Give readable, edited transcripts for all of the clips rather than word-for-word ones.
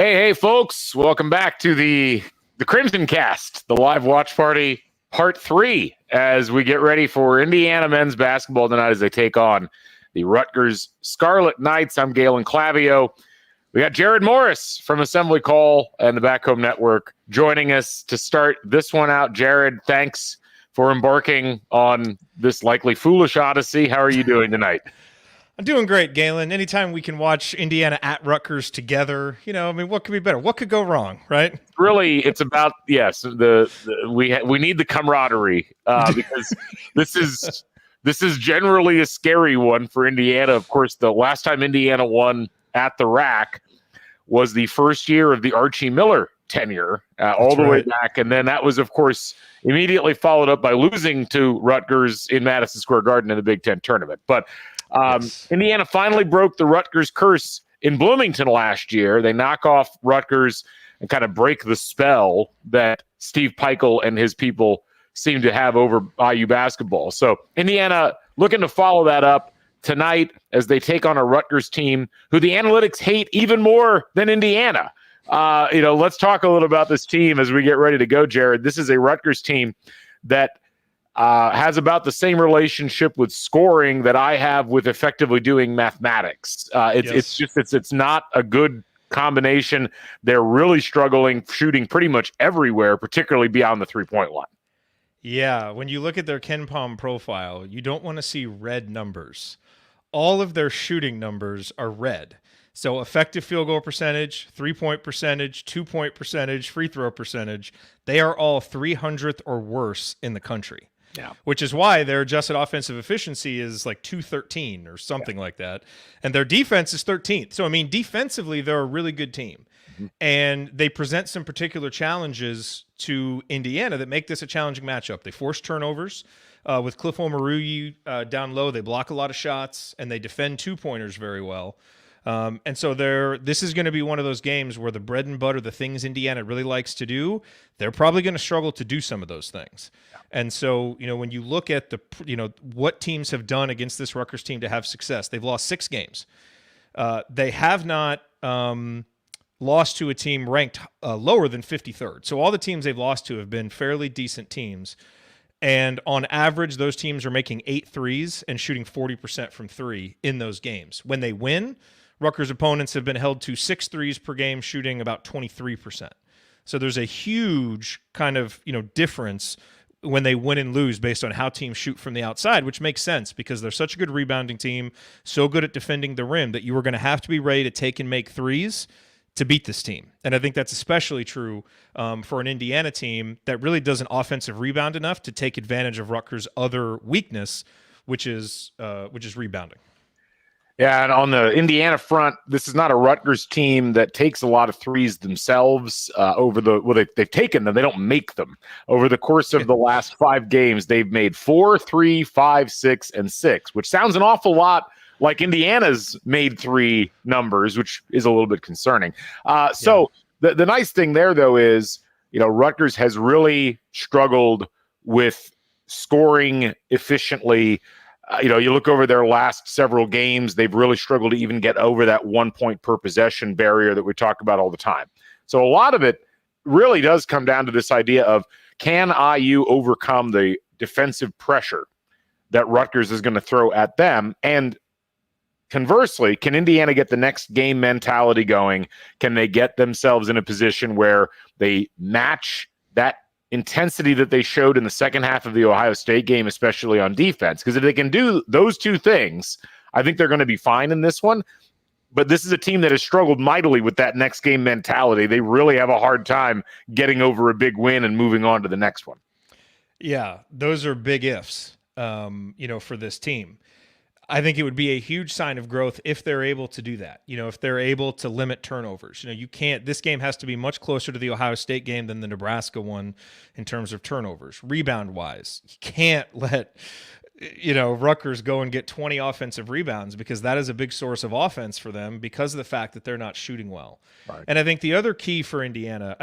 Hey, folks! Welcome back to the CrimsonCast, the live watch party, part 3, as we get ready for Indiana men's basketball tonight as they take on the Rutgers Scarlet Knights. I'm Galen Clavio. We got Jared Morris from Assembly Call and the Back Home Network joining us to start this one out. Jared, thanks for embarking on this likely foolish odyssey. How are you doing tonight? I'm doing great, Galen. Anytime we can watch Indiana at Rutgers together, what could be better? What could go wrong, right? Really, it's about we need the camaraderie because this is generally a scary one for Indiana. Of course, the last time Indiana won at the RAC was the first year of the Archie Miller tenure, all the way back, and then that was, of course, immediately followed up by losing to Rutgers in Madison Square Garden in the Big Ten tournament. But Indiana finally broke the Rutgers curse in Bloomington last year. They knock off Rutgers and kind of break the spell that Steve Peichel and his people seem to have over IU basketball. So Indiana looking to follow that up tonight as they take on a Rutgers team who the analytics hate even more than Indiana. Let's talk a little about this team as we get ready to go, Jared. This is a Rutgers team that has about the same relationship with scoring that I have with effectively doing mathematics. It's not a good combination. They're really struggling shooting pretty much everywhere, particularly beyond the three-point line. Yeah, when you look at their KenPom profile, you don't want to see red numbers. All of their shooting numbers are red. So effective field goal percentage, 3-point percentage, 2-point percentage, free throw percentage, they are all 300th or worse in the country. Yeah. Which is why their adjusted offensive efficiency is like 213 or something like that. And their defense is 13th. So, defensively, they're a really good team. Mm-hmm. And they present some particular challenges to Indiana that make this a challenging matchup. They force turnovers with Cliff Omoruyi down low. They block a lot of shots, and they defend two-pointers very well. And so this is going to be one of those games where the bread and butter, the things Indiana really likes to do, they're probably going to struggle to do some of those things. Yeah. And so, when you look at what teams have done against this Rutgers team to have success, they've lost 6 games. They have not lost to a team ranked lower than 53rd. So all the teams they've lost to have been fairly decent teams. And on average, those teams are making 8 threes and shooting 40% from 3 in those games. When they win, Rutgers opponents have been held to 6 threes per game, shooting about 23%. So there's a huge kind of, difference when they win and lose based on how teams shoot from the outside, which makes sense because they're such a good rebounding team, so good at defending the rim that you are going to have to be ready to take and make threes to beat this team. And I think that's especially true for an Indiana team that really doesn't offensive rebound enough to take advantage of Rutgers' other weakness, which is rebounding. Yeah, and on the Indiana front, this is not a Rutgers team that takes a lot of threes themselves they've taken them. They don't make them. Over the course of the last 5 games, they've made 4, 3, 5, 6, and 6, which sounds an awful lot like Indiana's made 3 numbers, which is a little bit concerning. The nice thing there, though, is, Rutgers has really struggled with scoring efficiently. You look over their last several games, they've really struggled to even get over that 1 point per possession barrier that we talk about all the time. So a lot of it really does come down to this idea of, can IU overcome the defensive pressure that Rutgers is going to throw at them? And conversely, can Indiana get the next game mentality going? Can they get themselves in a position where they match that intensity that they showed in the second half of the Ohio State game, especially on defense? Because if they can do those 2 things, I think they're going to be fine in this one. But this is a team that has struggled mightily with that next game mentality. They really have a hard time getting over a big win and moving on to the next one. Yeah, those are big ifs, for this team. I think it would be a huge sign of growth if they're able to do that. If they're able to limit turnovers. This game has to be much closer to the Ohio State game than the Nebraska one in terms of turnovers. Rebound wise, you can't let Rutgers go and get 20 offensive rebounds, because that is a big source of offense for them because of the fact that they're not shooting well. Right. And I think the other key for Indiana,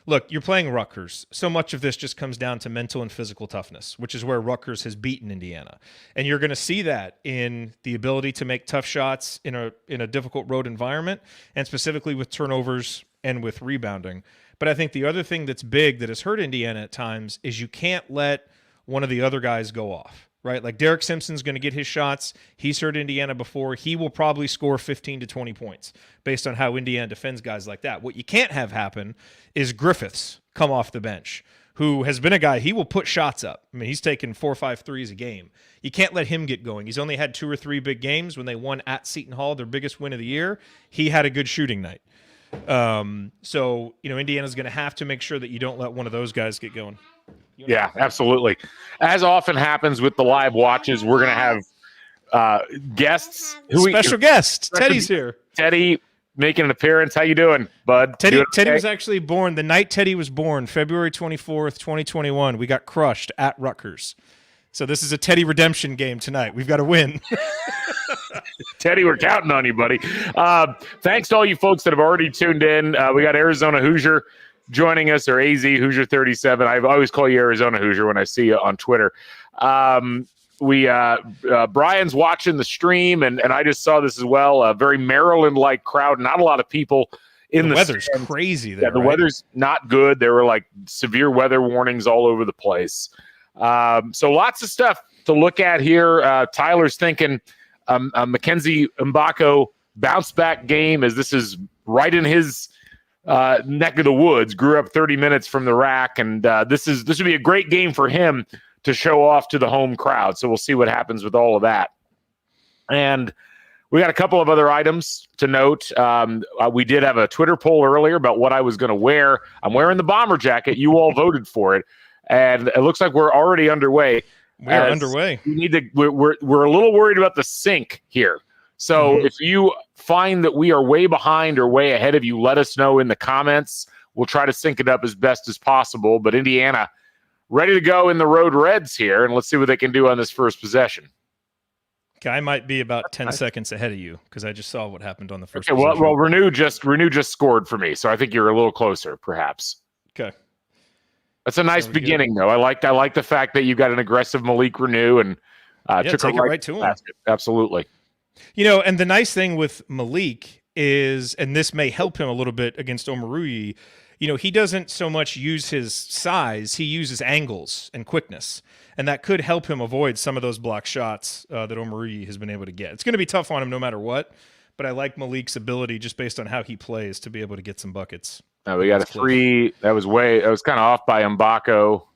look, you're playing Rutgers. So much of this just comes down to mental and physical toughness, which is where Rutgers has beaten Indiana. And you're going to see that in the ability to make tough shots in a difficult road environment, and specifically with turnovers and with rebounding. But I think the other thing that's big that has hurt Indiana at times is you can't let one of the other guys go off, right? Like Derek Simpson's going to get his shots. He's hurt Indiana before. He will probably score 15 to 20 points based on how Indiana defends guys like that. What you can't have happen is Griffiths come off the bench, who has been a guy, he will put shots up. I mean, he's taken 4 or 5 threes a game. You can't let him get going. He's only had 2 or 3 big games. When they won at Seton Hall, their biggest win of the year, he had a good shooting night. So, Indiana's going to have to make sure that you don't let one of those guys get going. Yeah, absolutely. As often happens with the live watches, we're going to have guests. Special guest. Teddy's here. Teddy making an appearance. How you doing, bud? Teddy was actually born the night Teddy was born, February 24th, 2021. We got crushed at Rutgers. So this is a Teddy redemption game tonight. We've got to win. Teddy, we're counting on you, buddy. Thanks to all you folks that have already tuned in. We got Arizona Hoosier joining us, or AZ Hoosier 37. I always call you Arizona Hoosier when I see you on Twitter. Brian's watching the stream, and I just saw this as well. A very Maryland-like crowd. Not a lot of people in the weather's stands. Crazy there. Yeah, the weather's not good. There were like severe weather warnings all over the place. So lots of stuff to look at here. Tyler's thinking Mackenzie Mbako bounce back game, as this is right in his neck of the woods. Grew up 30 minutes from the rack, and this would be a great game for him to show off to the home crowd. So we'll see what happens with all of that. And we got a couple of other items to note. We did have a Twitter poll earlier about what I was going to wear. I'm wearing the bomber jacket. You all voted for it. And it looks like we're already underway. We're underway. We're a little worried about the sync here. So if you find that we are way behind or way ahead of you, let us know in the comments. We'll try to sync it up as best as possible. But Indiana ready to go in the Road Reds here, and let's see what they can do on this first possession. Okay, I might be about 10 seconds ahead of you because I just saw what happened on the first. Okay, well, Renew just scored for me, so I think you're a little closer, perhaps. Okay, that's a nice beginning, though. I like the fact that you got an aggressive Malik Renew and took it right to him. Basket. Absolutely. And the nice thing with Malik is, and this may help him a little bit against Omoruyi, he doesn't so much use his size, he uses angles and quickness. And that could help him avoid some of those block shots that Omoruyi has been able to get. It's going to be tough on him no matter what, but I like Malik's ability, just based on how he plays, to be able to get some buckets. We got a 3. That was kind of off by Mbako.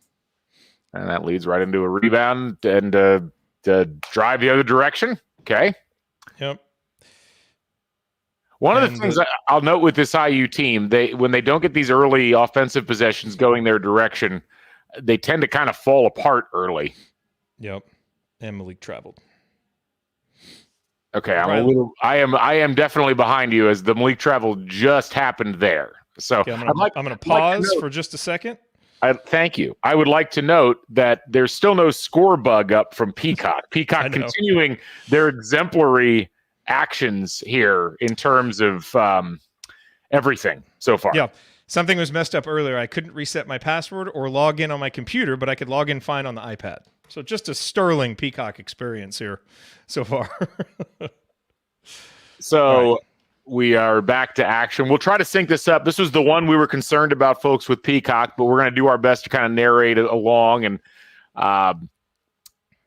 And that leads right into a rebound and drive the other direction. Okay. Yep. One of the things I'll note with this IU team, when they don't get these early offensive possessions going their direction, they tend to kind of fall apart early. Yep. And Malik traveled. Okay, I am definitely behind you, as the Malik travel just happened there. So okay, I'm going to pause for just a second. Thank you. I would like to note that there's still no score bug up from Peacock. Peacock continuing their exemplary actions here in terms of everything so far. Yeah. Something was messed up earlier. I couldn't reset my password or log in on my computer, but I could log in fine on the iPad. So just a sterling Peacock experience here so far. So we are back to action. We'll try to sync this up. This was the one we were concerned about, folks, with Peacock, but we're going to do our best to kind of narrate it along. And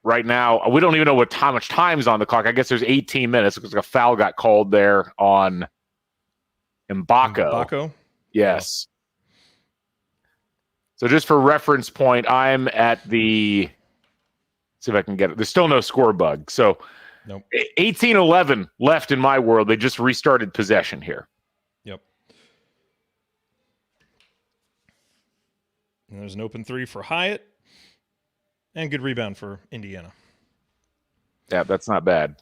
right now, we don't even know how much time's on the clock. I guess there's 18 minutes because a foul got called there on Mbako. Yes. So just for reference point, I'm at the – see if I can get it. There's still no score bug. So 18-11 left in my world. They just restarted possession here. Yep. And there's an open 3 for Hyatt. And good rebound for Indiana. Yeah, that's not bad.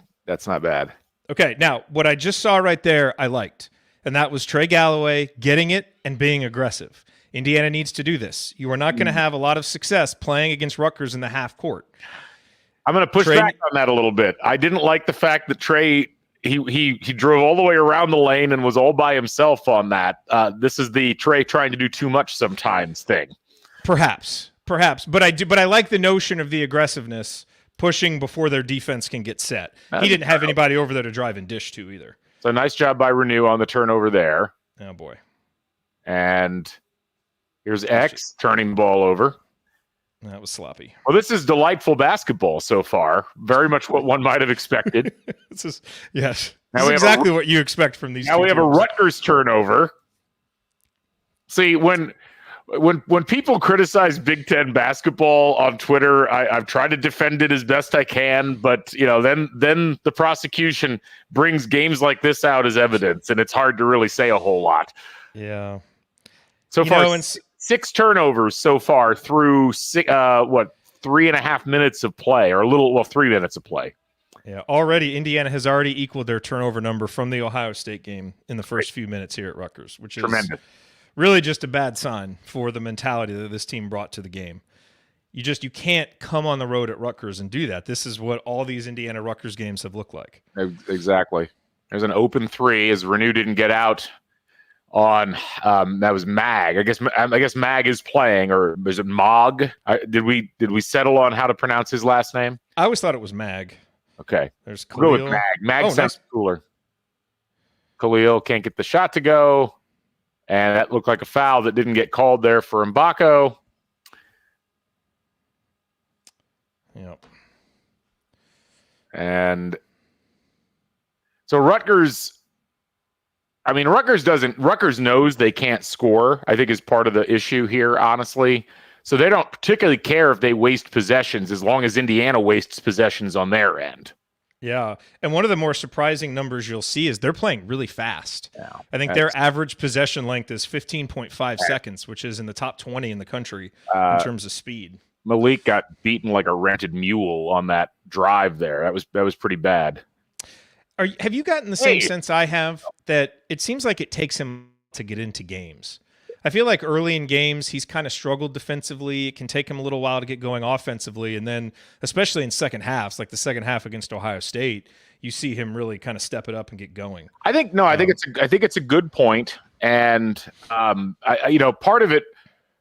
Okay, now, what I just saw right there, I liked. And that was Trey Galloway getting it and being aggressive. Indiana needs to do this. You are not going to have a lot of success playing against Rutgers in the half court. I'm going to push back on that a little bit. I didn't like the fact that Trey, he drove all the way around the lane and was all by himself on that. This is the Trey trying to do too much sometimes thing. Perhaps. But I like the notion of the aggressiveness, pushing before their defense can get set. He didn't have anybody over there to drive and dish to either. So nice job by Renew on the turnover there. Oh, boy. And here's X turning the ball over. That was sloppy. Well, this is delightful basketball so far. Very much what one might have expected. This is exactly what you expect from these. Now we have a Rutgers turnover. See, when people criticize Big Ten basketball on Twitter, I've tried to defend it as best I can, but then the prosecution brings games like this out as evidence, and it's hard to really say a whole lot. Yeah. So far, 6 turnovers so far through 3.5 minutes of play, or 3 minutes of play. Yeah, already Indiana has already equaled their turnover number from the Ohio State game in the first few minutes here at Rutgers, which is tremendous. Really just a bad sign for the mentality that this team brought to the game. You can't come on the road at Rutgers and do that. This is what all these Indiana Rutgers games have looked like. Exactly. There's an open 3 as Renew didn't get out on that was Mag. I guess Mag is playing, or is it Mog? Did we settle on how to pronounce his last name? I always thought it was Mag. Okay. There's Khalil. Go with Mag. Mag sounds cooler. Khalil can't get the shot to go. And that looked like a foul that didn't get called there for Mbako. Yep. And so Rutgers knows they can't score, I think is part of the issue here, honestly. So they don't particularly care if they waste possessions as long as Indiana wastes possessions on their end. Yeah. And one of the more surprising numbers you'll see is they're playing really fast. Yeah, I think their average possession length is 15.5 seconds, which is in the top 20 in the country in terms of speed. Malik got beaten like a rented mule on that drive there. That was pretty bad. Have you gotten the same sense I have that it seems like it takes him to get into games? I feel like early in games, he's kind of struggled defensively. It can take him a little while to get going offensively. And then, especially in second halves, like the second half against Ohio State, you see him really kind of step it up and get going. I think it's a good point. And, part of it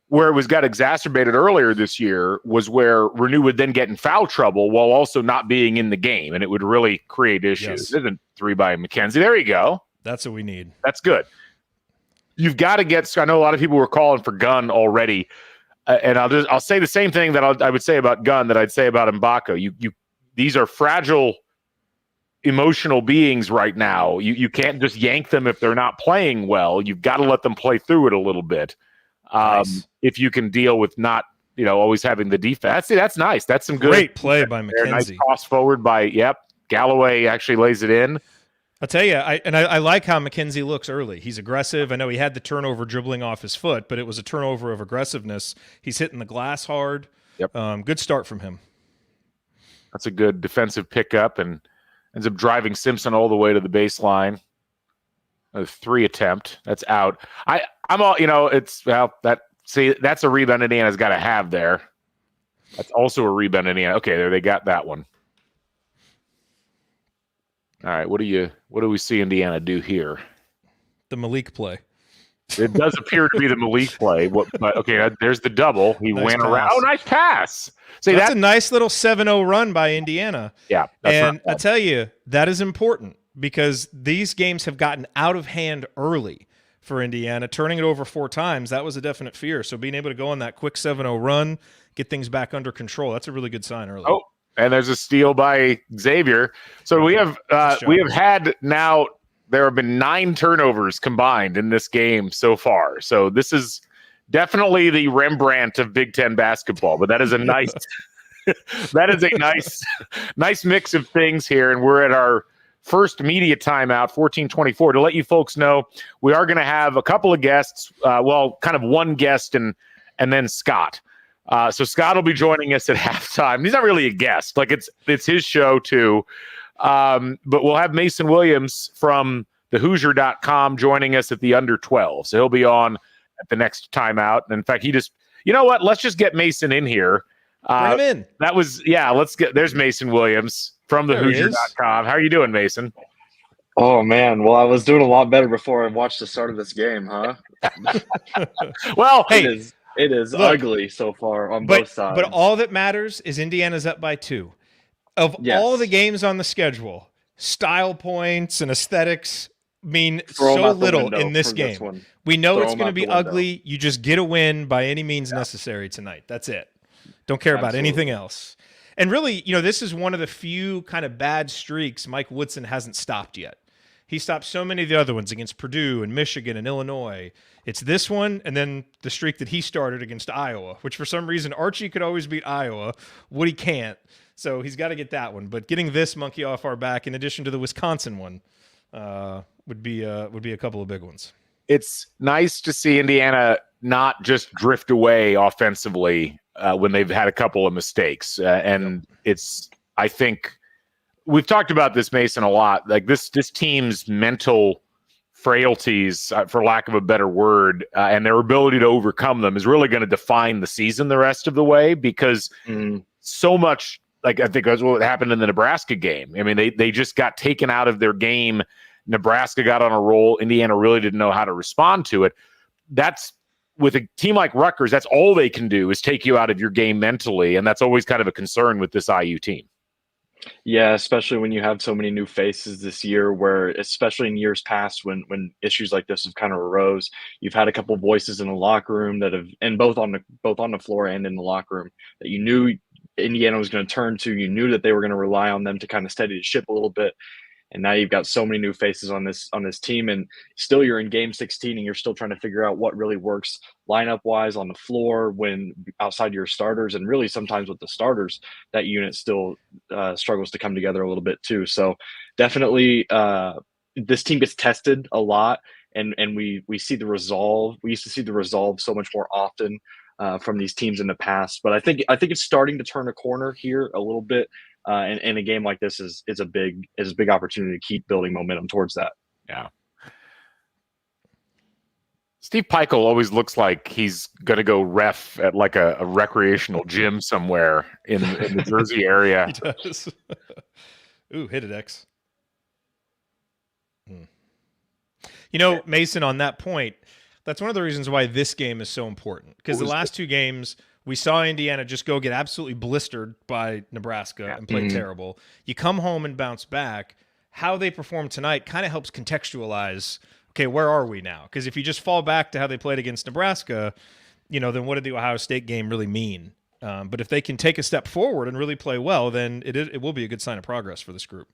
where it got exacerbated earlier this year was where Renew would then get in foul trouble while also not being in the game. And it would really create issues. Yes. Isn't 3 by McKenzie. There you go. That's what we need. That's good. You've got to get. I know a lot of people were calling for Gunn already, and I'll say the same thing that I would say about Gunn that I'd say about Mbako. These are fragile, emotional beings right now. You can't just yank them if they're not playing well. You've got to let them play through it a little bit. Nice. If you can deal with not always having the defense. That's nice. That's some great play by McKenzie. Nice cross forward by Galloway actually lays it in. I'll tell you, I like how McKenzie looks early. He's aggressive. I know he had the turnover dribbling off his foot, but it was a turnover of aggressiveness. He's hitting the glass hard. Yep. Good start from him. That's a good defensive pickup and ends up driving Simpson all the way to the baseline. A 3 attempt. That's out. I'm all, that's a rebound Indiana's got to have there. That's also a rebound Indiana. Okay, there they got that one. All right, what do we see Indiana do here? The Malik play. It does appear to be the Malik play. But okay, there's the double. He went around. Oh, nice pass. See, that's a nice little 7-0 run by Indiana. Yeah. And I tell you, that is important because these games have gotten out of hand early for Indiana. Turning it over 4 times, that was a definite fear. So being able to go on that quick 7-0 run, get things back under control, that's a really good sign early. Oh. And there's a steal by Xavier. So we have had now, there have been 9 turnovers combined in this game so far. So this is definitely the Rembrandt of Big Ten basketball, but that is a nice nice mix of things here. And we're at our first media timeout, 14:24. To let you folks know, we are going to have a couple of guests, kind of one guest and then Scott. So Scott will be joining us at halftime. He's not really a guest. Like it's his show too. But we'll have Mason Williams from thehoosier.com joining us at the under 12. So he'll be on at the next timeout. And in fact, let's just get Mason in here. Bring him in. There's Mason Williams from thehoosier.com. How are you doing, Mason? Oh man. Well, I was doing a lot better before I watched the start of this game, huh? Well, hey, It is ugly so far on both sides. But all that matters is Indiana's up by 2. Of all the games on the schedule, style points and aesthetics, mean Throw 'em so out the little window in this for game. this one. We know Throw it's 'em going to out be the window. ugly. You just get a win by any means necessary tonight. That's it. Don't care about Absolutely. anything else. And really, this is one of the few kind of bad streaks Mike Woodson hasn't stopped yet. He stopped so many of the other ones against Purdue and Michigan and Illinois. It's this one and then the streak that he started against Iowa, which for some reason Archie could always beat Iowa. Woody can't. So he's got to get that one. But getting this monkey off our back, in addition to the Wisconsin one, would be a couple of big ones. It's nice to see Indiana not just drift away offensively when they've had a couple of mistakes. I think we've talked about this, Mason, a lot. Like this team's mental frailties, for lack of a better word, and their ability to overcome them is really going to define the season the rest of the way, because so much, like I think that's what happened in the Nebraska game. I mean, they just got taken out of their game. Nebraska got on a roll. Indiana really didn't know how to respond to it. That's with a team like Rutgers, that's all they can do is take you out of your game mentally. And that's always kind of a concern with this IU team. Yeah, especially when you have so many new faces this year, where especially in years past when issues like this have kind of arose, you've had a couple voices in the locker room that have, and both on the floor and in the locker room, that you knew Indiana was going to turn to. You knew that they were going to rely on them to kind of steady the ship a little bit. And now you've got so many new faces on this team, and still you're in game 16 and you're still trying to figure out what really works lineup wise on the floor when outside your starters, and really sometimes with the starters, that unit still struggles to come together a little bit too. So definitely this team gets tested a lot, and we see the resolve. We used to see the resolve so much more often from these teams in the past, but I think it's starting to turn a corner here a little bit. And a game like this is a big opportunity to keep building momentum towards that. Yeah. Steve Peichel always looks like he's going to go ref at like a recreational gym somewhere in the Jersey area. He does. Ooh, hit it, X. Mason, on that point, that's one of the reasons why this game is so important, because the last two games we saw Indiana just go get absolutely blistered by Nebraska and play terrible. You come home and bounce back. How they perform tonight kind of helps contextualize, okay, where are we now? Because if you just fall back to how they played against Nebraska, then what did the Ohio State game really mean? But if they can take a step forward and really play well, then it will be a good sign of progress for this group.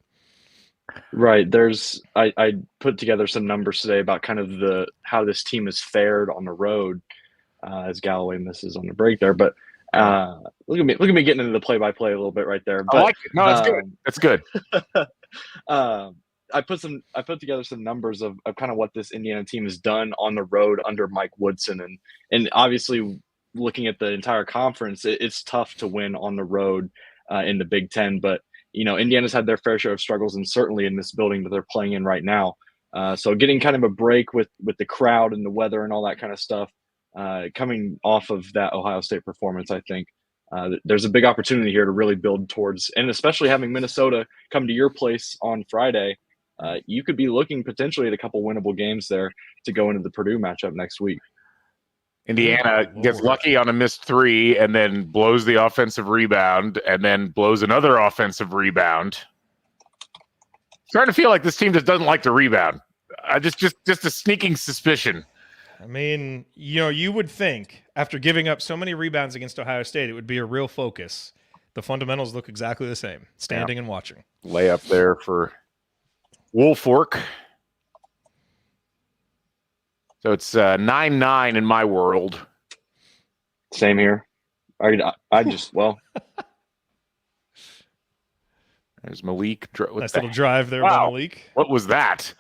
Right. I put together some numbers today about kind of how this team has fared on the road. As Galloway misses on the break there, but look at me getting into the play-by-play a little bit right there. But, I like it. No, that's good. That's good. I put together some numbers of kind of what this Indiana team has done on the road under Mike Woodson, and obviously looking at the entire conference, it's tough to win on the road in the Big Ten. But Indiana's had their fair share of struggles, and certainly in this building that they're playing in right now. So getting kind of a break with the crowd and the weather and all that kind of stuff. Coming off of that Ohio State performance, I think there's a big opportunity here to really build towards, and especially having Minnesota come to your place on Friday, you could be looking potentially at a couple winnable games there to go into the Purdue matchup next week. Indiana gets lucky on a missed three and then blows the offensive rebound and then blows another offensive rebound. Starting to feel like this team just doesn't like to rebound. Just a sneaking suspicion. I mean, you would think after giving up so many rebounds against Ohio State, it would be a real focus. The fundamentals look exactly the same, standing and watching. Layup there for Woolfolk. So it's 9-9 in my world. Same here. I just, well. There's Malik. Nice little drive there by Malik. What was that?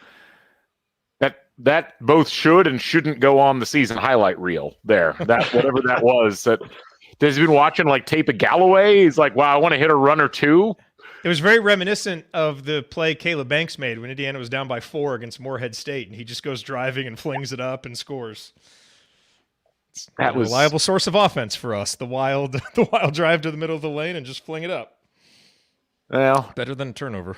That both should and shouldn't go on the season highlight reel there. That whatever that was. That has been watching like tape of Galloway. He's like, wow, I want to hit a run or two. It was very reminiscent of the play Caleb Banks made when Indiana was down by 4 against Morehead State, and he just goes driving and flings it up and scores. That was a reliable source of offense for us. The wild drive to the middle of the lane and just fling it up. Well, better than a turnover.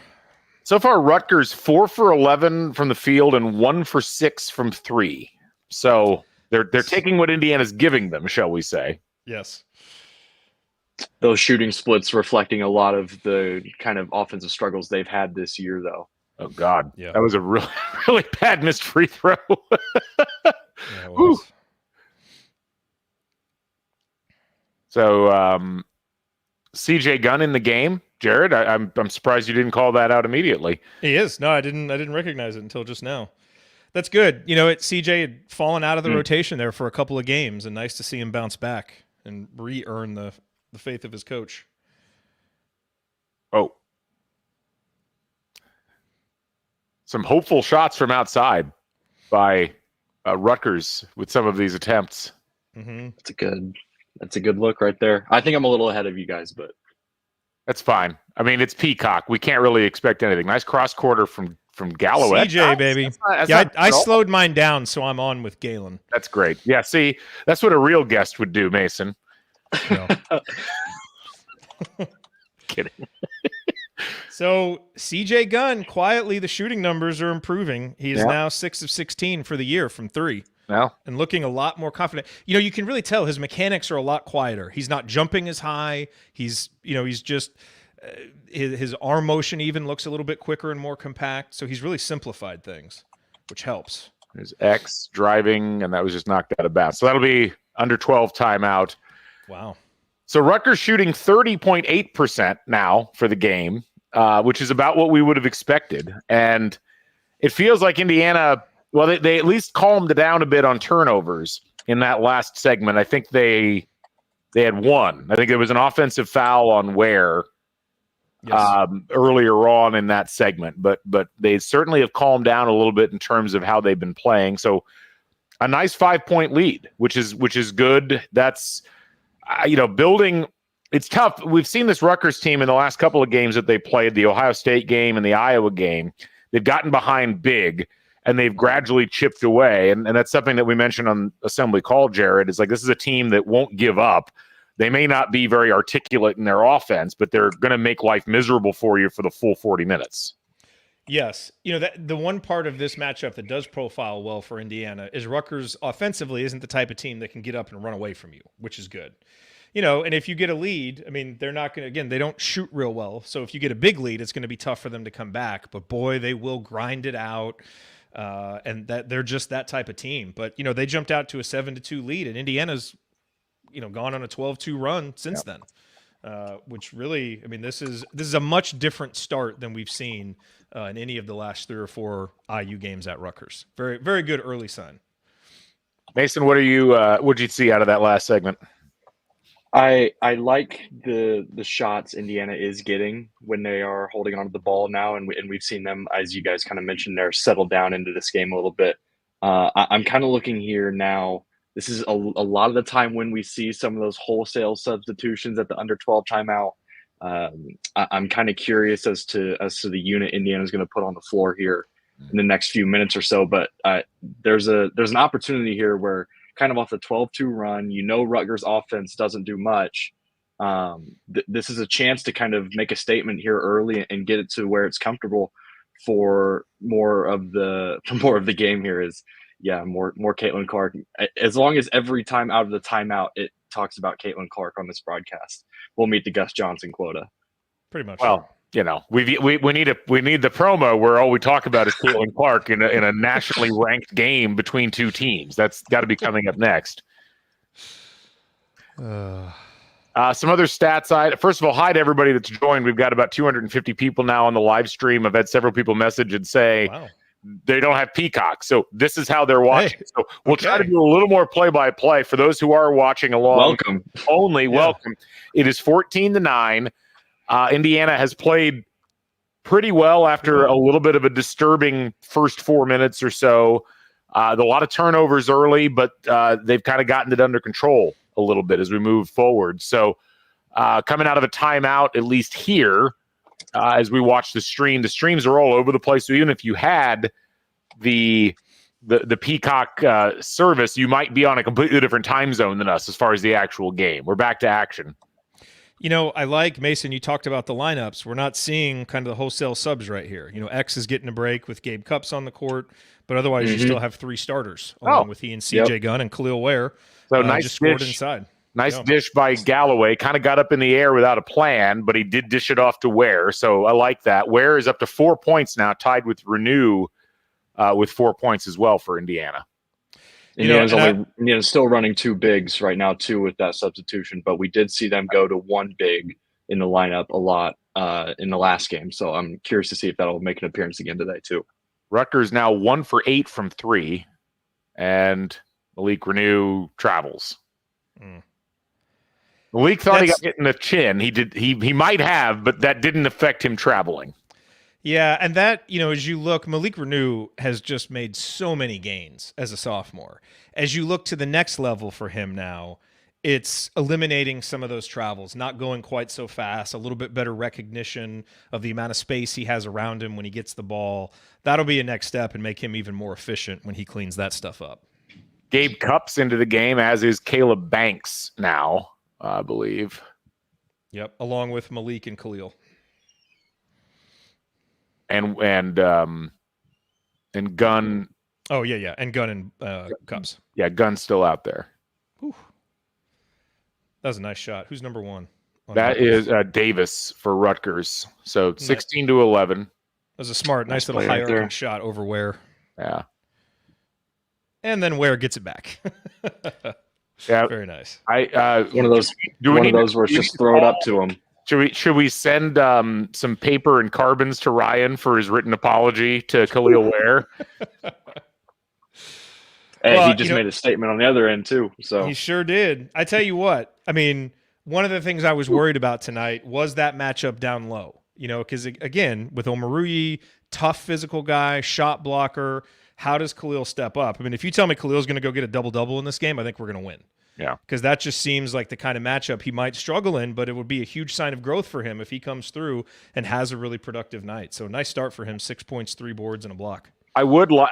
So far, Rutgers 4 for 11 from the field and 1 for 6 from 3. So they're taking what Indiana's giving them, shall we say? Yes. Those shooting splits reflecting a lot of the kind of offensive struggles they've had this year, though. Oh God, Yeah. that was a really really bad missed free throw. Yeah, it was. So CJ Gunn in the game, Jared. I'm surprised you didn't call that out immediately. He is. No, I didn't recognize it until just now. That's good. You know, CJ had fallen out of the rotation there for a couple of games, and nice to see him bounce back and re-earn the faith of his coach. Oh, some hopeful shots from outside by Rutgers with some of these attempts. Mm-hmm. That's a good look right there. I think I'm a little ahead of you guys, but that's fine. I mean, it's Peacock. We can't really expect anything. Nice cross quarter from Galloway. CJ, baby. I slowed mine down, so I'm on with Galen. That's great. Yeah, see, that's what a real guest would do, Mason. No. Kidding. So CJ Gunn, quietly, the shooting numbers are improving. He is now 6 of 16 for the year from 3. Well, and looking a lot more confident. You know, you can really tell his mechanics are a lot quieter. He's not jumping as high. He's just his arm motion even looks a little bit quicker and more compact. So he's really simplified things, which helps. There's X driving, and that was just knocked out of bounds. So that'll be under 12 timeout. Wow. So Rutgers shooting 30.8% now for the game, which is about what we would have expected. And it feels like Indiana, well, they at least calmed down a bit on turnovers in that last segment. I think they had one. I think there was an offensive foul on Ware earlier on in that segment. But they certainly have calmed down a little bit in terms of how they've been playing. So a nice 5-point lead, which is good. That's building. It's tough. We've seen this Rutgers team in the last couple of games that they played, the Ohio State game and the Iowa game. They've gotten behind big, and they've gradually chipped away. And that's something that we mentioned on Assembly Call, Jared, is like this is a team that won't give up. They may not be very articulate in their offense, but they're going to make life miserable for you for the full 40 minutes. Yes. That the one part of this matchup that does profile well for Indiana is Rutgers offensively isn't the type of team that can get up and run away from you, which is good. And if you get a lead, I mean, they're not going to, again, they don't shoot real well. So if you get a big lead, it's going to be tough for them to come back. But boy, they will grind it out. And that they're just that type of team. But, they jumped out to a 7-2 lead, and Indiana's, gone on a 12-2 run since then. Which really, I mean, this is a much different start than we've seen in any of the last 3 or 4 IU games at Rutgers. Very, very good early sign. Mason, what'd you see out of that last segment? I like the shots Indiana is getting when they are holding onto the ball now, and we've seen them, as you guys kind of mentioned, they're settled down into this game a little bit. I'm kind of looking here now. This is a lot of the time when we see some of those wholesale substitutions at the under 12 timeout. I'm kind of curious as to the unit Indiana's going to put on the floor here in the next few minutes or so. But there's an opportunity here where kind of off the 12-2 run, Rutgers offense doesn't do much. This is a chance to kind of make a statement here early and get it to where it's comfortable for more of the game here is. Yeah, more Caitlin Clark. As long as every time out of the timeout it talks about Caitlin Clark on this broadcast, we'll meet the Gus Johnson quota. Pretty much. Well, we need the promo where all we talk about is Caitlin Clark in a nationally ranked game between two teams. That's got to be coming up next. Some other stats. First of all, hi to everybody that's joined. We've got about 250 people now on the live stream. I've had several people message and say. Wow. They don't have Peacock, so this is how they're watching. So we'll try to do a little more play-by-play for those who are watching along. Welcome. Welcome. It is 14-9. Indiana has played pretty well after a little bit of a disturbing first 4 minutes or so. A lot of turnovers early, but they've kind of gotten it under control a little bit as we move forward. So coming out of a timeout, at least here, as we watch the streams are all over the place. So even if you had the Peacock service, you might be on a completely different time zone than us as far as the actual game. We're back to action. I like, Mason, you talked about the lineups. We're not seeing kind of the wholesale subs right here. X is getting a break with Gabe Cupps on the court, but otherwise you still have 3 starters along with he and CJ Gunn and Khalil Ware. So nice just scored inside. Nice dish by Galloway. Kind of got up in the air without a plan, but he did dish it off to Ware. So I like that. Ware is up to 4 points now, tied with Renew with 4 points as well for Indiana. Indiana's still running 2 bigs right now, too, with that substitution. But we did see them go to 1 big in the lineup a lot in the last game. So I'm curious to see if that'll make an appearance again today, too. Rutgers now 1 for 8 from 3. And Malik Renew travels. Malik thought he got hit in the chin. He might have, but that didn't affect him traveling. Yeah, and that, as you look, Malik Renew has just made so many gains as a sophomore. As you look to the next level for him now, it's eliminating some of those travels, not going quite so fast, a little bit better recognition of the amount of space he has around him when he gets the ball. That'll be a next step and make him even more efficient when he cleans that stuff up. Gabe Cups into the game, as is Caleb Banks now, I believe. Yep, along with Malik and Khalil. And Gunn. Oh, yeah. And Gunn and Cups. Yeah, Gunn's still out there. Whew. That was a nice shot. Who's number 1? That is Davis for Rutgers. So 16-11. That was a smart, nice little high-arcing shot over Ware. Yeah. And then Ware gets it back. Yeah, very nice. One of those where it's just throw it up to him. Should we send some paper and carbons to Ryan for his written apology to Khalil Ware? He just made a statement on the other end too. So he sure did. I tell you what, I mean, one of the things I was worried about tonight was that matchup down low. Because again, with Omaruyi, tough physical guy, shot blocker. How does Khalil step up? I mean, if you tell me Khalil's going to go get a double-double in this game, I think we're going to win. Yeah. Because that just seems like the kind of matchup he might struggle in, but it would be a huge sign of growth for him if he comes through and has a really productive night. So nice start for him, 6 points, 3 boards, and a block. I would like,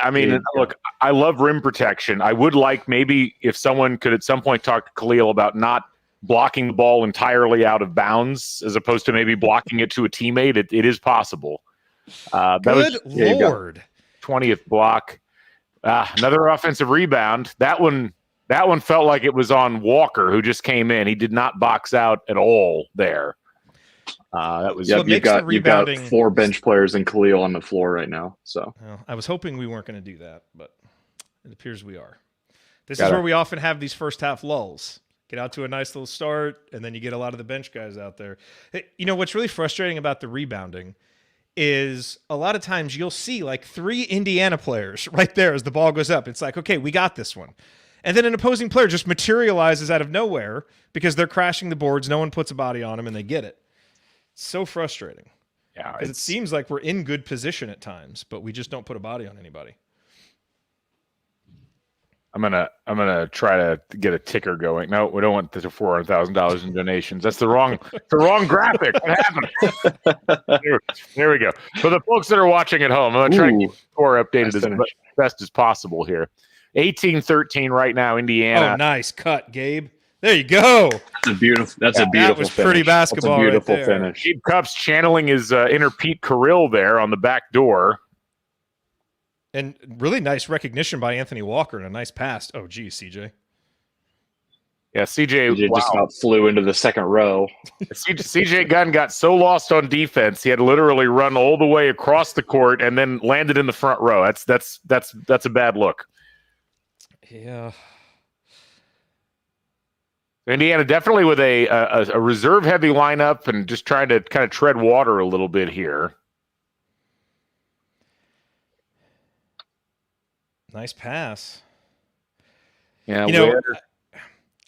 look, I love rim protection. I would like maybe if someone could at some point talk to Khalil about not blocking the ball entirely out of bounds as opposed to maybe blocking it to a teammate. It is possible. Good Lord. 20th block. Another offensive rebound. That one felt like it was on Walker, who just came in. He did not box out at all there. That was you've got 4 bench players and Khalil on the floor right now. So I was hoping we weren't going to do that, but it appears we are. This is where we often have these first half lulls. Get out to a nice little start, and then you get a lot of the bench guys out there. What's really frustrating about the rebounding is a lot of times you'll see like 3 Indiana players right there as the ball goes up. It's like, okay, we got this one. And then an opposing player just materializes out of nowhere because they're crashing the boards. No one puts a body on them and they get it. It's so frustrating. Yeah. Because it seems like we're in good position at times, but we just don't put a body on anybody. I'm gonna try to get a ticker going. No, we don't want the $400,000 in donations. That's the wrong graphic. What happened? There we go. For the folks that are watching at home, I'm gonna try to keep the score updated as best as possible here. 18-13 right now, Indiana. Oh, nice cut, Gabe. There you go. That's a beautiful. That was pretty basketball. That's a beautiful right there. finish. Gabe Cups channeling his inner Pete Carrill there on the back door. And really nice recognition by Anthony Walker and a nice pass. Oh, geez, CJ. Yeah, CJ just about flew into the second row. CJ Gunn got so lost on defense, he had to literally run all the way across the court and then landed in the front row. That's a bad look. Yeah. Indiana definitely with a reserve-heavy lineup and just trying to kind of tread water a little bit here. Nice pass. Yeah,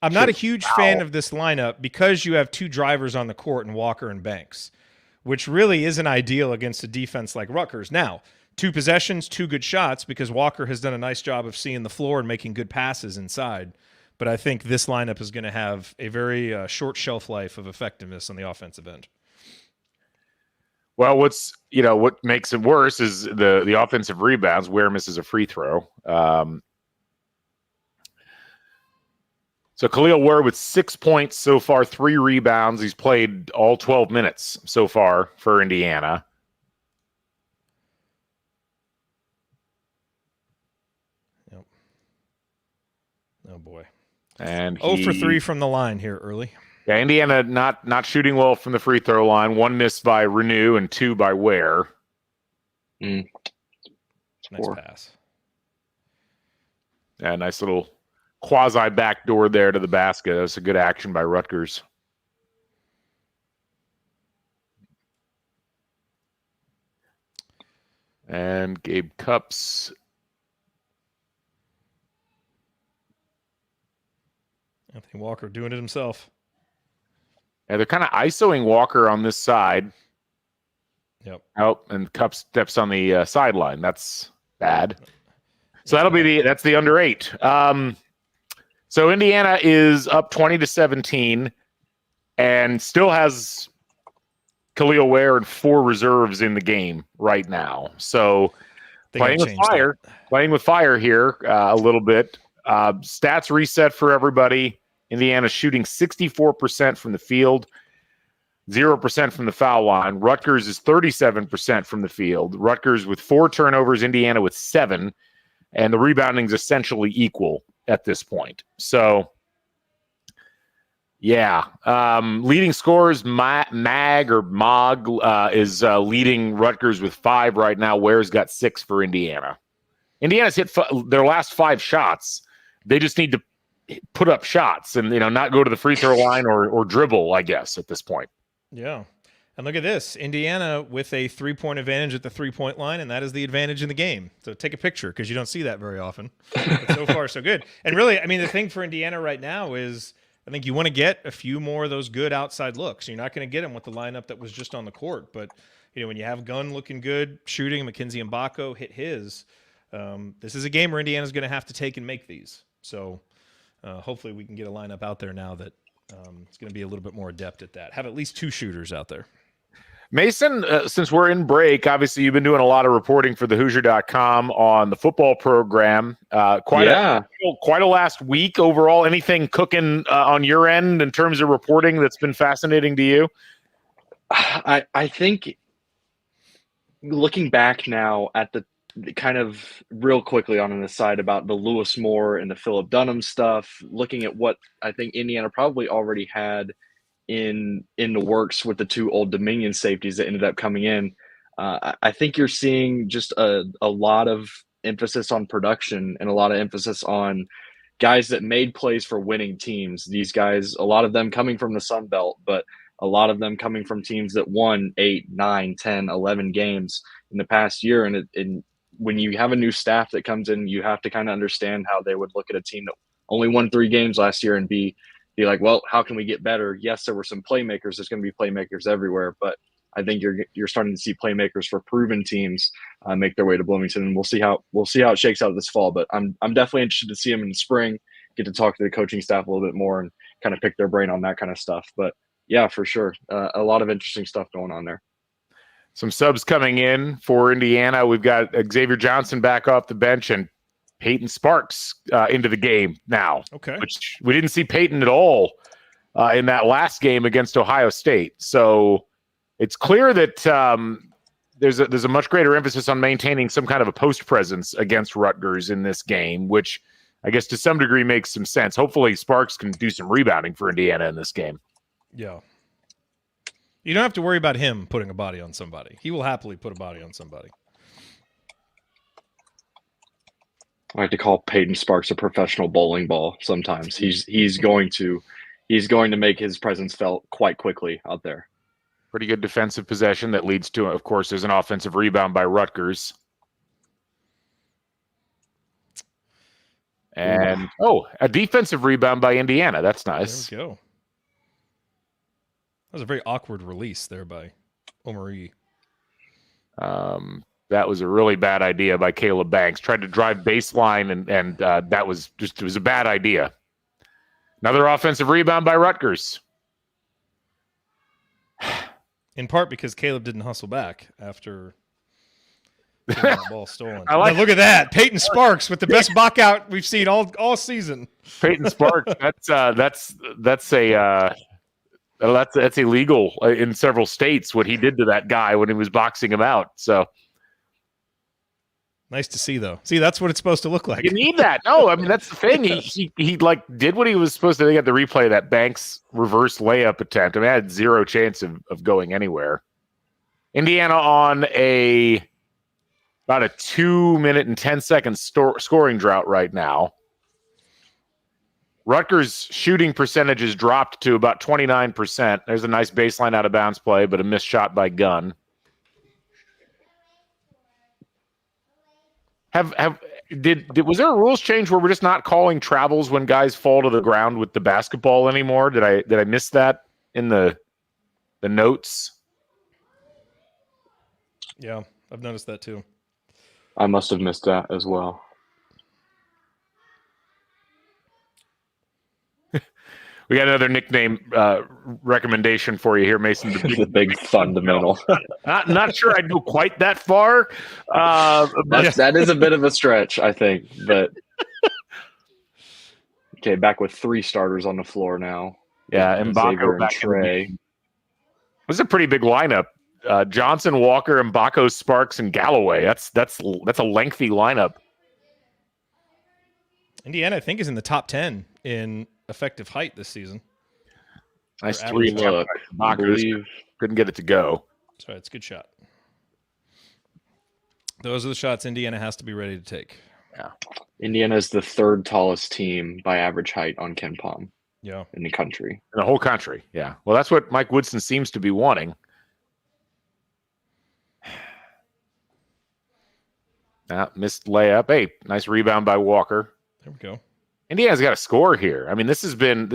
I'm not a huge fan of this lineup because you have 2 drivers on the court in Walker and Banks, which really isn't ideal against a defense like Rutgers. Now, 2 possessions, 2 good shots because Walker has done a nice job of seeing the floor and making good passes inside. But I think this lineup is going to have a very short shelf life of effectiveness on the offensive end. Well, what makes it worse is the offensive rebounds. Ware misses a free throw. So Khalil Ware with 6 points so far, 3 rebounds. He's played all 12 minutes so far for Indiana. Yep. Oh boy. And 0 for 3 from the line here early. Yeah, Indiana not shooting well from the free throw line. 1 missed by Renew and 2 by Ware. Nice pass. Yeah, nice little quasi backdoor there to the basket. That's a good action by Rutgers. And Gabe Cups. Anthony Walker doing it himself. Yeah, they're kind of ISOing Walker on this side. Yep. Oh, and Cups steps on the sideline. That's bad. So that's the under 8. So Indiana is up 20-17 and still has Khalil Ware and 4 reserves in the game right now. So playing with fire here a little bit. Stats reset for everybody. Indiana shooting 64% from the field, 0% from the foul line. Rutgers is 37% from the field. Rutgers with 4 turnovers, Indiana with 7, and the rebounding is essentially equal at this point. So, yeah, leading scorers, Mag is leading Rutgers with 5 right now. Ware's got 6 for Indiana. Indiana's hit their last 5 shots. They just need to put up shots and not go to the free throw line or dribble, I guess, at this point. Yeah. And look at this. Indiana with a 3-point advantage at the 3-point line, and that is the advantage in the game. So take a picture because you don't see that very often. But so far, so good. And really, I mean, the thing for Indiana right now is I think you want to get a few more of those good outside looks. You're not going to get them with the lineup that was just on the court. But, when you have Gunn looking good, shooting, Mackenzie Mbako hit his, this is a game where Indiana's going to have to take and make these. So hopefully we can get a lineup out there now that it's going to be a little bit more adept at that. Have at least 2 shooters out there. Mason, since we're in break, obviously you've been doing a lot of reporting for thehoosier.com on the football program. Quite a last week overall. Anything cooking on your end in terms of reporting that's been fascinating to you? I think looking back now at the kind of real quickly on the side about the Lewis Moore and the Philip Dunham stuff, looking at what I think Indiana probably already had in the works with the 2 Old Dominion safeties that ended up coming in. I think you're seeing just a lot of emphasis on production and a lot of emphasis on guys that made plays for winning teams. These guys, a lot of them coming from the Sun Belt, but a lot of them coming from teams that won 8, 9, 10, 11 games in the past year. And when you have a new staff that comes in, you have to kind of understand how they would look at a team that only won 3 games last year and be like, well, how can we get better? Yes, there were some playmakers. There's going to be playmakers everywhere, but I think you're starting to see playmakers for proven teams make their way to Bloomington, and we'll see how it shakes out this fall. But I'm definitely interested to see them in the spring, get to talk to the coaching staff a little bit more and kind of pick their brain on that kind of stuff. But yeah, for sure, a lot of interesting stuff going on there. Some subs coming in for Indiana. We've got Xavier Johnson back off the bench and Peyton Sparks into the game now. Okay. Which we didn't see Peyton at all in that last game against Ohio State. So it's clear that there's a much greater emphasis on maintaining some kind of a post presence against Rutgers in this game, which I guess to some degree makes some sense. Hopefully Sparks can do some rebounding for Indiana in this game. Yeah. You don't have to worry about him putting a body on somebody. He will happily put a body on somebody. I like to call Peyton Sparks a professional bowling ball sometimes. He's going to make his presence felt quite quickly out there. Pretty good defensive possession that leads to, of course, there's an offensive rebound by Rutgers. And, a defensive rebound by Indiana. That's nice. There we go. That was a very awkward release there by Omari. That was a really bad idea by Caleb Banks. Tried to drive baseline, and that was it was a bad idea. Another offensive rebound by Rutgers. In part because Caleb didn't hustle back after that ball stolen. Now, look at that. Peyton Sparks with the best block out we've seen all season. Peyton Sparks, that's illegal in several states, what he did to that guy when he was boxing him out. So Nice to see, though. See, that's what it's supposed to look like. You need that. No, I mean, that's the thing. He like did what he was supposed to. They had the replay of that Banks reverse layup attempt. I mean, I had zero chance of going anywhere. Indiana on about a 2 minute and 10-second scoring drought right now. Rutgers' shooting percentage has dropped to about 29%. There's a nice baseline out of bounds play, but a missed shot by Gunn. Was there a rules change where we're just not calling travels when guys fall to the ground with the basketball anymore? Did I miss that in the notes? Yeah, I've noticed that too. I must have missed that as well. We got another nickname recommendation for you here, Mason. The big fundamental. Not sure I'd go quite that far. That is a bit of a stretch, I think. But okay, back with 3 starters on the floor now. Yeah, Mbako back Trey. This is a pretty big lineup. Johnson, Walker, Mbako, Sparks, and Galloway. That's a lengthy lineup. Indiana, I think, is in the top 10 in effective height this season. Nice 3 look. Couldn't get it to go. That's right. It's a good shot. Those are the shots Indiana has to be ready to take. Yeah. Indiana is the 3rd tallest team by average height on Ken Palm. Yeah. In the country. In the whole country. Yeah. Well, that's what Mike Woodson seems to be wanting. Missed layup. Hey, nice rebound by Walker. There we go. Indiana's got to score here. I mean, this is what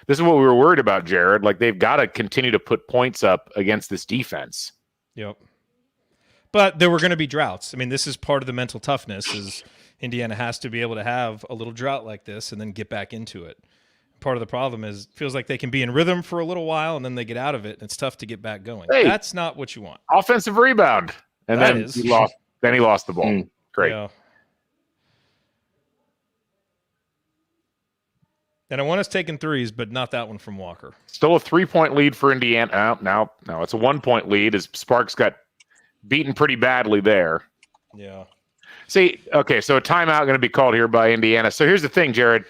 we were worried about, Jared. Like, they've got to continue to put points up against this defense. Yep. But there were going to be droughts. I mean, this is part of the mental toughness is Indiana has to be able to have a little drought like this and then get back into it. Part of the problem is it feels like they can be in rhythm for a little while and then they get out of it and it's tough to get back going. Hey, that's not what you want. Offensive rebound. And then he lost the ball. Great. Yeah. And I want us taking threes, but not that one from Walker. Still a 3-point lead for Indiana. No, it's a 1-point lead as Sparks got beaten pretty badly there. Yeah. See, okay, so a timeout going to be called here by Indiana. So here's the thing, Jared.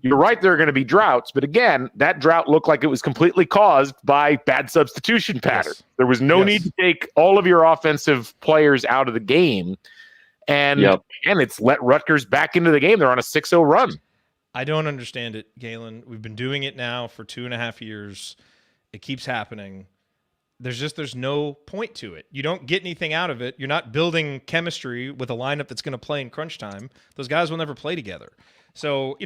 You're right, there are going to be droughts, but again, that drought looked like it was completely caused by bad substitution pattern. Yes. There was no need to take all of your offensive players out of the game. And it's let Rutgers back into the game. They're on a 6-0 run. I don't understand it, Galen. We've been doing it now for 2.5 years. It keeps happening. There's no point to it. You don't get anything out of it. You're not building chemistry with a lineup that's going to play in crunch time. Those guys will never play together. So,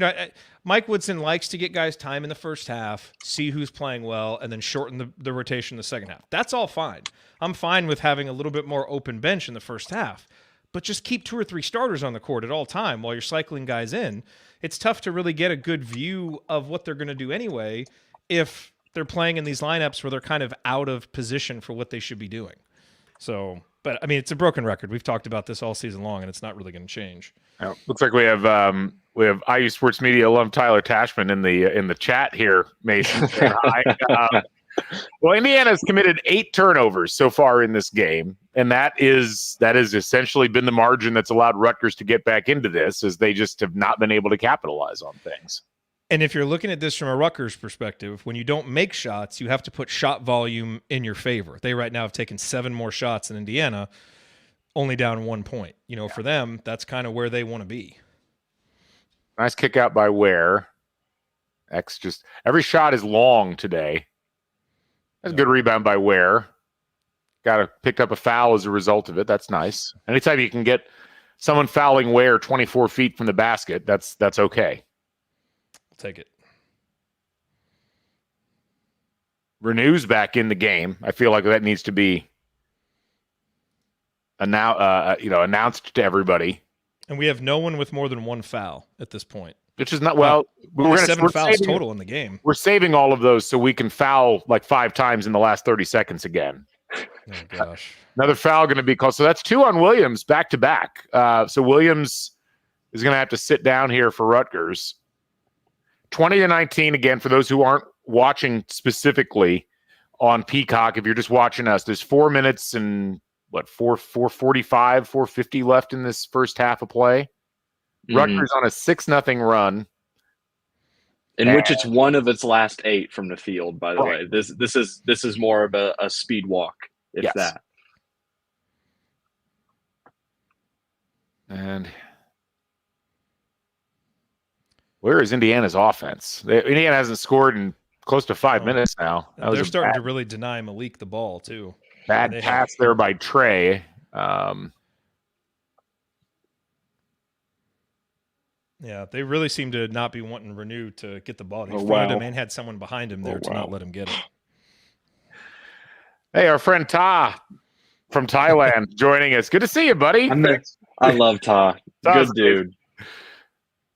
Mike Woodson likes to get guys time in the first half, see who's playing well, and then shorten the rotation in the second half. That's all fine. I'm fine with having a little bit more open bench in the first half, but just keep 2 or 3 starters on the court at all time while you're cycling guys in. It's tough to really get a good view of what they're going to do anyway if they're playing in these lineups where they're kind of out of position for what they should be doing. So, but I mean, it's a broken record. We've talked about this all season long, and it's not really going to change. Looks like we have IU Sports Media alum Tyler Tashman in the chat here, Mason. Well, Indiana's committed 8 turnovers so far in this game, and that has essentially been the margin that's allowed Rutgers to get back into this, as they just have not been able to capitalize on things. And if you're looking at this from a Rutgers perspective, when you don't make shots, you have to put shot volume in your favor. They right now have taken 7 more shots than Indiana, only down 1 point. For them, that's kind of where they want to be. Nice kick out by Ware. Every shot is long today. That's a good rebound by Ware. Picked up a foul as a result of it. That's nice. Anytime you can get someone fouling Ware 24 feet from the basket, that's okay. I'll take it. Renew's back in the game. I feel like that needs to be announced to everybody. And we have no one with more than 1 foul at this point. Which is not we're 7 fouls total in the game. We're saving all of those so we can foul like 5 times in the last 30 seconds again. Oh gosh. Another foul going to be called. So that's 2 on Williams back to back. So Williams is going to have to sit down here for Rutgers. 20-19 again for those who aren't watching specifically on Peacock. If you're just watching us, there's 4 minutes and 445, 450 left in this first half of play. Rutgers on a 6-0 run. In which it's one of its last 8 from the field, by the Right. way. This is more of a speed walk, if Yes. that. And where is Indiana's offense? Indiana hasn't scored in close to 5 minutes now. They're starting to really deny Malik the ball, too. Bad pass there by Trey. Yeah, they really seem to not be wanting Renew to get the ball. He fronted him and had someone behind him there to not let him get it. Hey, our friend Ta from Thailand joining us. Good to see you, buddy. I love Ta. Good dude.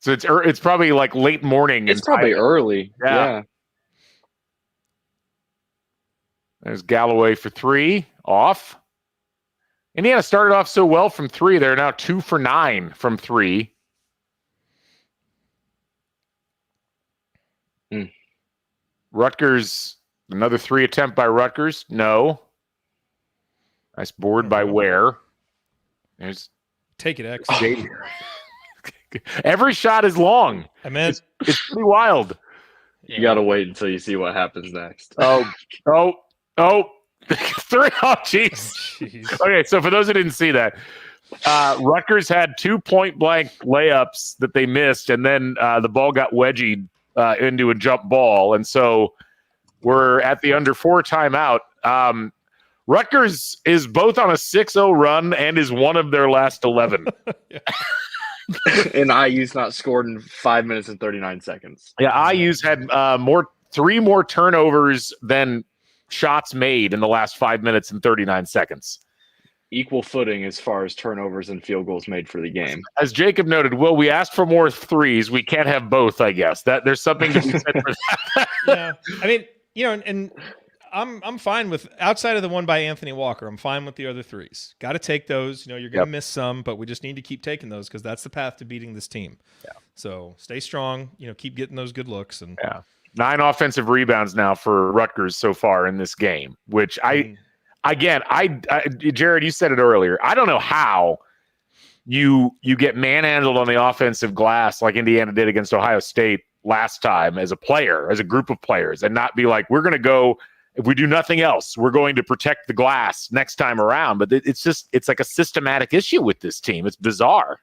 So it's probably like late morning. It's probably Thailand. Early. Yeah. There's Galloway for 3. Off. Indiana started off so well from 3. They're now 2 for 9 from 3. Rutgers, another 3 attempt by Rutgers. No. Nice board by Ware. There's Take it, X. Every shot is long. I meant it's pretty wild. You got to wait until you see what happens next. Oh. 3. Oh, jeez. Okay, so for those who didn't see that, Rutgers had 2 point-blank layups that they missed, and then the ball got wedgied into a jump ball, and so we're at the under 4 timeout. Rutgers is both on a 6-0 run and is one of their last 11. And IU's not scored in 5 minutes and 39 seconds. Yeah, IU's had 3 more turnovers than shots made in the last 5 minutes and 39 seconds. Equal footing as far as turnovers and field goals made for the game. As Jacob noted, Will, we asked for more threes. We can't have both, I guess. That there's something to be said for that. Yeah, I mean, and I'm fine with outside of the one by Anthony Walker. I'm fine with the other threes. Got to take those. You're going to miss some, but we just need to keep taking those because that's the path to beating this team. Yeah. So stay strong. Keep getting those good looks. And 9 offensive rebounds now for Rutgers so far in this game, which Jared, you said it earlier. I don't know how you get manhandled on the offensive glass like Indiana did against Ohio State last time as a player, as a group of players, and not be like, we're going to go, if we do nothing else, we're going to protect the glass next time around. But it's like a systematic issue with this team. It's bizarre.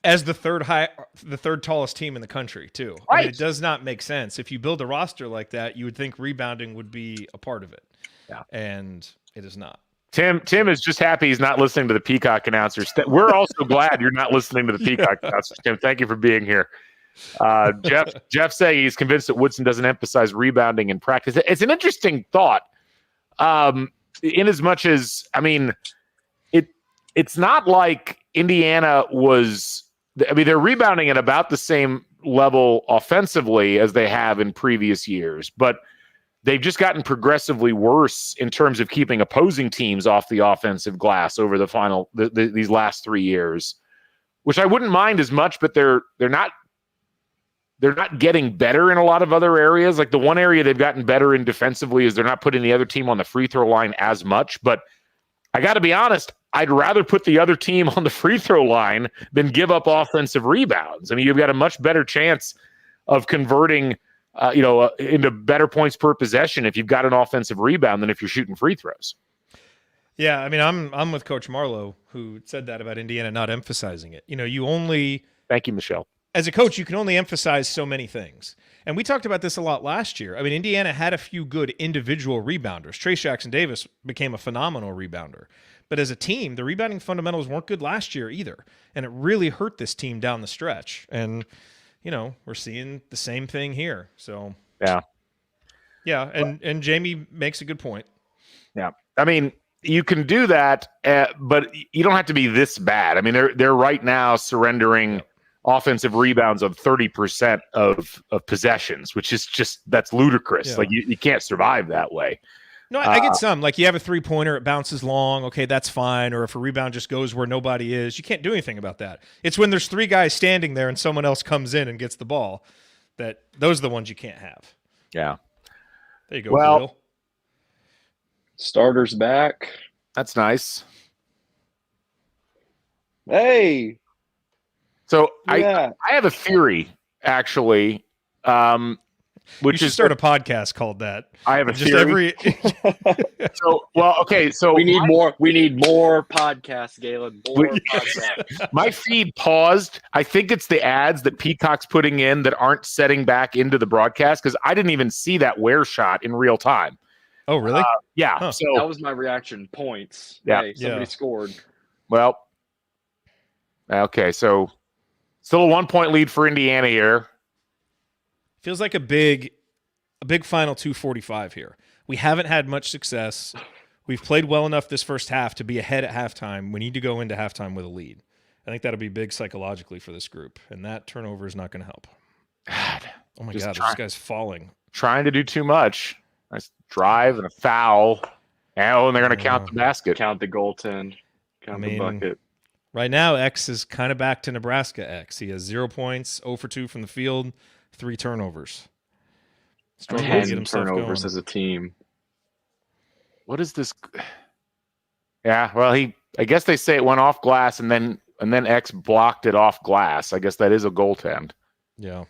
As the third tallest team in the country, too. Right. I mean, it does not make sense. If you build a roster like that, you would think rebounding would be a part of it. Yeah. And it is not. Tim is just happy he's not listening to the Peacock announcers. We're also glad you're not listening to the Peacock announcers. Tim, thank you for being here. Jeff saying he's convinced that Woodson doesn't emphasize rebounding in practice. It's an interesting thought. In as much as, I mean, it's not like Indiana was. I mean, they're rebounding at about the same level offensively as they have in previous years, but they've just gotten progressively worse in terms of keeping opposing teams off the offensive glass over these last 3 years, which I wouldn't mind as much, but they're not getting better in a lot of other areas. Like the one area they've gotten better in defensively is they're not putting the other team on the free throw line as much. But I got to be honest, I'd rather put the other team on the free throw line than give up offensive rebounds. I mean, you've got a much better chance of converting into better points per possession if you've got an offensive rebound than if you're shooting free throws. Yeah, I mean, I'm with Coach Marlowe, who said that about Indiana not emphasizing it. Thank you, Michelle. As a coach, you can only emphasize so many things. And we talked about this a lot last year. I mean, Indiana had a few good individual rebounders. Trace Jackson-Davis became a phenomenal rebounder. But as a team, the rebounding fundamentals weren't good last year either. And it really hurt this team down the stretch. And, we're seeing the same thing here. So, yeah. Yeah, and Jamie makes a good point. Yeah. I mean, you can do that, but you don't have to be this bad. I mean, they're right now surrendering offensive rebounds on 30% of possessions, which is that's ludicrous. Yeah. Like you can't survive that way. No, I get some. Like you have a 3-pointer, it bounces long. Okay, that's fine. Or if a rebound just goes where nobody is, you can't do anything about that. It's when there's 3 guys standing there and someone else comes in and gets the ball that those are the ones you can't have. Yeah. There you go. Well, Will. Starters back. That's nice. Hey. So Yeah. I have a theory, actually, which you should is start a podcast called that. I have a Just theory. So we need more podcasts, Galen. More podcasts. My feed paused. I think it's the ads that Peacock's putting in that aren't setting back into the broadcast, because I didn't even see that wear shot in real time. Oh, really? Yeah. Huh. So that was my reaction. Points. Yeah. Hey, somebody scored. Well, okay. So still a 1-point lead for Indiana here. Feels like a big final 245 here. We haven't had much success. We've played well enough this first half to be ahead at halftime. We need to go into halftime with a lead. I think that'll be big psychologically for this group, and that turnover is not going to help. God, oh my God, this guy's falling. Trying to do too much. Nice drive and a foul. And they're going to count the basket. Count the goaltend. Count the bucket. Right now, X is kind of back to Nebraska X. He has 0 points, 0 for 2 from the field, 3 turnovers. 10 turnovers going. As a team. What is this? Yeah, well, I guess they say it went off glass and then X blocked it off glass. I guess that is a goaltend. Yeah.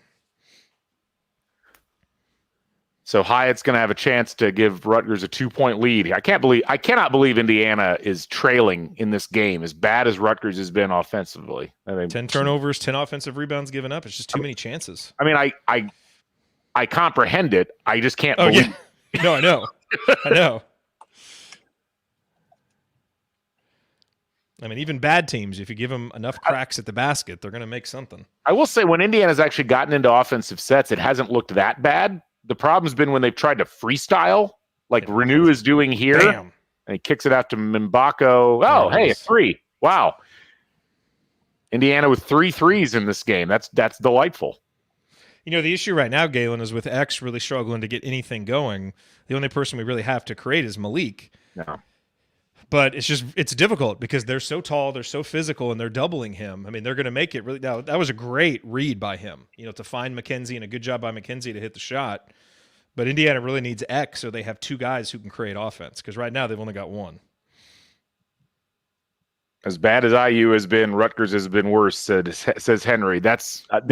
So Hyatt's going to have a chance to give Rutgers a 2-point lead. I cannot believe Indiana is trailing in this game as bad as Rutgers has been offensively. I mean, 10 turnovers, 10 offensive rebounds given up. It's just too many chances. I mean, I comprehend it. I just can't believe it. Yeah. No, I know. I know. I mean, even bad teams, if you give them enough cracks at the basket, they're going to make something. I will say when Indiana's actually gotten into offensive sets, it hasn't looked that bad. The problem's been when they've tried to freestyle, like Renew is doing here. Bam. And he kicks it out to Mbako. Oh, hey, a 3. Wow. Indiana with 3 threes in this game. That's delightful. You know, the issue right now, Galen, is with X really struggling to get anything going. The only person we really have to create is Malik. No. But it's difficult because they're so tall, they're so physical, and they're doubling him. I mean, they're going to make it really. Now, that was a great read by him, to find McKenzie, and a good job by McKenzie to hit the shot. But Indiana really needs X, so they have 2 guys who can create offense, because right now they've only got 1. As bad as IU has been, Rutgers has been worse, says Henry. That's I'm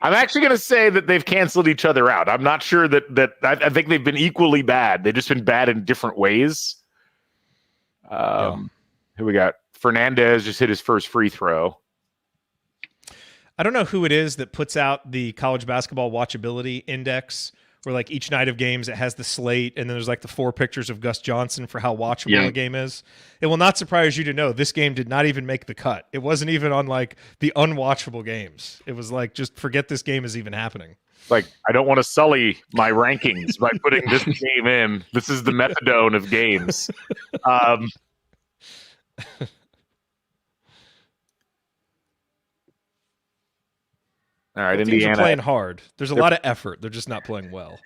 actually going to say that they've canceled each other out. I'm not sure that I think they've been equally bad. They've just been bad in different ways. Who we got? Fernandez just hit his first free throw. I don't know who it is that puts out the college basketball watchability index, where like each night of games it has the slate, and then there's like the 4 pictures of Gus Johnson for how watchable a game is. It will not surprise you to know this game did not even make the cut. It wasn't even on like the unwatchable games. It was like, just forget this game is even happening. Like, I don't want to sully my rankings by putting this game in. This is the methadone of games. All right, Teams Indiana are playing hard. There's a lot of effort. They're just not playing well.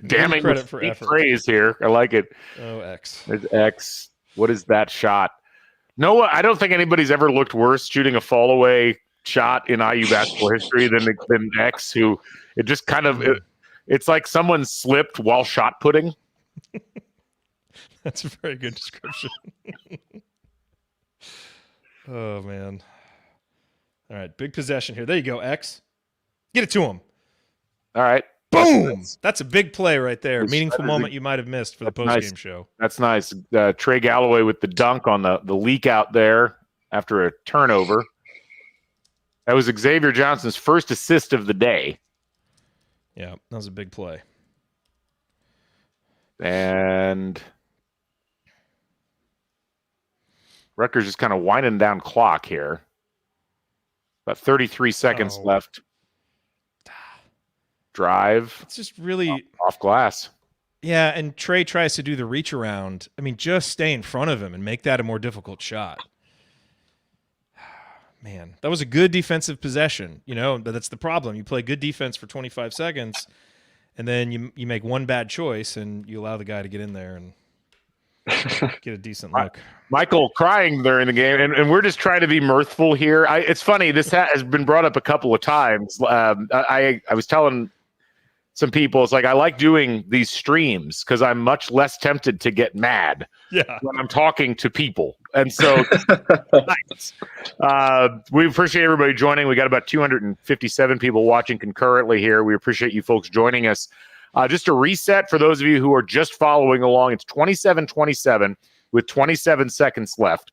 Damning credit for effort. Praise here. I like it. Oh, X. There's X. What is that shot? No, I don't think anybody's ever looked worse shooting a fall away shot in IU basketball history than X, who it just kind of it's like someone slipped while shot putting. That's a very good description. Oh man. All right, big possession here. There you go, X. Get it to him. All right. Boom! That's a big play right there. Meaningful moment you might have missed for the post-game show. That's nice. Trey Galloway with the dunk on the leak out there after a turnover. That was Xavier Johnson's first assist of the day. Yeah, that was a big play. And Rutgers just kind of winding down clock here. About 33 seconds left. Drive. It's just really off glass. Yeah, and Trey tries to do the reach around. I mean, just stay in front of him and make that a more difficult shot. Man, that was a good defensive possession. But that's the problem. You play good defense for 25 seconds, and then you make one bad choice, and you allow the guy to get in there and get a decent look. Michael crying during the game, and we're just trying to be mirthful here. It's funny. This has been brought up a couple of times. I was telling some people, it's like I like doing these streams because I'm much less tempted to get mad when I'm talking to people. And so we appreciate everybody joining. We got about 257 people watching concurrently here. We appreciate you folks joining us. Just a reset for those of you who are just following along, it's 27-27 with 27 seconds left.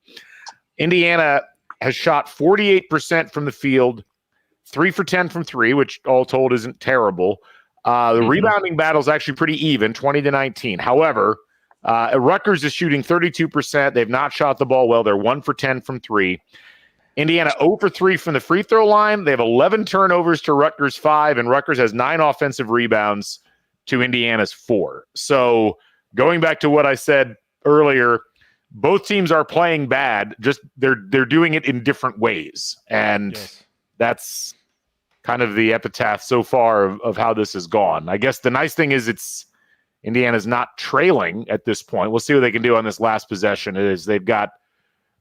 Indiana has shot 48% from the field, 3 for 10 from 3, which all told isn't terrible. The rebounding battle is actually pretty even, 20-19. However, Rutgers is shooting 32%. They've not shot the ball well. They're 1 for 10 from 3. Indiana 0 for 3 from the free throw line. They have 11 turnovers to Rutgers 5, and Rutgers has 9 offensive rebounds to Indiana's 4. So going back to what I said earlier, both teams are playing bad. Just they're doing it in different ways, and that's kind of the epitaph so far of how this has gone. I guess the nice thing is Indiana's not trailing at this point. We'll see what they can do on this last possession. They've got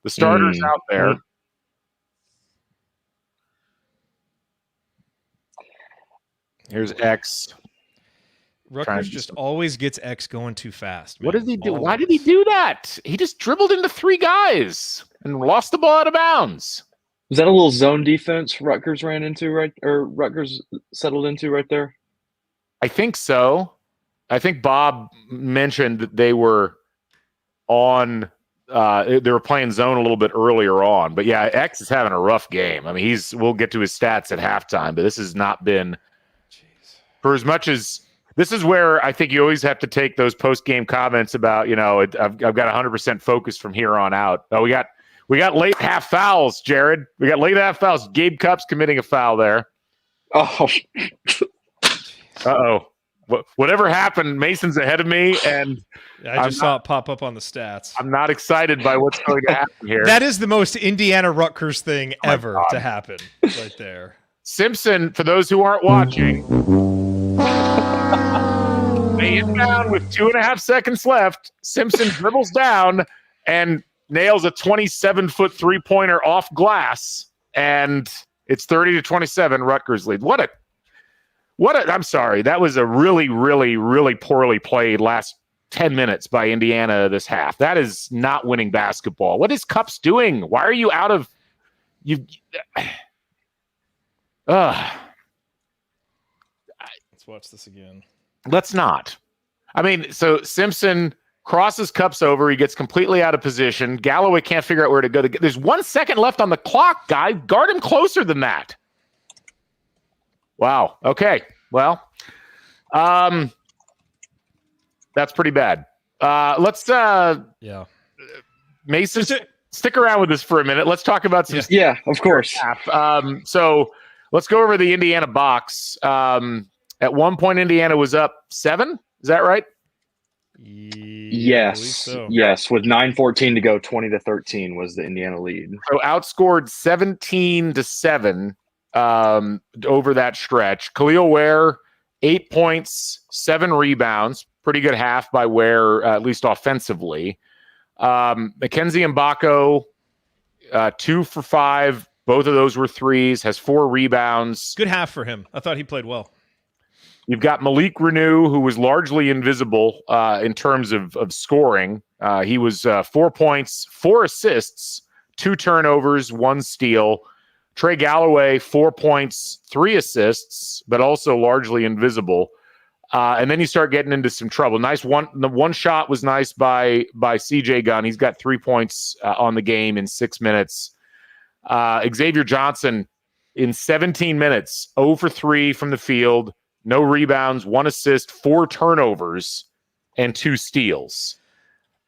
the starters out there. Here's X. Rutgers just always gets X going too fast. Man. What did he do? Why did he do that? He just dribbled into 3 guys and lost the ball out of bounds. Was that a little zone defense Rutgers ran into Rutgers settled into right there? I think so. I think Bob mentioned that they were on they were playing zone a little bit earlier on. But yeah, X is having a rough game. I mean, we'll get to his stats at halftime, but this has not been for as much as this is where I think you always have to take those post-game comments about, I've got 100% focus from here on out. Oh, we got late half fouls, Jared. We got late half fouls. Gabe Cupps committing a foul there. Oh. Uh-oh. Whatever happened, Mason's ahead of me, and I just saw it pop up on the stats. I'm not excited by what's going to happen here. That is the most Indiana Rutgers thing ever to happen right there. Simpson, for those who aren't watching, they inbound with 2.5 seconds left. Simpson dribbles down and nails a 27-foot three-pointer off glass, and it's 30-27. Rutgers lead. I'm sorry. That was a really, really, really poorly played last 10 minutes by Indiana this half. That is not winning basketball. What is Cupps doing? Why are you out of you? Let's watch this again. Let's not. I mean, so Simpson crosses Cupps over. He gets completely out of position. Galloway can't figure out where to go. There's 1 second left on the clock, guy. Guard him closer than that. Wow. Okay. Well, that's pretty bad. Let's Mason, stick around with us for a minute. Let's talk about some. Yeah, of course. So let's go over the Indiana box. At one point, Indiana was up 7. Is that right? Yes. So. Yes. With 9:14 to go, 20-13 was the Indiana lead. So outscored 17-7 over that stretch. Khalil Ware, 8 points, 7 rebounds. Pretty good half by Ware, at least offensively. Mackenzie Mbako, 2 for 5. Both of those were threes. Has 4 rebounds. Good half for him. I thought he played well. You've got Malik Renew, who was largely invisible in terms of scoring. He was 4 points, 4 assists, 2 turnovers, 1 steal. Trey Galloway, 4 points, 3 assists, but also largely invisible. And then you start getting into some trouble. The one shot was nice by CJ Gunn. He's got 3 points on the game in 6 minutes. Xavier Johnson in 17 minutes, 0 for 3 from the field. No rebounds, 1 assist, 4 turnovers, and 2 steals.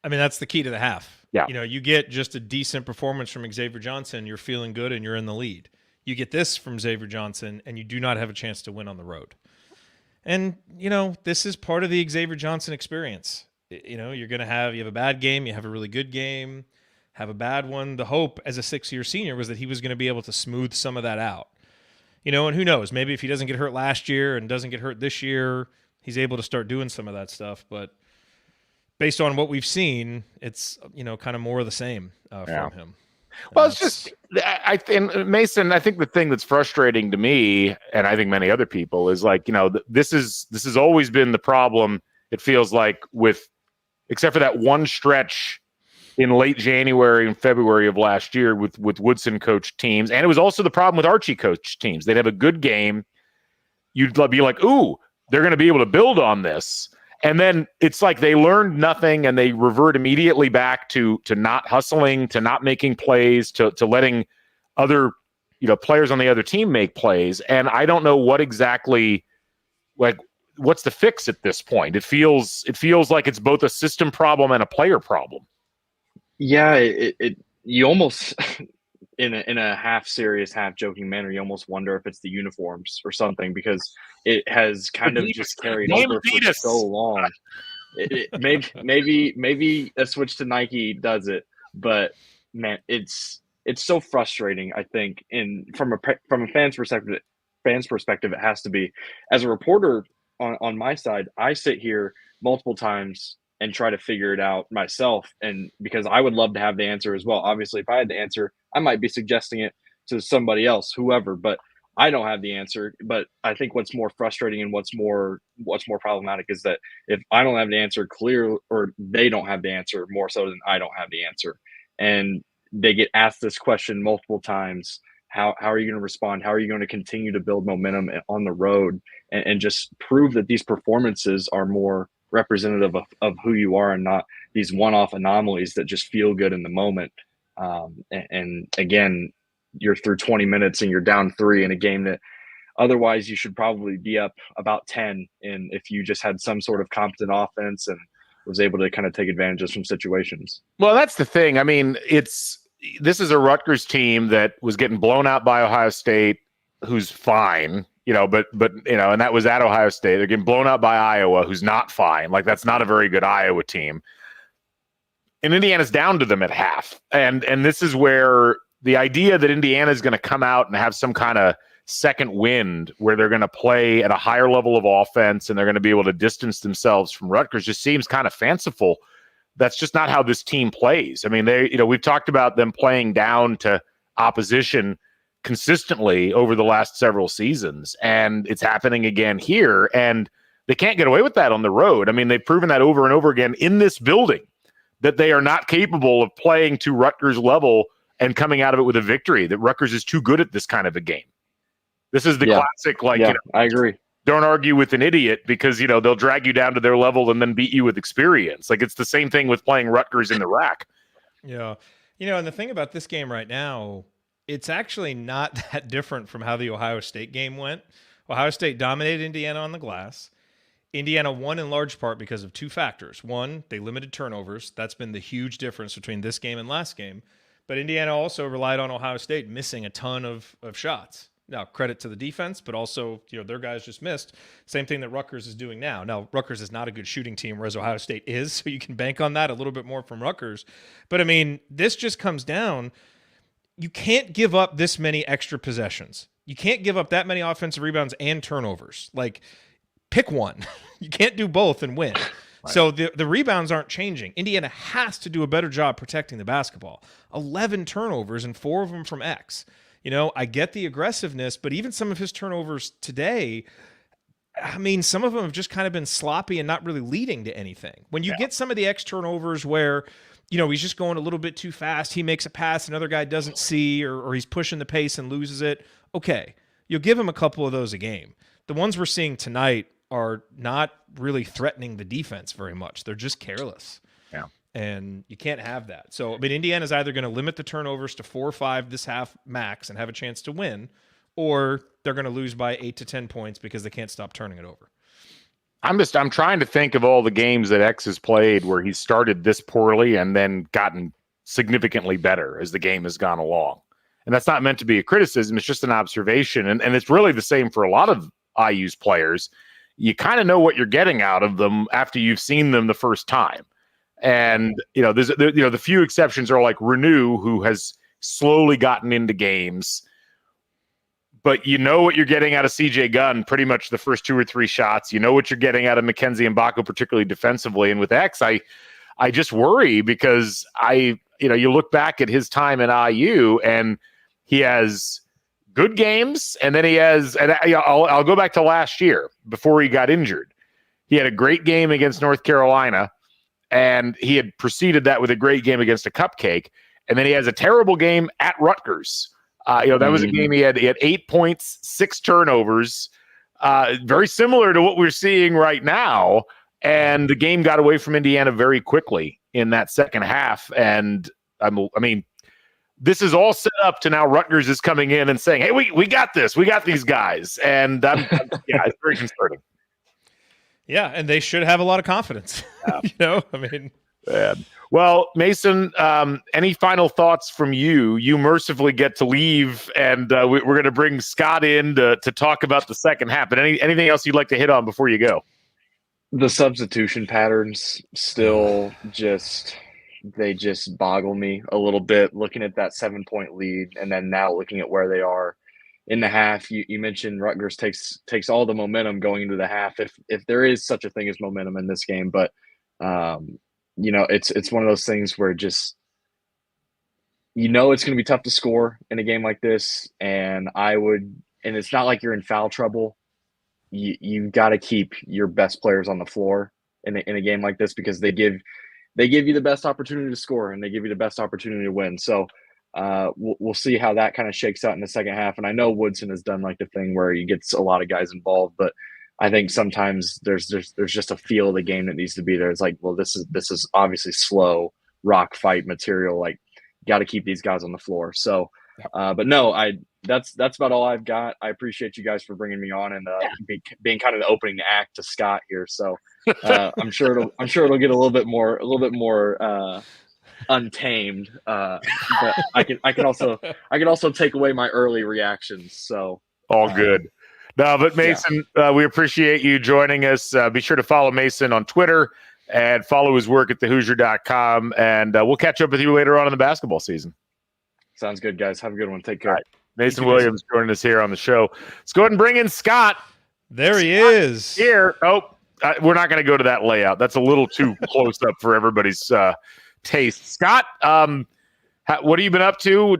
I mean, that's the key to the half. Yeah. You get just a decent performance from Xavier Johnson, you're feeling good, and you're in the lead. You get this from Xavier Johnson, and you do not have a chance to win on the road. And, this is part of the Xavier Johnson experience. You have a bad game, you have a really good game, have a bad one. The hope as a 6-year senior was that he was going to be able to smooth some of that out. And who knows? Maybe if he doesn't get hurt last year and doesn't get hurt this year, he's able to start doing some of that stuff. But based on what we've seen, it's, kind of more of the same from him. Well, it's just and Mason. I think the thing that's frustrating to me, and I think many other people, is like, this has always been the problem. It feels like except for that one stretch in late January and February of last year with Woodson coached teams, and it was also the problem with Archie coached teams. They'd have a good game, you'd be like, "Ooh, they're going to be able to build on this." And then it's like they learned nothing and they revert immediately back to not hustling, to not making plays, to letting other, players on the other team make plays. And I don't know what exactly, like, what's the fix at this point? It feels like it's both a system problem and a player problem. Yeah, you almost in a half serious, half joking manner, you almost wonder if it's the uniforms or something, because it has kind of just carried over for so long. Maybe a switch to Nike does it, but man, it's so frustrating. I think, from a fan's perspective, it has to be. As a reporter on my side, I sit here multiple times and try to figure it out myself, and because I would love to have the answer as well. Obviously, if I had the answer, I might be suggesting it to somebody else, whoever, but I don't have the answer. But I think what's more frustrating and what's more problematic is that if I don't have the answer clear, or they don't have the answer more so than I don't have the answer, and they get asked this question multiple times, how are you going to respond? How are you going to continue to build momentum on the road and just prove that these performances are more representative of who you are and not these one-off anomalies that just feel good in the moment. And again, you're through 20 minutes and you're down 3 in a game that otherwise you should probably be up about 10. And if you just had some sort of competent offense and was able to kind of take advantage of some situations. Well, that's the thing. I mean, this is a Rutgers team that was getting blown out by Ohio State, who's fine, but and that was at Ohio State. They're getting blown out by Iowa, who's not fine. Like, that's not a very good Iowa team. And Indiana's down to them at half. And this is where the idea that Indiana is going to come out and have some kind of second wind where they're going to play at a higher level of offense and they're going to be able to distance themselves from Rutgers just seems kind of fanciful. That's just not how this team plays. I mean, we've talked about them playing down to opposition consistently over the last several seasons, and it's happening again here, and they can't get away with that on the road. I mean, they've proven that over and over again in this building, that they are not capable of playing to Rutgers level and coming out of it with a victory, that Rutgers is too good at this kind of a game. This is the classic, I agree. Don't argue with an idiot, because, they'll drag you down to their level and then beat you with experience. Like, it's the same thing with playing Rutgers in the RAC. Yeah. And the thing about this game right now, it's actually not that different from how the Ohio State game went. Ohio State dominated Indiana on the glass. Indiana won in large part because of two factors. One, they limited turnovers. That's been the huge difference between this game and last game. But Indiana also relied on Ohio State missing a ton of shots. Now, credit to the defense, but also, their guys just missed. Same thing that Rutgers is doing now. Now, Rutgers is not a good shooting team, whereas Ohio State is, so you can bank on that a little bit more from Rutgers. But, I mean, this just comes down. You can't give up this many extra possessions. You can't give up that many offensive rebounds and turnovers. Like, pick one. You can't do both and win. Right. So the rebounds aren't changing. Indiana has to do a better job protecting the basketball. 11 turnovers and 4 of them from X. I get the aggressiveness, but even some of his turnovers today, I mean, some of them have just kind of been sloppy and not really leading to anything. When you get some of the X turnovers where, he's just going a little bit too fast, he makes a pass, another guy doesn't see, or he's pushing the pace and loses it, okay, you'll give him a couple of those a game. The ones we're seeing tonight are not really threatening the defense very much. They're just careless. Yeah. And you can't have that. So, I mean, Indiana's either going to limit the turnovers to 4 or 5 this half max and have a chance to win, or they're going to lose by 8 to 10 points because they can't stop turning it over. I'm trying to think of all the games that X has played where he's started this poorly and then gotten significantly better as the game has gone along. And that's not meant to be a criticism. It's just an observation. And it's really the same for a lot of IU's players. You kind of know what you're getting out of them after you've seen them the first time. And, the few exceptions are like Renew, who has slowly gotten into games. But you know what you're getting out of CJ Gunn pretty much the first 2 or 3 shots. You know what you're getting out of Mackenzie Mbako, particularly defensively. And with X, I just worry because you look back at his time in IU, and he has good games, and then he has, and I'll go back to last year before he got injured. He had a great game against North Carolina, and he had preceded that with a great game against a cupcake, and then he has a terrible game at Rutgers. That was a game he had 8 points, 6 turnovers, very similar to what we're seeing right now. And the game got away from Indiana very quickly in that second half. And this is all set up to now Rutgers is coming in and saying, hey, we got this. We got these guys. And it's very concerning. Yeah, and they should have a lot of confidence. Yeah. Well, Mason, any final thoughts from you? You mercifully get to leave, and we're going to bring Scott in to talk about the second half. But anything else you'd like to hit on before you go? The substitution patterns still they just boggle me a little bit, looking at that 7-point lead, and then now looking at where they are in the half. You mentioned Rutgers takes all the momentum going into the half, if there is such a thing as momentum in this game. But it's one of those things where just it's going to be tough to score in a game like this, and it's not like you're in foul trouble. You've got to keep your best players on the floor in a game like this, because they give you the best opportunity to score, and they give you the best opportunity to win. So we'll see how that kind of shakes out in the second half. And I know Woodson has done like the thing where he gets a lot of guys involved, but I think sometimes there's just a feel of the game that needs to be there. It's like, well, this is obviously slow rock fight material. Like, got to keep these guys on the floor. So, but no, that's about all I've got. I appreciate you guys for bringing me on and being kind of the opening act to Scott here. So I'm sure it'll get a little bit more untamed. But I can also take away my early reactions. So all good. No, but Mason, we appreciate you joining us. Be sure to follow Mason on Twitter and follow his work at thehoosier.com. And we'll catch up with you later on in the basketball season. Sounds good, guys. Have a good one. Take care. Right. Mason Williams joining us here on the show. Let's go ahead and bring in Scott. There he is. Here. Oh, we're not going to go to that layout. That's a little too close up for everybody's taste. Scott, what have you been up to?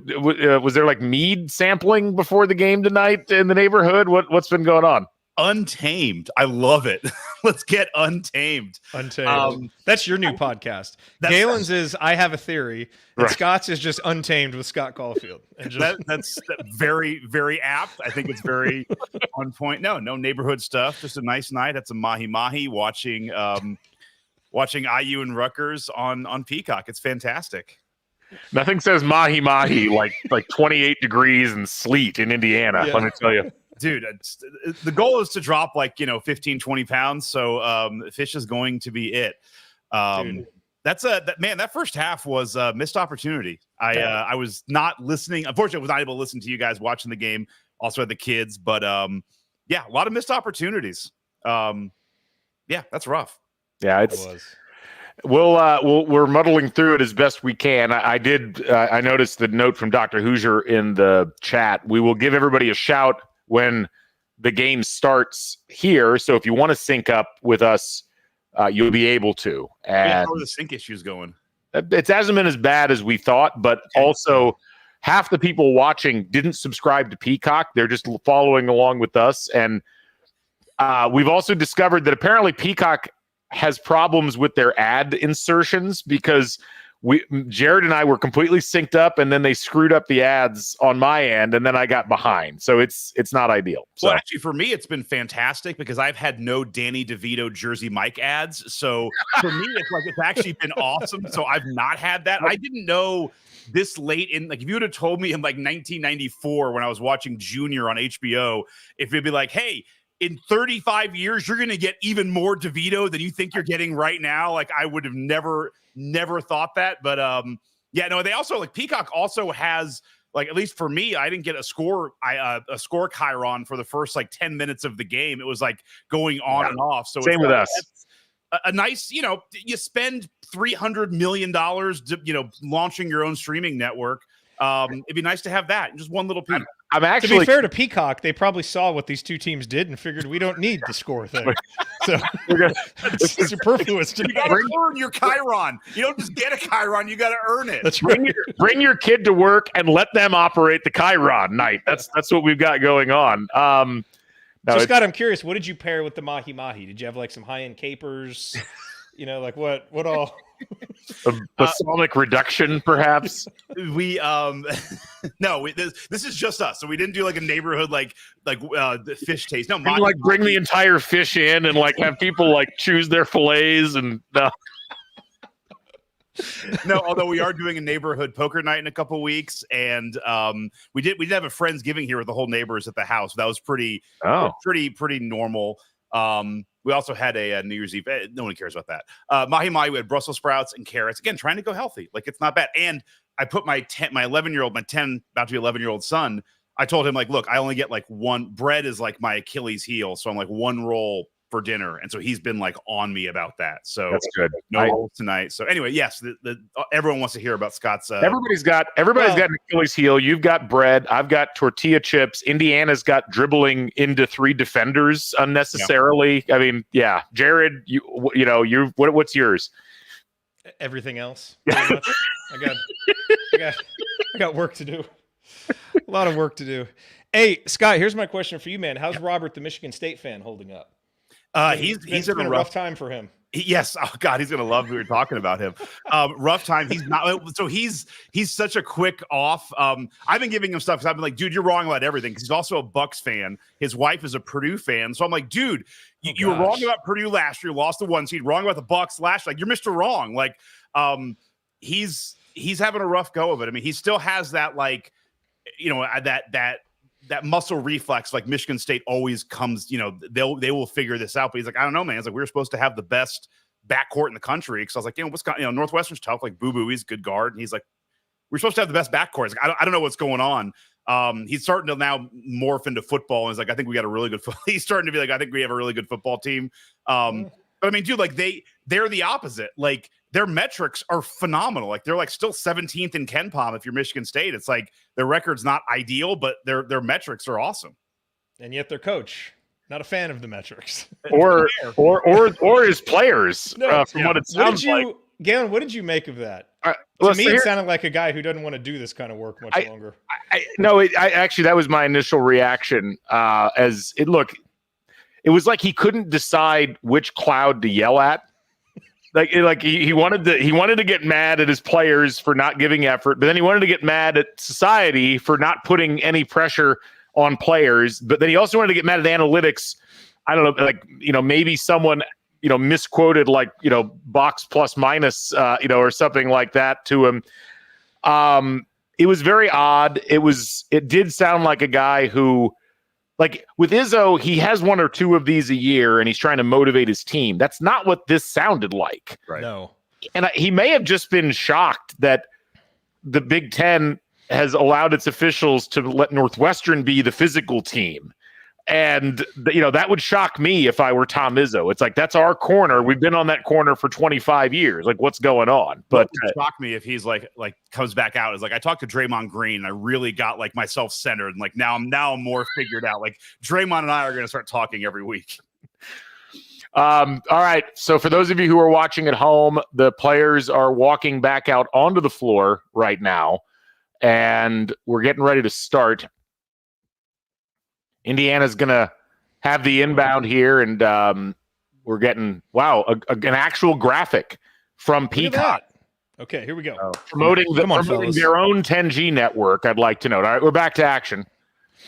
Was there like mead sampling before the game tonight in the neighborhood? What's been going on? Untamed. I love it. Let's get untamed. Untamed. That's your new podcast. Galen's is I Have a Theory, and Scott's is just Untamed with Scott Caulfield. And that's very, very apt. I think it's very on point. No neighborhood stuff. Just a nice night at some mahi-mahi watching IU and Rutgers on Peacock. It's fantastic. Nothing says mahi-mahi like 28 degrees and sleet in Indiana, let me tell you. Dude, the goal is to drop 15, 20 pounds. So fish is going to be it. That first half was a missed opportunity. I was not listening. Unfortunately, I was not able to listen to you guys watching the game. Also had the kids, but a lot of missed opportunities. That's rough. Yeah, it was. We're muddling through it as best we can. I noticed the note from Dr. Hoosier in the chat. We will give everybody a shout when the game starts here. So if you want to sync up with us, you'll be able to. And how are the sync issues going? It hasn't been as bad as we thought, but also half the people watching didn't subscribe to Peacock. They're just following along with us. And we've also discovered that apparently Peacock has problems with their ad insertions, because Jared and I were completely synced up, and then they screwed up the ads on my end, and then I got behind. So it's not ideal. So. Well, actually, for me, it's been fantastic because I've had no Danny DeVito Jersey Mike ads. So for me, it's actually been awesome. So I've not had that. I didn't know this late in, if you would have told me in 1994 when I was watching Junior on HBO, if it'd be like, hey, in 35 years, you're going to get even more DeVito than you think you're getting right now. I would have never thought that. But they also Peacock also has, at least for me, I didn't get a score chyron for the first 10 minutes of the game. It was going on and off. So same with us. A nice, you spend $300 million, launching your own streaming network. It'd be nice to have that. Just one little piece. I'm actually, to be fair to Peacock, they probably saw what these two teams did and figured we don't need the score thing. So it's superfluous to you got to earn your Chiron. You don't just get a Chiron, you got to earn it. That's right. Bring your kid to work and let them operate the Chiron night. That's what we've got going on. So Scott, I'm curious, what did you pair with the mahi mahi? Did you have like some high-end capers? Like what all? A balsamic reduction, perhaps. We no, this is just us. So we didn't do like a neighborhood like the fish taste. No, bring the entire fish in and like have people like choose their fillets and No, although we are doing a neighborhood poker night in a couple weeks, and we did have a Friendsgiving here with the whole neighbors at the house. That was pretty normal. We also had a New Year's Eve. No one cares about that. Mahi mahi. We had Brussels sprouts and carrots. Again, trying to go healthy. Like it's not bad. And I put my 11-year-old, my 10 about to be 11-year-old son. I told him like, look, I only get like one. Bread is like my Achilles heel, so I'm like one roll for dinner, and so he's been like on me about that. So that's good. No rolls tonight. So anyway, yes, everyone wants to hear about Scott's. Everybody's got an Achilles heel. You've got bread. I've got tortilla chips. Indiana's got dribbling into 3 defenders unnecessarily. Yeah. I mean, yeah, Jared, what's yours? Everything else. I got work to do. A lot of work to do. Hey, Scott, here's my question for you, man. How's Robert, the Michigan State fan, holding up? He's in a rough time for him. Yes. Oh God, he's gonna love we were talking about him. Rough time. He's not. So he's such a quick off. I've been giving him stuff because I've been like, dude, you're wrong about everything. Because he's also a Bucks fan. His wife is a Purdue fan. So I'm like, dude, you were wrong about Purdue last year. Lost the 1 seed. Wrong about the Bucks last year. Like you're Mr. Wrong. Like he's having a rough go of it. I mean, he still has that like that muscle reflex, like Michigan State always comes, they will figure this out. But he's like, I don't know, man. It's like, we were supposed to have the best backcourt in the country. Because I was like, Wisconsin, Northwestern's tough. Like Boo Boo, he's a good guard. And he's like, we're supposed to have the best backcourt. He's like, I don't know what's going on. He's starting to now morph into football. And he's like, I think we got a really good he's starting to be like, I think we have a really good football team. But I mean, dude, like they're the opposite. Like their metrics are phenomenal. Like they're like still 17th in KenPom if you're Michigan State. It's like their record's not ideal, but their metrics are awesome. And yet their coach, not a fan of the metrics. or his players. From what it sounds like. Galen, what did you make of that? To me, it sounded like a guy who doesn't want to do this kind of work much longer. Actually, that was my initial reaction. It was like he couldn't decide which cloud to yell at. Like he wanted to get mad at his players for not giving effort, but then he wanted to get mad at society for not putting any pressure on players. But then he also wanted to get mad at analytics. I don't know, maybe someone misquoted box plus minus or something like that to him. It was very odd. It did sound like a guy who, like with Izzo, he has 1 or 2 of these a year and he's trying to motivate his team. That's not what this sounded like. Right. No. And he may have just been shocked that the Big Ten has allowed its officials to let Northwestern be the physical team. And, that would shock me if I were Tom Izzo. It's like, that's our corner. We've been on that corner for 25 years. Like, what's going on? But it would shock me if he's like comes back out. Is like, I talked to Draymond Green and I really got like myself centered. And like, now I'm more figured out. Like Draymond and I are going to start talking every week. All right. So for those of you who are watching at home, the players are walking back out onto the floor right now. And we're getting ready to start. Indiana's going to have the inbound here, and we're getting, an actual graphic from Peacock. Okay, here we go. Promoting their own 10G network, I'd like to note. All right, we're back to action.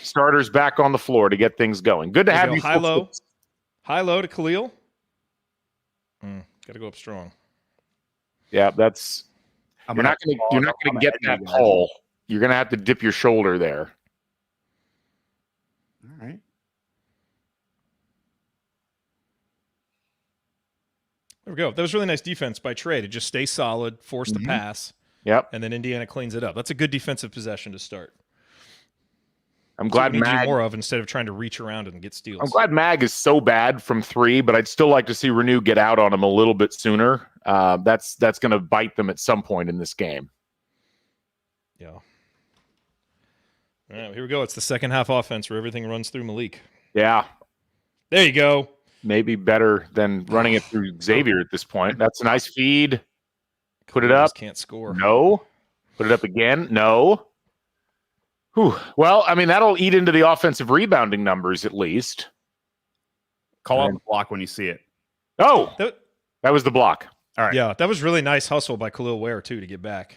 Starters back on the floor to get things going. Good to have you. High low to Khalil. Got to go up strong. Yeah, that's – you're not going to get that pull. You're going to have to dip your shoulder there. All right. There we go. That was really nice defense by Trey to just stay solid, force the pass. Yep. And then Indiana cleans it up. That's a good defensive possession to start. I'm glad we need to do more of instead of trying to reach around and get steals. I'm glad Mag is so bad from 3, but I'd still like to see Renew get out on him a little bit sooner. That's going to bite them at some point in this game. Yeah. All right, here we go. It's the second half offense where everything runs through Malik. Yeah. There you go. Maybe better than running it through Xavier at this point. That's a nice feed. Put it He up. just can't score. No. Put it up again. No. Whew. Well, I mean, that'll eat into the offensive rebounding numbers at least. Call out the block when you see it. Oh, that was the block. All right. Yeah, that was really nice hustle by Khalil Ware, too, to get back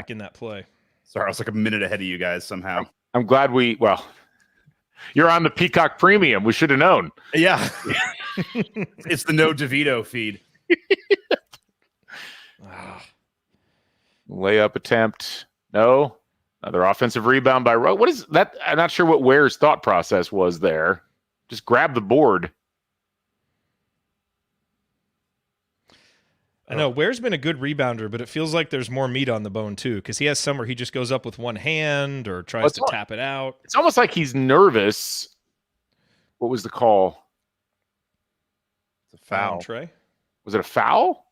in that play. Sorry, I was like a minute ahead of you guys somehow. I'm glad you're on the Peacock Premium. We should have known. Yeah. It's the no DeVito feed. Layup attempt. No. Another offensive rebound by Rowe. What is that? I'm not sure what Ware's thought process was there. Just grab the board. I know Ware's been a good rebounder, but it feels like there's more meat on the bone too, because he has some where he just goes up with one hand or tries to tap it out. It's almost like he's nervous. What was the call? It's a foul. Trey? Was it a foul?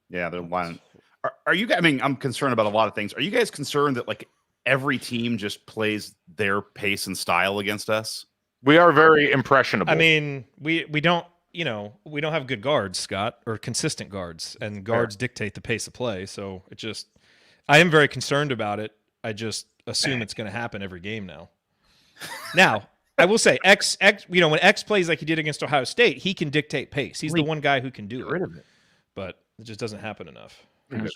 Yeah, they're lying. Are you guys? I mean, I'm concerned about a lot of things. Are you guys concerned that like every team just plays their pace and style against us? We are very impressionable. I mean, we don't. We don't have good guards, Scott, or consistent guards, and guards dictate the pace of play. So I am very concerned about it. I just assume it's going to happen every game now. Now, I will say, X, when X plays like he did against Ohio State, he can dictate pace. He's the one guy who can do it. But it just doesn't happen enough.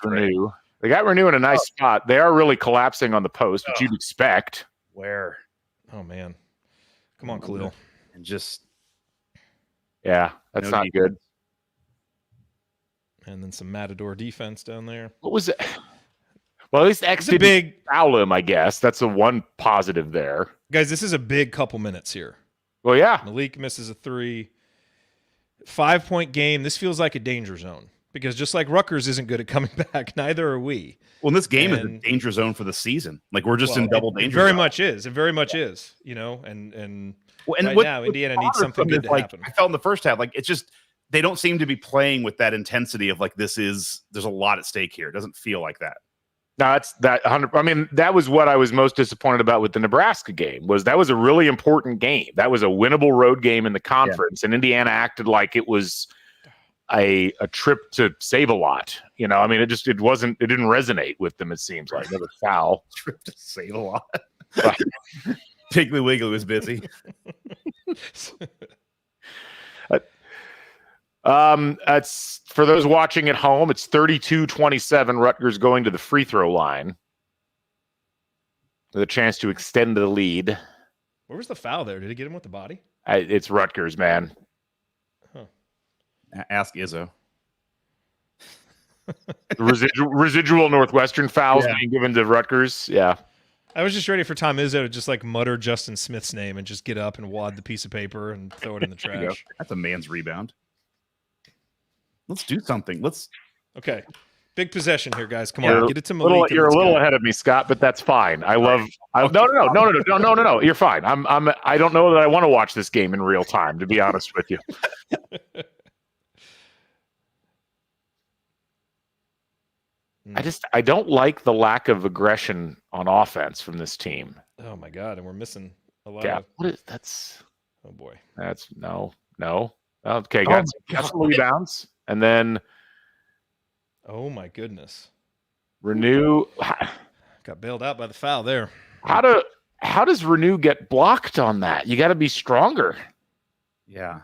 Renew. They got Renew in a nice spot. They are really collapsing on the post, which you'd expect. Where? Oh man, come on, Khalil, and just. Yeah, that's not good. And then some Matador defense down there. What was it? Well, at least X didn't foul him, I guess. That's the one positive there. Guys, this is a big couple minutes here. Well, yeah. Malik misses a 3. 5-point game. This feels like a danger zone because just like Rutgers isn't good at coming back, neither are we. Well, this game is a danger zone for the season. Like we're just in double danger. It very much is. It very much is. And well, and right now, Indiana needs something good to happen. I felt in the first half, like it's just they don't seem to be playing with that intensity of like there's a lot at stake here. It doesn't feel like that. No, it's that 100. I mean, that was what I was most disappointed about with the Nebraska game. That was a really important game. That was a winnable road game in the conference, and Indiana acted like it was a trip to save a lot. I mean, it didn't resonate with them. It seems like another foul. Trip to save a lot. Piggly Wiggly was busy. It's for those watching at home. It's 32-27. Rutgers going to the free throw line with a chance to extend the lead. Where was the foul there? Did he get him with the body? It's Rutgers, man. Huh. Ask Izzo. Residual Northwestern fouls being given to Rutgers. Yeah. I was just ready for Tom Izzo to just like mutter Justin Smith's name and just get up and wad the piece of paper and throw it in the trash. That's a man's rebound. Let's do something. Okay. Big possession here, guys. Come on, get it to Malik. You're a little ahead of me, Scott, but that's fine. No. You're fine. I don't know that I want to watch this game in real time, to be honest with you. I don't like the lack of aggression on offense from this team. Oh my God, and we're missing a lot of that's oh boy. That's no. Okay, got some rebounds. And then oh my goodness. Renew got bailed out by the foul there. How does Renew get blocked on that? You got to be stronger. Yeah.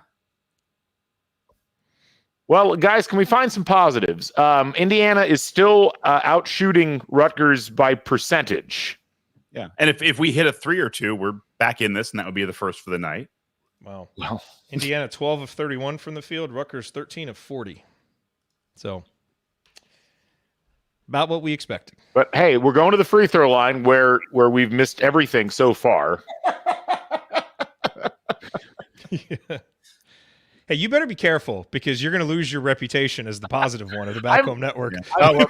Well, guys, can we find some positives? Indiana is still out shooting Rutgers by percentage. Yeah. And if we hit a 3 or 2, we're back in this, and that would be the first for the night. Wow. Indiana 12 of 31 from the field, Rutgers 13 of 40. So about what we expected. But hey, we're going to the free throw line where we've missed everything so far. Yeah. Hey, you better be careful because you're going to lose your reputation as the positive one of the Back Home Network. Yeah. Oh, well,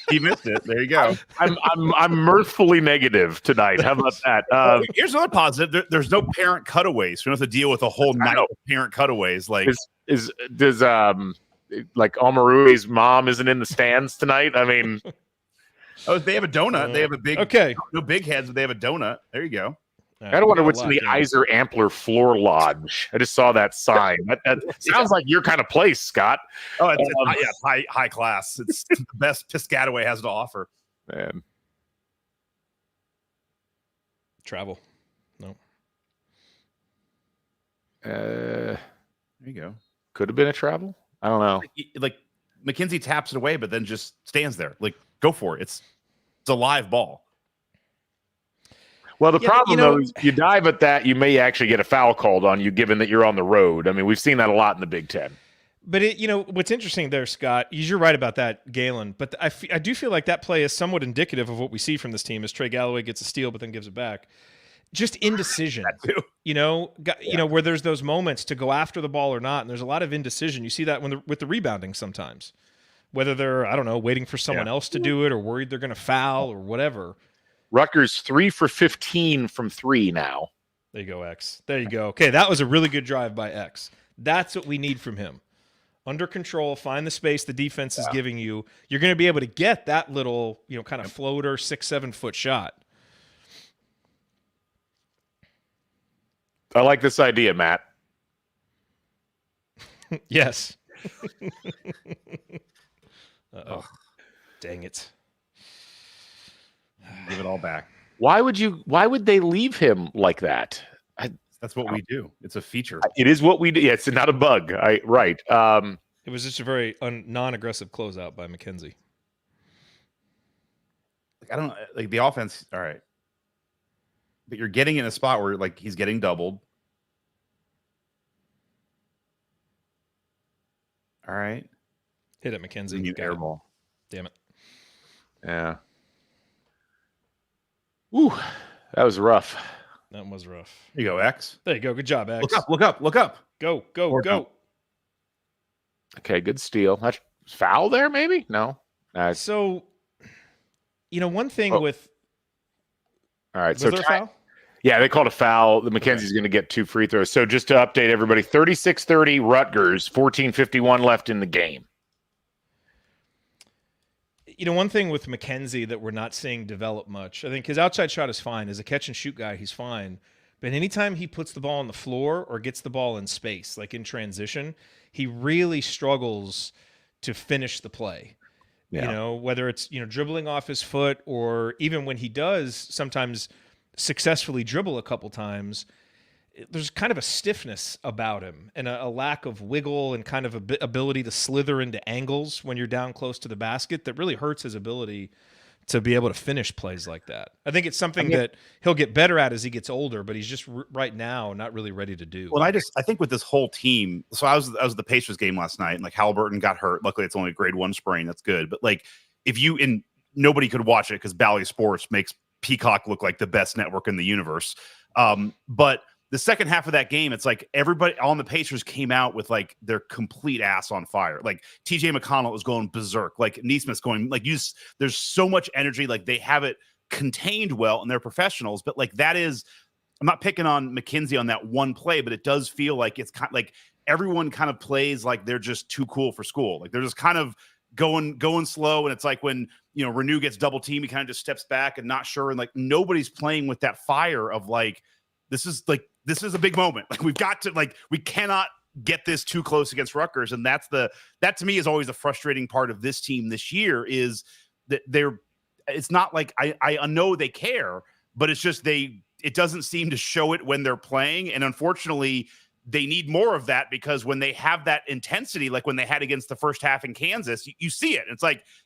he missed it. There you go. I'm mirthfully negative tonight. How about that? Here's another positive. There's no parent cutaways. We don't have to deal with a whole night of parent cutaways. Like does like Omarui's mom isn't in the stands tonight? I mean, Oh, they have a donut. They have a big, no big heads, but they have a donut. There you go. I don't wonder what's in the Iser Ampler Floor Lodge. I just saw that sign. That sounds like your kind of place, Scott. Oh, it's high class. It's the best Piscataway has to offer. Man. Travel. No. There you go. Could have been a travel. I don't know. Like McKenzie taps it away, but then just stands there. Like, go for it. It's a live ball. Well, the problem, though, is you dive at that, you may actually get a foul called on you, given that you're on the road. I mean, we've seen that a lot in the Big Ten. But, what's interesting there, Scott, you're right about that, Galen, but I do feel like that play is somewhat indicative of what we see from this team as Trey Galloway gets a steal but then gives it back. Just indecision, where there's those moments to go after the ball or not, and there's a lot of indecision. You see that with the rebounding sometimes, whether they're, I don't know, waiting for someone else to do it or worried they're going to foul or whatever. Rutgers 3 for 15 from 3 now. There you go, X. There you go. Okay, that was a really good drive by X. That's what we need from him. Under control, find the space the defense is giving you. You're going to be able to get that little, kind of floater 6-7 foot shot. I like this idea, Matt. Yes. Uh-oh. Dang it. Give it all back. Why would they leave him like that? That's what we do. It's a feature. It is what we do. Yeah, it's not a bug. Right. It was just a very non-aggressive closeout by McKenzie. I don't like the offense. All right. But you're getting in a spot where he's getting doubled. All right. Hit it, McKenzie. You air ball. Damn it. Yeah. Ooh, that was rough. That was rough. There you go, X. There you go. Good job, X. Look up. Go. Okay, good steal. That's foul there, maybe? No. So, one thing with... All right. Was there a foul? Yeah, they called a foul. The McKenzie's going to get 2 free throws. So just to update everybody, 36-30 Rutgers, 14:51 left in the game. One thing with McKenzie that we're not seeing develop much, I think his outside shot is fine. As a catch and shoot guy, he's fine. But anytime he puts the ball on the floor or gets the ball in space, like in transition, he really struggles to finish the play. Yeah. Whether it's, dribbling off his foot or even when he does sometimes successfully dribble a couple times, there's kind of a stiffness about him and a lack of wiggle and kind of ability to slither into angles when you're down close to the basket that really hurts his ability to be able to finish plays like that. I think it's something that he'll get better at as he gets older, but he's just right now not really ready to do. Well, I think with this whole team, so I was at the Pacers game last night, and Halliburton got hurt. Luckily, it's only a grade 1 sprain. That's good. But nobody could watch it because Bally Sports makes Peacock look like the best network in the universe. But the second half of that game, it's like everybody on the Pacers came out with their complete ass on fire. TJ McConnell is going berserk. Neesmith's going there's so much energy. They have it contained well and they're professionals. But that is, I'm not picking on McKenzie on that one play, but it does feel like it's kind of everyone kind of plays like they're just too cool for school. They're just kind of going slow. And it's when, Renew gets double teamed, he kind of just steps back and not sure. And nobody's playing with that fire of this is a big moment. We've got to we cannot get this too close against Rutgers. And that to me is always the frustrating part of this team this year is that it's not I know they care, but it's just it doesn't seem to show it when they're playing. And unfortunately they need more of that because when they have that intensity, when they had against the first half in Kansas, you see it. It's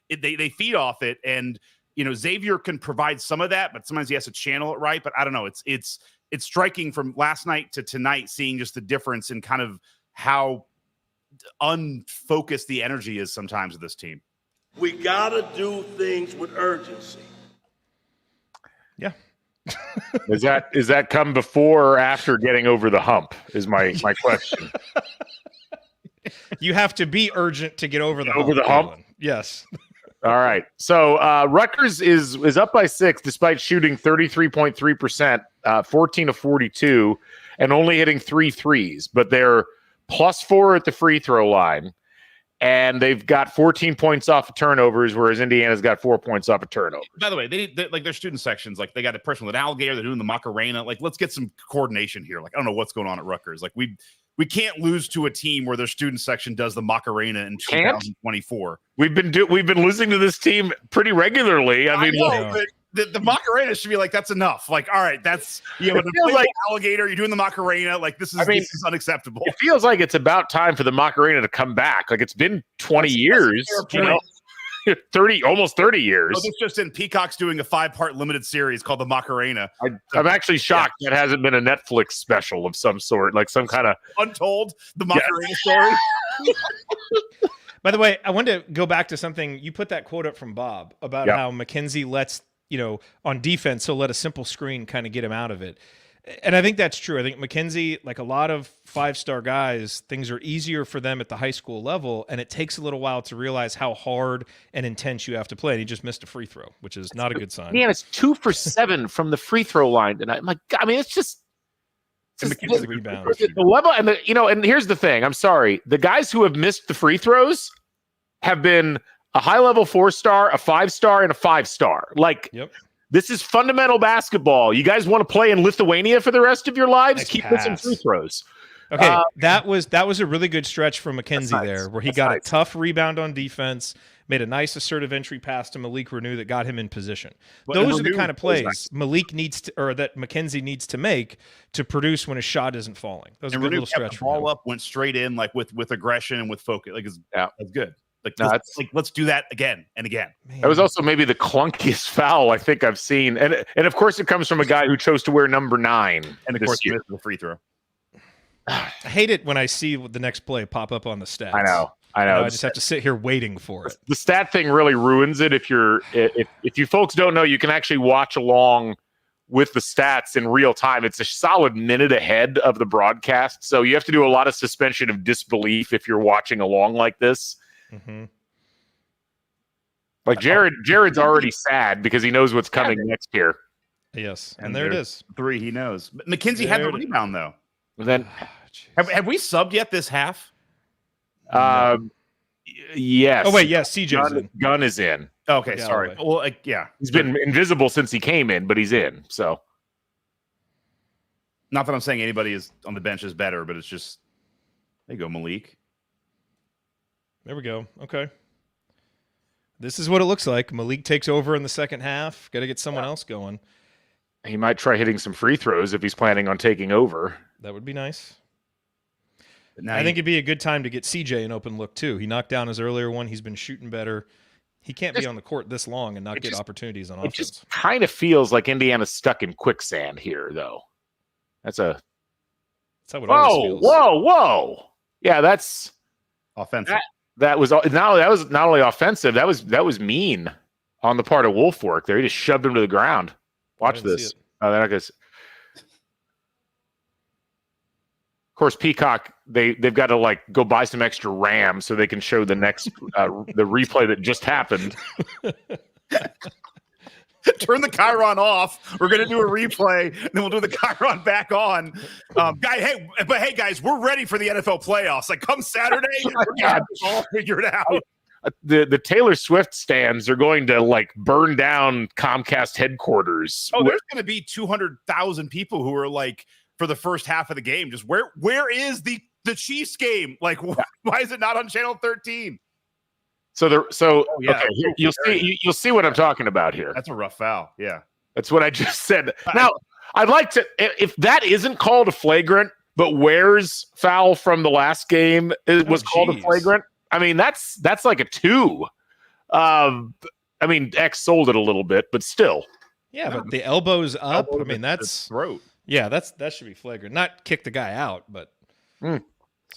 they feed off it. And, Xavier can provide some of that, but sometimes he has to channel it right. But I don't know. It's striking from last night to tonight, seeing just the difference in kind of how unfocused the energy is sometimes of this team. We got to do things with urgency. Yeah. Is that come before or after getting over the hump is my question. You have to be urgent to get over the hump. Over the hump? Yes. All right. So Rutgers is up by 6 despite shooting 33.3%, 14 of 42, and only hitting 3 threes. But they're +4 at the free throw line. and they've got 14 points off of turnovers, whereas Indiana's got 4 points off of turnovers. By the way, like their student sections, like they got a person with an alligator, they're doing the Macarena. Like, let's get some coordination here. Like, I don't know what's going on at Rutgers. Like, we can't lose to a team where their student section does the Macarena in 2024. We've been losing to this team pretty regularly. I mean, but the Macarena should be like, that's enough. Like, all right, that's like alligator. You're doing the Macarena. Like, this is unacceptable. It feels like it's about time for the Macarena to come back. Like, it's been 20 years. 30, almost 30 years. Oh, this just in, Peacock's doing a 5-part limited series called the Macarena. I'm actually shocked that hasn't been a Netflix special of some sort, like some kind of Untold, the Macarena story. By the way, I wanted to go back to something. You put that quote up from Bob about how McKenzie lets, on defense, he'll let a simple screen kind of get him out of it. And I think that's true. I think McKenzie, like a lot of 5-star guys, things are easier for them at the high school level, and it takes a little while to realize how hard and intense you have to play. And he just missed a free throw, which is not a good sign. Yeah, it's 2 for 7 from the free throw line tonight. I'm like, I mean, it's just the rebound. The level, and and here's the thing. I'm sorry, the guys who have missed the free throws have been a high-level 4-star, a 5-star, and a 5-star. Like. Yep. This is fundamental basketball. You guys want to play in Lithuania for the rest of your lives? Keep missing free throws. Okay, that was a really good stretch from McKenzie there, where he got a tough rebound on defense, made a nice assertive entry pass to Malik Renew that got him in position. Those are the kind of plays Malik needs to, or that McKenzie needs to make to produce when a shot isn't falling. Those are a good little stretch. The ball up, went straight in, like with aggression and with focus. Like, that's good. Let's do that again and again. Man. That was also maybe the clunkiest foul I think I've seen, and of course it comes from a guy who chose to wear number 9. And of course, he missed the free throw. I hate it when I see the next play pop up on the stats. I know. I just have to sit here waiting for it. The stat thing really ruins it. If you folks don't know, you can actually watch along with the stats in real time. It's a solid minute ahead of the broadcast, so you have to do a lot of suspension of disbelief if you're watching along like this. Mm-hmm. Like Jared's already sad because he knows what's coming next year. Yes, and there it is. 3 he knows. But McKenzie had the rebound though. And then have we subbed yet this half? Yes. Oh wait, yes. CJ's in. Gunn is in. Okay, sorry. Well, he's been invisible since he came in, but he's in. So, not that I'm saying anybody is on the bench is better, but it's just there you go, Malik. There we go. Okay. This is what it looks like. Malik takes over in the second half. Got to get someone else going. He might try hitting some free throws if he's planning on taking over. That would be nice. I think it'd be a good time to get CJ an open look, too. He knocked down his earlier one. He's been shooting better. He can't be on the court this long and not get opportunities on offense. It just kind of feels like Indiana's stuck in quicksand here, though. That's how it always feels. Whoa. Yeah, that's offensive. That was not only offensive. That was mean on the part of Wolfwork. There, he just shoved him to the ground. Watch this. Oh, they're not gonna. Of course, Peacock. They've got to go buy some extra RAM so they can show the next the replay that just happened. Turn the Chiron off. We're gonna do a replay, and then we'll do the Chiron back on. Hey guys, we're ready for the NFL playoffs. Like come Saturday, we're gonna have this all figured out. The Taylor Swift stands are going to burn down Comcast headquarters. Oh, there's going to be 200,000 people who are for the first half of the game. Just where is the Chiefs game? Why is it not on channel 13? Okay, you'll see what I'm talking about here. That's a rough foul. Yeah, that's what I just said. Now I'd like to, if that isn't called a flagrant, but Ware's foul from the last game was called a flagrant. I mean, that's like a 2. I mean, X sold it a little bit, but still. Yeah, but the elbow's up. I mean, that's throat. Yeah, that should be flagrant. Not kick the guy out, but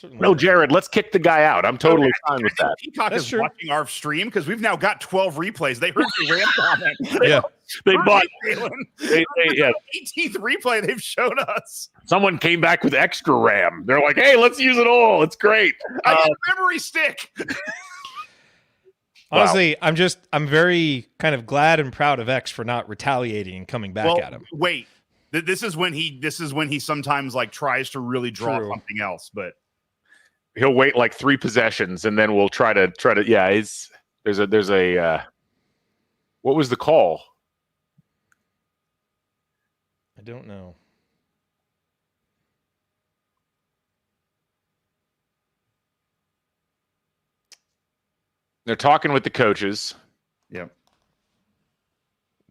no, Jared, let's kick the guy out. I'm totally fine with that. Peacock is watching our stream because we've now got 12 replays. They heard the rant comment. Yeah, they bought. Yeah, 18th replay they've shown us. Someone came back with extra RAM. They're like, "Hey, let's use it all. It's great." I got a memory stick. Honestly, I'm very kind of glad and proud of X for not retaliating and coming back at him. Wait, this is when he sometimes tries to really draw something else, but. he'll wait like 3 possessions, and then we'll try to. Yeah, there's a. What was the call? I don't know. They're talking with the coaches. Yep.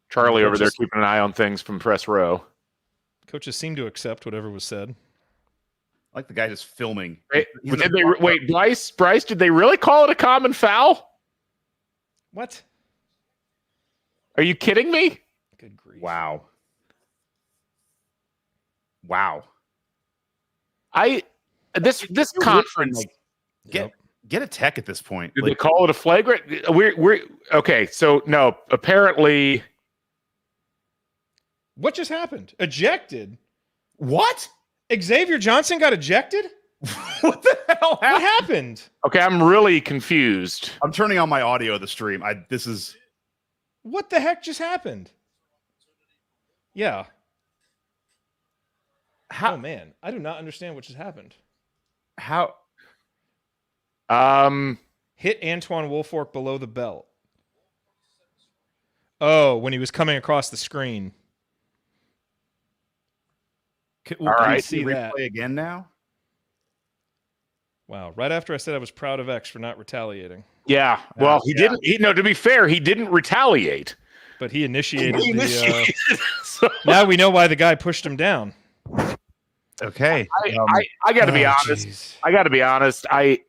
Charlie over there keeping an eye on things from press row. Coaches seem to accept whatever was said. I like the guy just filming. Wait, Bryce, did they really call it a common foul? What? Are you kidding me? Good grief. Wow. This conference. Get a tech at this point. Did they call it a flagrant? We're okay. So no, apparently. What just happened? Ejected? What? Xavier Johnson got ejected? What the hell happened? What happened? Okay, I'm really confused. I'm turning on my audio of the stream. What the heck just happened? Yeah. Oh man, I do not understand what just happened. How? Hit Antoine Woolfolk below the belt. Oh, when he was coming across the screen. Can right. see that again now? Wow. Right after I said I was proud of X for not retaliating. Yeah. Well, he didn't. To be fair, he didn't retaliate. But he initiated so, now we know why the guy pushed him down. Okay. I got to be honest. Geez. I got to be honest. I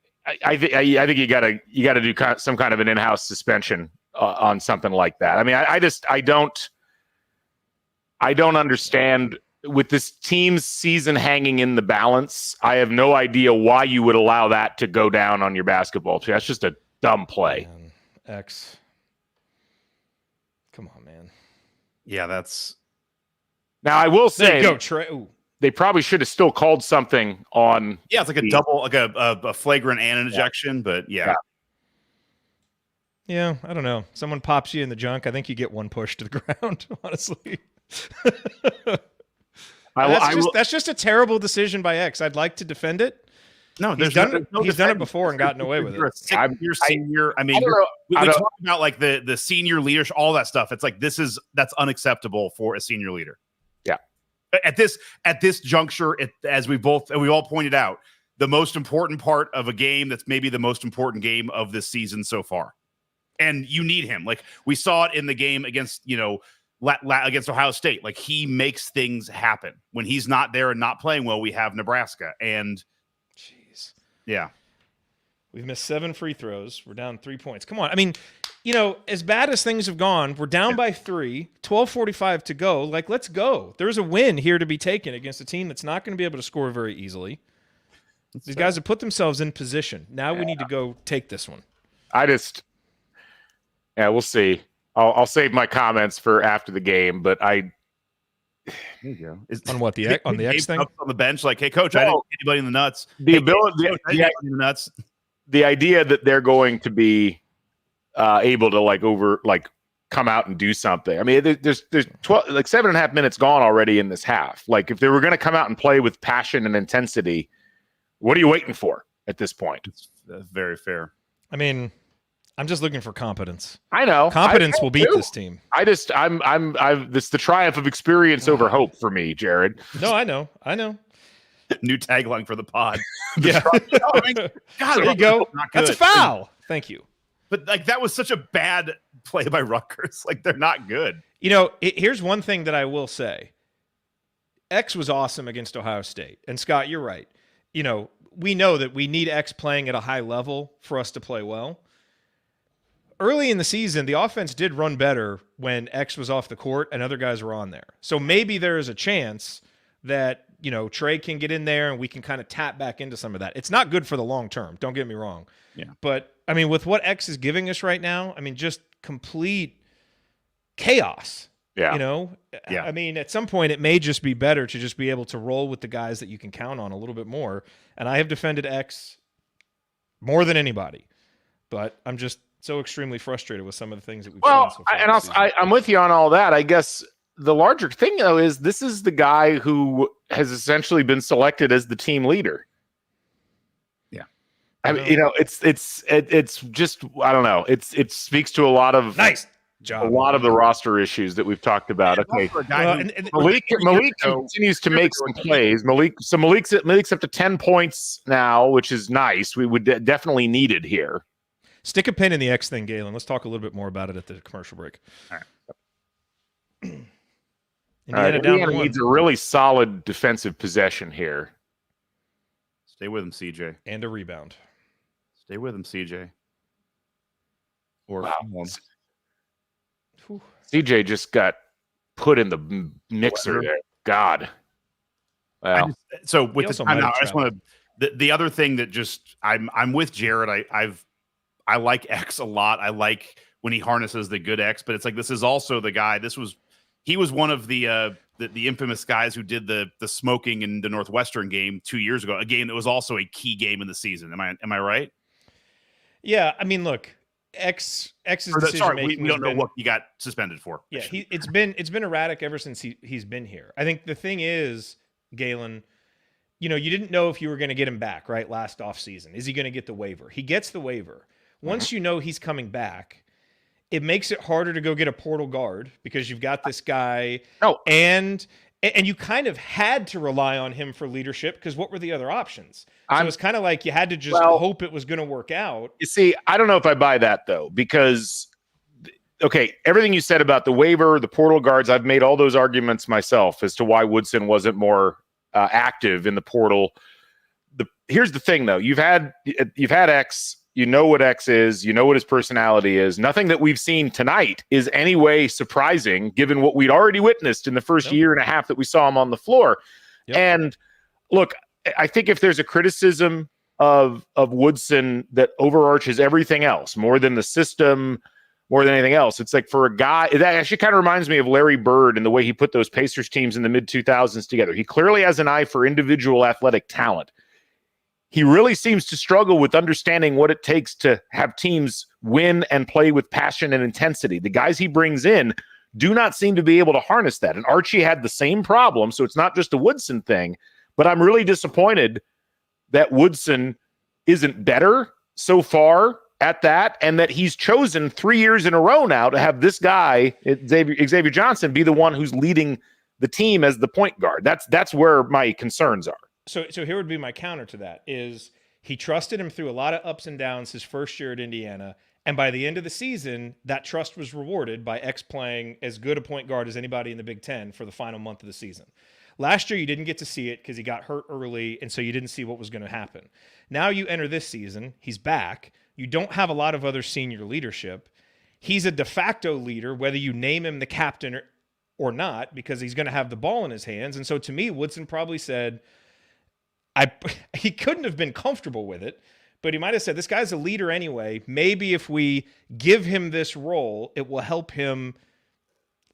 think you got to do some kind of an in-house suspension on something like that. I mean, I don't understand with this team's season hanging in the balance. I have no idea why you would allow that to go down on your basketball team. That's just a dumb play. Man, X. Come on, man. Yeah, that's. Now I will say, there you go, Trey. Ooh. They probably should have still called something on. Yeah, it's like a double, like a flagrant and an ejection, but yeah. Yeah, I don't know. Someone pops you in the junk. I think you get one push to the ground, honestly. That's just a terrible decision by X. I'd like to defend it. No, he's done it before and gotten away with it. You're a six-year senior. I mean, we talk about like the senior leadership, all that stuff. It's like that's unacceptable for a senior leader. Yeah. At this juncture, as we all pointed out, the most important part of a game that's maybe the most important game of this season so far, and you need him. Like we saw it in the game against against Ohio State. Like he makes things happen. When he's not there and not playing well, we have Nebraska. And jeez, yeah, we've missed 7 free throws. We're down 3 points. Come on. I mean, as bad as things have gone, we're down by 3, 12:45 to go. Like, let's go. There's a win here to be taken against a team that's not going to be able to score very easily. These guys have put themselves in position. Now we need to go take this one. We'll see. I'll save my comments for after the game, but there you go. On what the X thing on the bench, like, hey, coach, I didn't hit anybody in the nuts. The idea that they're going to be able to come out and do something. I mean, there's 12, 7.5 minutes gone already in this half. Like, if they were going to come out and play with passion and intensity, what are you waiting for at this point? That's very fair. I mean, I'm just looking for competence. I know competence will beat this team. This is the triumph of experience over hope for me, Jared. No, I know. New tagline for the pod. Yeah. God, there you go. That's a foul. Thank you. But that was such a bad play by Rutgers. Like, they're not good. Here's one thing that I will say. X was awesome against Ohio State. And Scott, you're right. We know that we need X playing at a high level for us to play well. Early in the season, the offense did run better when X was off the court and other guys were on there. So maybe there is a chance that, Trey can get in there and we can kind of tap back into some of that. It's not good for the long term. Don't get me wrong. Yeah. But, I mean, with what X is giving us right now, I mean, just complete chaos. Yeah. Yeah. I mean, at some point, it may just be better to just be able to roll with the guys that you can count on a little bit more. And I have defended X more than anybody. But I'm just so extremely frustrated with some of the things that we've seen so far. I'm with you on all that. I guess the larger thing, though, is this is the guy who has essentially been selected as the team leader. Yeah. I mean, it's just, I don't know. It speaks to a lot of nice job, a lot of the roster issues that we've talked about. Okay, Malik continues to make some plays. Malik's up to 10 points now, which is nice. We would definitely need it here. Stick a pin in the X thing, Galen. Let's talk a little bit more about it at the commercial break. All right. Indiana needs a really solid defensive possession here. Stay with him, CJ. And a rebound. Stay with him, CJ. Or CJ just got put in the mixer there. God. Well, so with the timeout, I just want to. The other thing that just I'm with Jared. I like X a lot. I like when he harnesses the good X, but it's like this is also the guy. He was one of the infamous guys who did the smoking in the Northwestern game 2 years ago, a game that was also a key game in the season. Am I right? Yeah, I mean, look, X's decision making. We don't know what he got suspended for. Yeah, it's been erratic ever since he's been here. I think the thing is, Galen, you didn't know if you were going to get him back, right? Last offseason. Is he going to get the waiver? He gets the waiver. Once you know he's coming back, it makes it harder to go get a portal guard because you've got this guy. Oh. And you kind of had to rely on him for leadership because what were the other options? So it's kind of like you had to just hope it was going to work out. You see, I don't know if I buy that, though, because, okay, everything you said about the waiver, the portal guards, I've made all those arguments myself as to why Woodson wasn't more active in the portal. Here's the thing, though. You've had X. You know what X is. You know what his personality is. Nothing that we've seen tonight is any way surprising, given what we'd already witnessed in the first year and a half that we saw him on the floor. Yep. And look, I think if there's a criticism of Woodson that overarches everything else, more than the system, more than anything else, it's like for a guy, that actually kind of reminds me of Larry Bird and the way he put those Pacers teams in the mid-2000s together. He clearly has an eye for individual athletic talent. He really seems to struggle with understanding what it takes to have teams win and play with passion and intensity. The guys he brings in do not seem to be able to harness that. And Archie had the same problem, so it's not just a Woodson thing. But I'm really disappointed that Woodson isn't better so far at that, and that he's chosen 3 years in a row now to have this guy, Xavier Johnson, be the one who's leading the team as the point guard. That's where my concerns are. So here would be my counter to that is he trusted him through a lot of ups and downs his first year at Indiana. And by the end of the season, that trust was rewarded by X playing as good a point guard as anybody in the Big Ten for the final month of the season. Last year, you didn't get to see it because he got hurt early, and so you didn't see what was going to happen. Now you enter this season, he's back. You don't have a lot of other senior leadership. He's a de facto leader, whether you name him the captain or not, because he's going to have the ball in his hands. And so to me, Woodson probably said, he couldn't have been comfortable with it, but he might have said, this guy's a leader anyway. Maybe if we give him this role, it will help him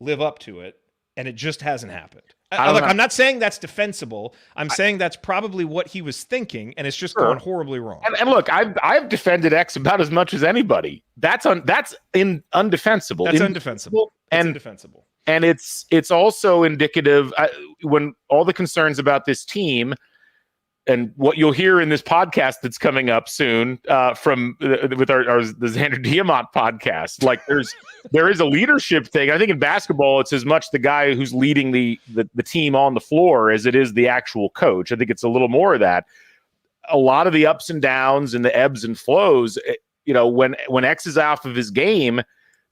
live up to it. And it just hasn't happened. I'm not saying that's defensible. I'm saying that's probably what he was thinking, and it's just gone horribly wrong. And look, I've defended X about as much as anybody. That's undefensible. That's undefensible. Indefensible. And it's also indicative when all the concerns about this team. And what you'll hear in this podcast that's coming up soon with the Xander Diamant podcast, like there is a leadership thing. I think in basketball, it's as much the guy who's leading the team on the floor as it is the actual coach. I think it's a little more of that. A lot of the ups and downs and the ebbs and flows, when X is off of his game,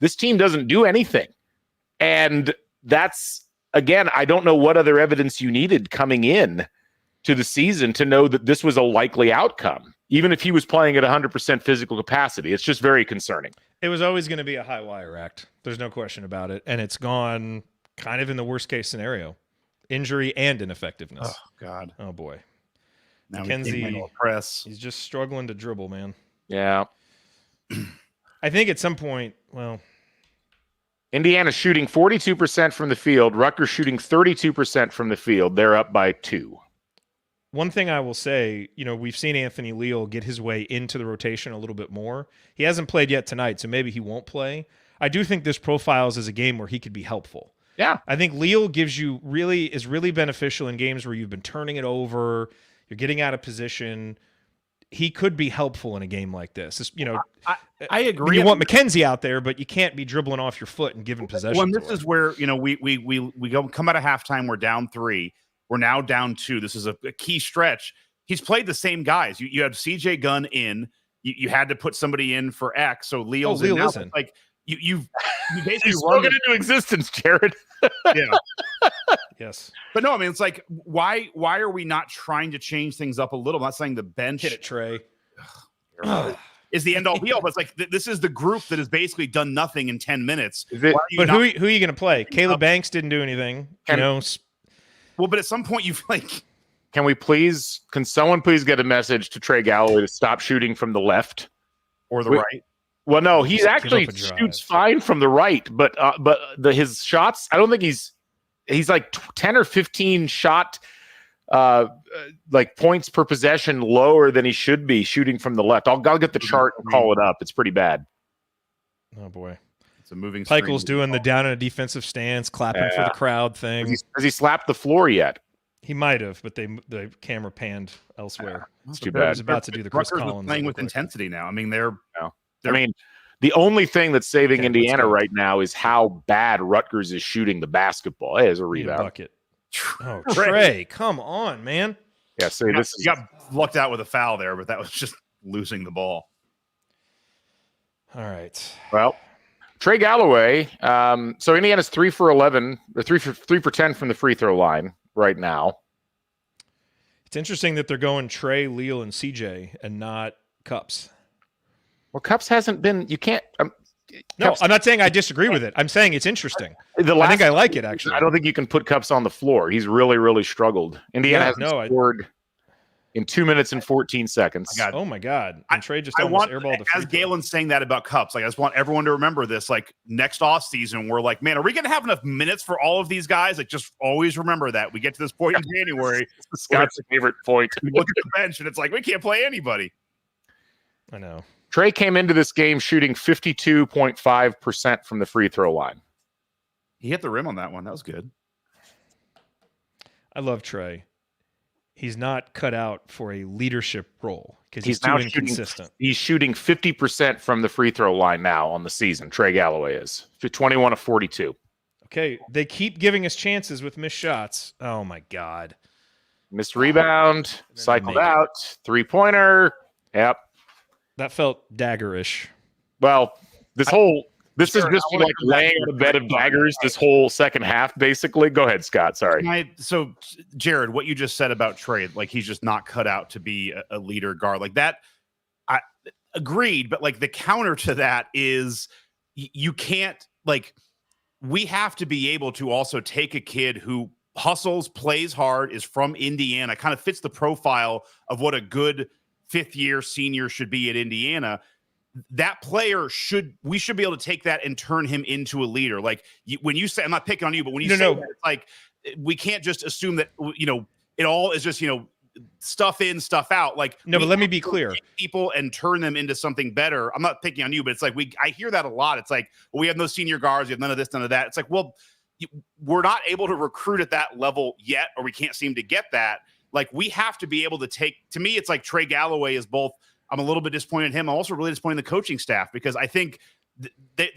this team doesn't do anything. And that's, again, I don't know what other evidence you needed coming in to the season to know that this was a likely outcome, even if he was playing at 100% physical capacity. It's just very concerning. It was always going to be a high wire act. There's no question about it. And it's gone kind of in the worst case scenario, injury and ineffectiveness. Oh God. Oh boy. Now McKenzie, press. He's just struggling to dribble, man. Yeah. I think at some point, Indiana's shooting 42% from the field. Rutgers shooting 32% from the field. They're up by 2. One thing I will say, we've seen Anthony Leal get his way into the rotation a little bit more. He hasn't played yet tonight, so maybe he won't play. I do think this profiles as a game where he could be helpful. Yeah. I think Leal is really beneficial in games where you've been turning it over, you're getting out of position. he could be helpful in a game like this. I agree. I mean, you want McKenzie out there, but you can't be dribbling off your foot and giving possession. Well, this is where we come out of halftime. We're down 3. We're now down 2. This is a key stretch. He's played the same guys. You had CJ Gunn in. You had to put somebody in for X. So Leal's in now. Like you basically spoken into existence, Jared. Yeah. Yes. But no, I mean, it's like, why are we not trying to change things up a little? I'm not saying the bench hit it, Trey. is the end all be all, but it's like this is the group that has basically done nothing in 10 minutes. But who are you going to play? Caleb Banks didn't do anything. Well, but at some point you like. Can someone please get a message to Trey Galloway to stop shooting from the left or the right? Well, no, he actually shoots fine from the right, but his shots, I don't think he's like 10 or 15 shot like points per possession lower than he should be shooting from the left. I'll get the chart and call it up. It's pretty bad. Oh boy. It's a moving Peichel's doing the down in a defensive stance, clapping for the crowd thing. Has he slapped the floor yet? He might have, but the camera panned elsewhere. That's too bad. He was about to do the Chris Rutgers Collins playing with intensity now. I mean, the only thing that's saving Indiana right now is how bad Rutgers is shooting the basketball. Hey, there's a rebound. Bucket. Oh, Trey, come on, man. Yeah, so you got lucked out with a foul there, but that was just losing the ball. All right. Well, Trey Galloway. So Indiana's 3 for 11, or 3 for 10 from the free throw line right now. It's interesting that they're going Trey, Leal, and CJ and not Cups. Well, Cups hasn't been. You can't. No, I'm not saying I disagree with it. I'm saying it's interesting. I think I like it, actually. I don't think you can put Cups on the floor. He's really, really struggled. Indiana hasn't scored in 2 minutes and 14 seconds. Oh my God! And Trey just almost airballed the free throw. As Galen's saying that about Cups, like I just want everyone to remember this. Like next off season, we're like, man, are we going to have enough minutes for all of these guys? Like, just always remember that we get to this point in January. Scott's favorite point. We look at the bench and it's like we can't play anybody. I know. Trey came into this game shooting 52.5% from the free throw line. He hit the rim on that one. That was good. I love Trey. He's not cut out for a leadership role because he's now too inconsistent. He's shooting 50% from the free throw line now on the season. Trey Galloway is 21 of 42. Okay, they keep giving us chances with missed shots. Oh my God. Missed rebound, cycled out, 3-pointer. Yep. That felt daggerish. Well, this is just like laying on a bed of daggers this whole second half, basically. Go ahead, Scott. Sorry. So, Jared, what you just said about Trey, like he's just not cut out to be a leader guard like that. I agreed, but like the counter to that is you can't we have to be able to also take a kid who hustles, plays hard, is from Indiana, kind of fits the profile of what a good fifth-year senior should be at Indiana. That player we should be able to take that and turn him into a leader. Like when you say, I'm not picking on you, but when you say that, it's like, we can't just assume that, it all is just, stuff in, stuff out. Like, no, but let me be clear. People and turn them into something better. I'm not picking on you, but it's like, I hear that a lot. It's like, well, we have no senior guards. We have none of this, none of that. It's like, well, we're not able to recruit at that level yet, or we can't seem to get that. Like, we have to be able to to me, it's like Trey Galloway is both. I'm a little bit disappointed in him. I'm also really disappointed in the coaching staff because I think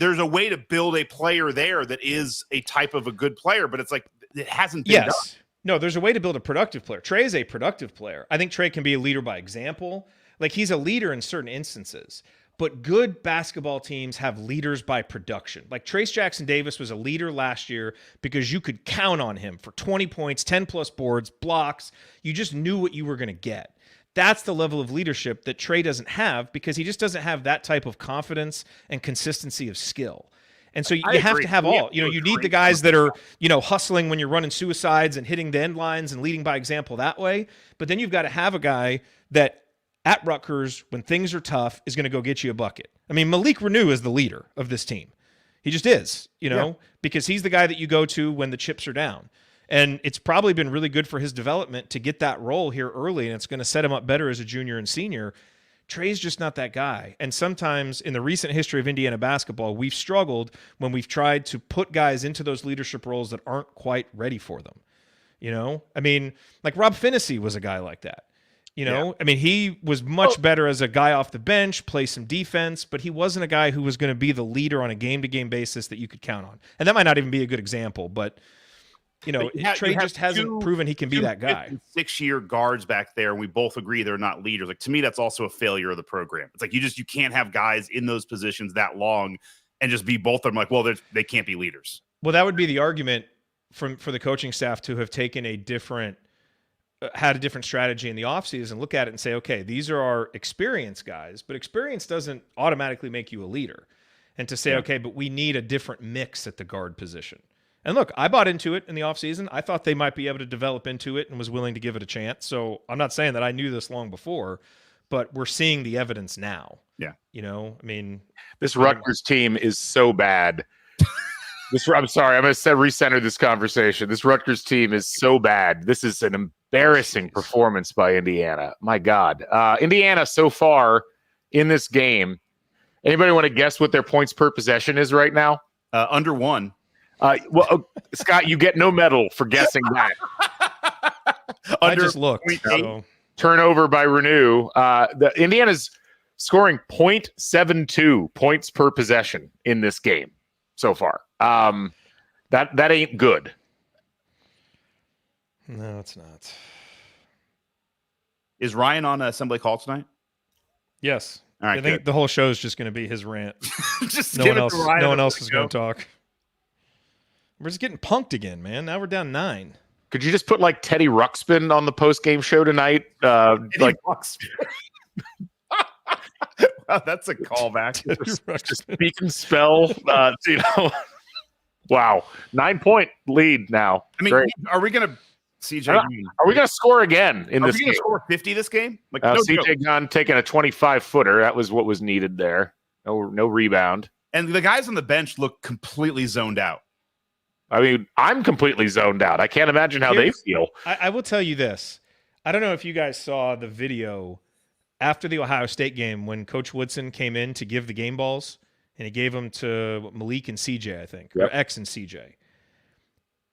there's a way to build a player there that is a type of a good player, but it's like it hasn't been done. No, there's a way to build a productive player. Trey is a productive player. I think Trey can be a leader by example. Like, he's a leader in certain instances, but good basketball teams have leaders by production. Like, Trace Jackson Davis was a leader last year because you could count on him for 20 points, 10 plus boards, blocks. You just knew what you were going to get. That's the level of leadership that Trey doesn't have because he just doesn't have that type of confidence and consistency of skill. And so you have to have all. You need the guys that are, hustling when you're running suicides and hitting the end lines and leading by example that way. But then you've got to have a guy that at Rutgers, when things are tough, is going to go get you a bucket. I mean, Malik Renew is the leader of this team. He just is, because he's the guy that you go to when the chips are down. And it's probably been really good for his development to get that role here early, and it's going to set him up better as a junior and senior. Trey's just not that guy. And sometimes in the recent history of Indiana basketball, we've struggled when we've tried to put guys into those leadership roles that aren't quite ready for them. I mean, like Rob Finney was a guy like that. You know, I mean, he was much better as a guy off the bench, play some defense, but he wasn't a guy who was going to be the leader on a game-to-game basis that you could count on. And that might not even be a good example, but you know, Trey just hasn't proven he can be that guy. 6-year guards back there, and we both agree they're not leaders. Like, to me, that's also a failure of the program. It's like you can't have guys in those positions that long and just be both of them like, well, they can't be leaders. Well, that would be the argument for the coaching staff to have taken had a different strategy in the offseason, look at it and say, okay, these are our experienced guys, but experience doesn't automatically make you a leader. And to say, okay, but we need a different mix at the guard position. And look, I bought into it in the offseason. I thought they might be able to develop into it and was willing to give it a chance. So I'm not saying that I knew this long before, but we're seeing the evidence now. Yeah. You know, I mean, this Rutgers team is so bad. I'm sorry, I'm going to recenter this conversation. This Rutgers team is so bad. This is an embarrassing performance by Indiana. My God. Indiana so far in this game, anybody want to guess what their points per possession is right now? Under 1. Scott, you get no medal for guessing that. I just looked. So. Turnover by Renew. Indiana's scoring 0.72 points per possession in this game so far. That ain't good. No, it's not. Is Ryan on Assembly Call tonight? Yes. All right, I think the whole show is just going to be his rant. Just no one else is going to talk. We're just getting punked again, man. Now we're down 9. Could you just put like Teddy Ruxpin on the post-game show tonight? Like Ruxpin. Wow, that's a callback. just speak and spell. You know, wow, 9-point lead now. I mean, Great. Are we going to CJ? Are we going to score again in this game? Are we going to score 50 this game? Like CJ Gunn taking a 25-footer. That was what was needed there. No rebound. And the guys on the bench look completely zoned out. I mean, I'm completely zoned out. I can't imagine how they feel. I will tell you this. I don't know if you guys saw the video after the Ohio State game when Coach Woodson came in to give the game balls, and he gave them to Malik and CJ, I think, or X and CJ.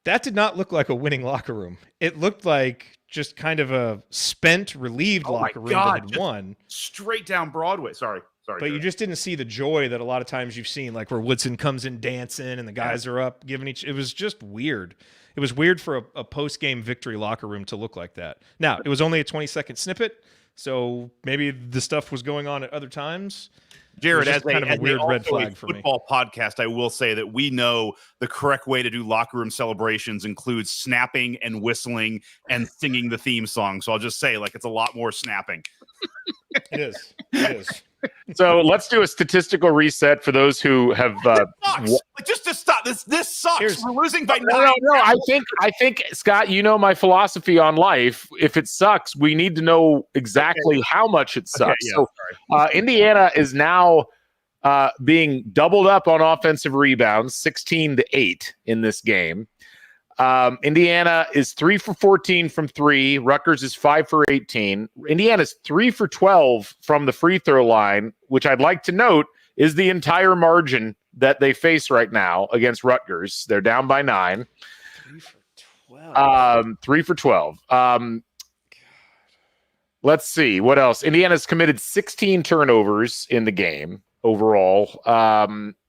That did not look like a winning locker room. It looked like just kind of a spent, relieved locker room that had won. Straight down Broadway. Sorry. But you just didn't see the joy that a lot of times you've seen, like where Woodson comes in dancing and the guys are up giving each. It was just weird. It was weird for a post-game victory locker room to look like that. Now, it was only a 20-second snippet, so maybe the stuff was going on at other times. Jared, as kind of a weird red flag for me. Football podcast, I will say that we know the correct way to do locker room celebrations includes snapping and whistling and singing the theme song. So I'll just say, like, it's a lot more snapping. It is. So let's do a statistical reset for those who have. Just to stop this sucks. We're losing by 9. No. I think Scott, you know my philosophy on life. If it sucks, we need to know exactly how much it sucks. Okay, so Indiana is now being doubled up on offensive rebounds, 16-8 in this game. Indiana is 3 for 14 from 3. Rutgers is 5 for 18. Indiana's 3 for 12 from the free throw line, which I'd like to note is the entire margin that they face right now against Rutgers. They're down by 9. 3 for 12. 3 for 12. Let's see what else. Indiana's committed 16 turnovers in the game overall.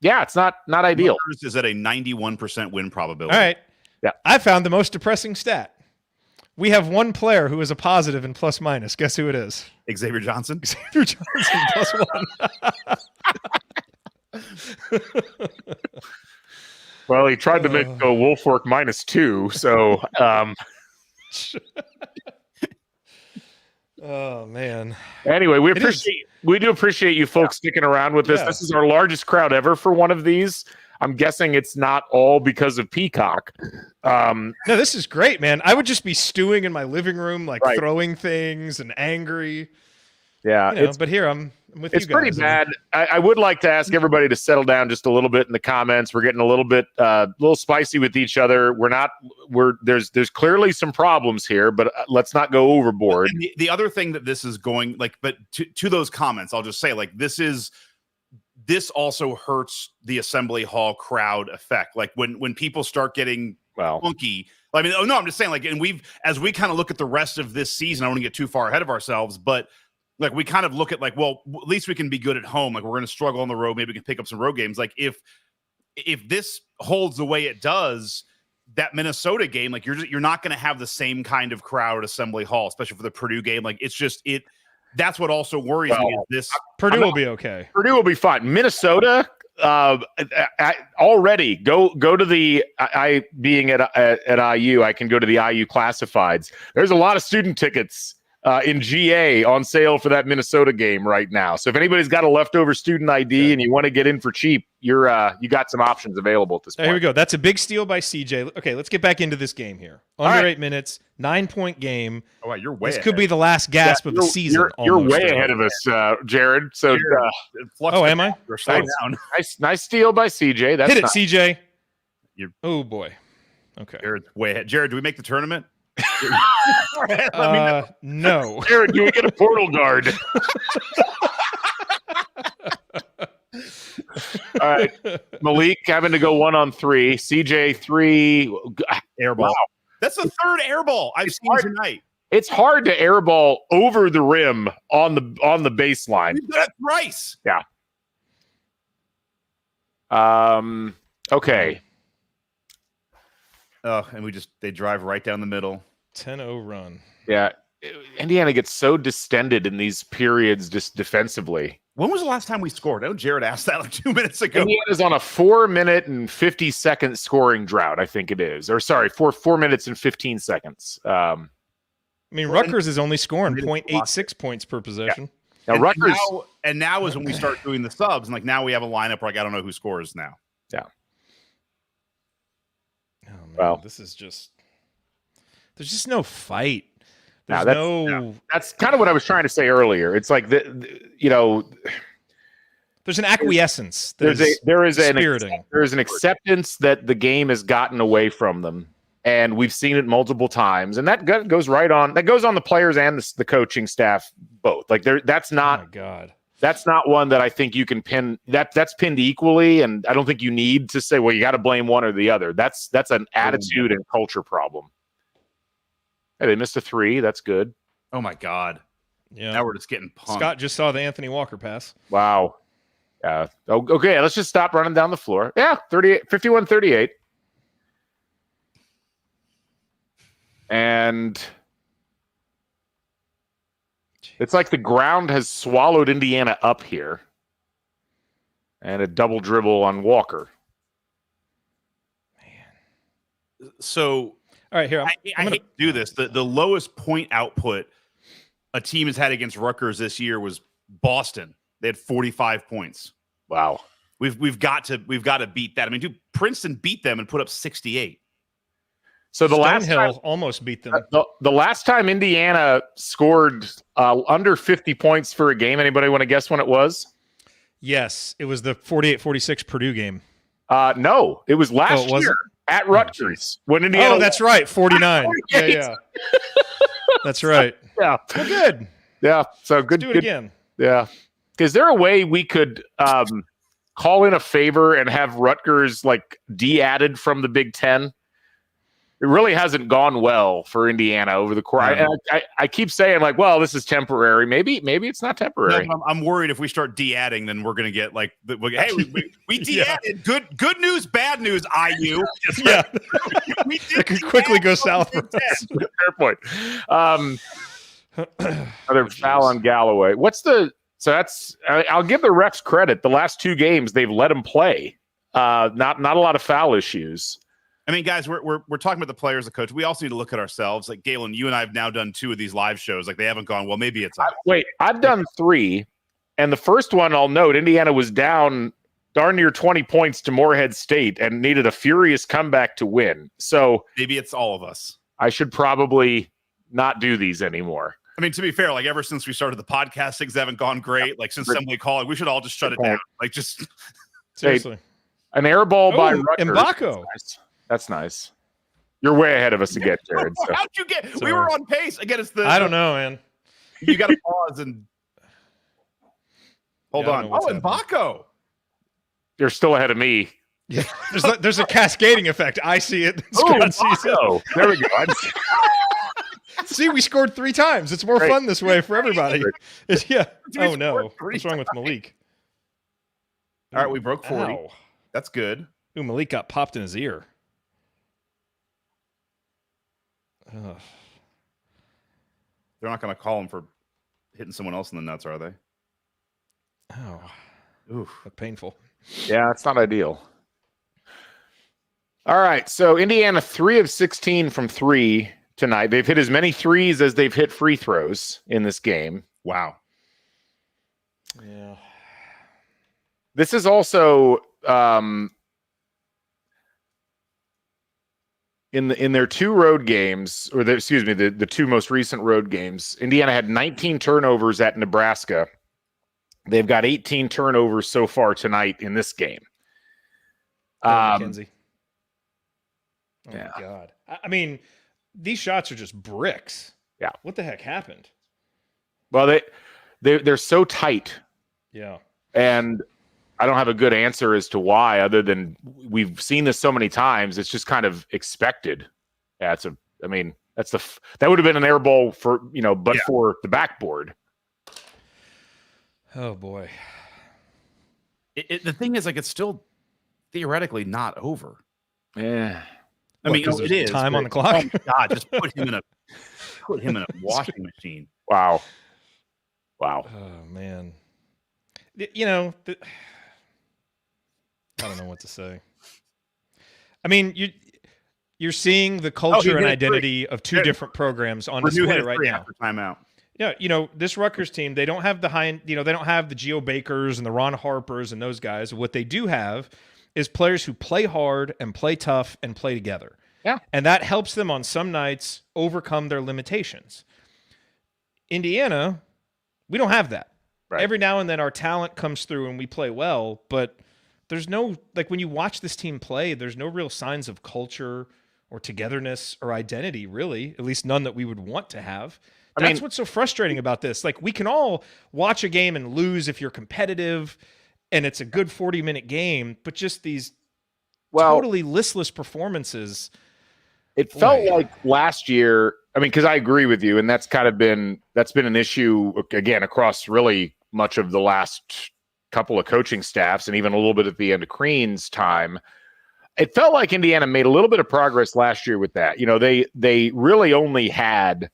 It's not ideal. Rutgers is at a 91% win probability. All right. Yeah. I found the most depressing stat. We have one player who is a positive in plus minus. Guess who it is? Xavier Johnson. Xavier Johnson plus 1. Well, he tried to make a Wolfwork -2, so oh man. Anyway, we do appreciate you folks sticking around with this. Yeah. This is our largest crowd ever for one of these. I'm guessing it's not all because of Peacock. No, this is great, man. I would just be stewing in my living room, like throwing things and angry. Yeah, but here I'm with you guys. It's pretty bad. I would like to ask everybody to settle down just a little bit in the comments. We're getting a little spicy with each other. There's clearly some problems here, but let's not go overboard. And the other thing that this is going but to those comments, I'll just say this also hurts the Assembly Hall crowd effect. Like when people start getting funky, I mean, no, I'm just saying, like, and as we kind of look at the rest of this season, I don't want to get too far ahead of ourselves, but like we kind of look at like, well, at least we can be good at home. Like we're going to struggle on the road. Maybe we can pick up some road games. Like if this holds the way it does, that Minnesota game, like you're not going to have the same kind of crowd at Assembly Hall, especially for the Purdue game. Like it's just that's what also worries me. Is this Purdue will be okay. Purdue will be fine. Minnesota already go to the I being at IU, I can go to the IU classifieds. There's a lot of student tickets in GA on sale for that Minnesota game right now. So if anybody's got a leftover student ID and you want to get in for cheap, you got some options available at this point. Here we go. That's a big steal by CJ. Okay, let's get back into this game here. Under 8 minutes, 9-point game. Oh, wow, you're way This ahead. could be the last gasp of the season. You're way ahead of us, Jared. So am I? Nice steal by CJ. That's Hit it, nice. CJ. Oh boy. Okay. Jared's way ahead. Jared, do we make the tournament? No. Jared, do we get a portal guard? All right. Malik having to go 1-on-3. CJ 3 airball. Wow. That's the third airball I've seen tonight. It's hard to airball over the rim on the baseline. We've done it thrice. Yeah. Okay. Oh, and they drive right down the middle. 10-0 run. Yeah. Indiana gets so distended in these periods just defensively. When was the last time we scored? I know Jared asked that like 2 minutes ago. Indiana's on a 4-minute and 50-second scoring drought, I think it is. Or sorry, 4 minutes and 15 seconds. I mean, Rutgers is only scoring 0.86 points per possession. Yeah. Now Rutgers, and now is when we start doing the subs, and like now we have a lineup where like I don't know who scores now. Yeah. Oh man, well, this is there's just no fight. That's There's kind of what I was trying to say earlier. It's like there's an acquiescence. There is an acceptance that the game has gotten away from them, and we've seen it multiple times, and that goes on the players and the coaching staff both. Like that's not. Oh my God. That's not one that I think you can pin. That's pinned equally, and I don't think you need to say, well, you got to blame one or the other. That's an attitude and culture problem. Hey, they missed a 3. That's good. Oh my God. Yeah. Now we're just getting punked. Scott just saw the Anthony Walker pass. Wow. Yeah. Okay, let's just stop running down the floor. Yeah, 51-38. And it's like the ground has swallowed Indiana up here. And a double dribble on Walker. Man. So, all right, here. I hate to do this. The lowest point output a team has had against Rutgers this year was Boston. They had 45 points. Wow. We've got to beat that. I mean, dude, Princeton beat them and put up 68. So the last time, almost beat them. The last time Indiana scored under 50 points for a game, anybody want to guess when it was? Yes, it was the 48-46 Purdue game. No, it was last year at Rutgers when Indiana. Oh, that's right, 49. Yeah. That's right. Yeah. Well, good. Yeah. So good. Let's do it again. Yeah. Is there a way we could call in a favor and have Rutgers like de-added from the Big Ten? It really hasn't gone well for Indiana over the course. I keep saying like, well, this is temporary. Maybe it's not temporary. No, I'm worried if we start de-adding, then we're going to get like, hey, we de-added. Yeah. Good news, bad news, IU. Yeah. We it could quickly go south. Fair point. Another foul on Galloway. I'll give the refs credit. The last 2 games, they've let him play. Not a lot of foul issues. I mean, guys, we're talking about the players, the coach. We also need to look at ourselves. Like Galen, you and I have now done 2 of these live shows. Like they haven't gone, well, maybe it's I've done 3. And the first one, I'll note, Indiana was down darn near 20 points to Morehead State and needed a furious comeback to win. So maybe it's all of us. I should probably not do these anymore. I mean, to be fair, like ever since we started the podcast, things haven't gone great. Like since Assembly Call, we should all just shut it down. Like just seriously. An air ball by Rutgers. Mbako. That's nice. You're way ahead of us again, Jared. So. How'd you get? We were on pace. Again, it's the. I don't know, man. You got to pause and hold on. Oh, Mbako. You're still ahead of me. Yeah, there's a cascading effect. I see it. Scott sees it. There we go. See, we scored 3 times. It's more Great. fun this way for everybody. Yeah. We Oh no. scored 3 What's wrong with Malik? All right, we broke 40. Ow. That's good. Ooh, Malik got popped in his ear. Ugh. They're not going to call him for hitting someone else in the nuts, are they? Oh, Oof. that's painful. Yeah, it's not ideal. All right, so Indiana 3 of 16 from 3 tonight. They've hit as many threes as they've hit free throws in this game. Wow. Yeah. This is also in their 2 road games, or the 2 most recent road games. Indiana had 19 turnovers at Nebraska. They've got 18 turnovers so far tonight in this game. McKenzie. Oh yeah. my God. I mean, these shots are just bricks. Yeah. What the heck happened? Well, they're so tight. Yeah. And I don't have a good answer as to why, other than we've seen this so many times. It's just kind of expected. Yeah, that would have been an air ball for, for the backboard. Oh boy. The thing is, like, it's still theoretically not over. Yeah. I mean, it is time on the clock. Oh my God, just put him in a washing machine. Wow. Oh man. I don't know what to say. I mean, you're seeing the culture and identity of 2 different programs on display right now. After timeout. Yeah, this Rutgers team, they don't have they don't have the Geo Bakers and the Ron Harpers and those guys. What they do have is players who play hard and play tough and play together. Yeah. And that helps them on some nights overcome their limitations. Indiana, we don't have that. Right. Every now and then our talent comes through and we play well, but there's no, like, when you watch this team play, there's no real signs of culture or togetherness or identity, really, at least none that we would want to have. That's what's so frustrating about this. Like, we can all watch a game and lose if you're competitive and it's a good 40-minute game, but just these totally listless performances. It felt like last year, because I agree with you, and that's been an issue, again, across really much of the last couple of coaching staffs and even a little bit at the end of Crean's time. It felt like Indiana made a little bit of progress last year with that. They really only had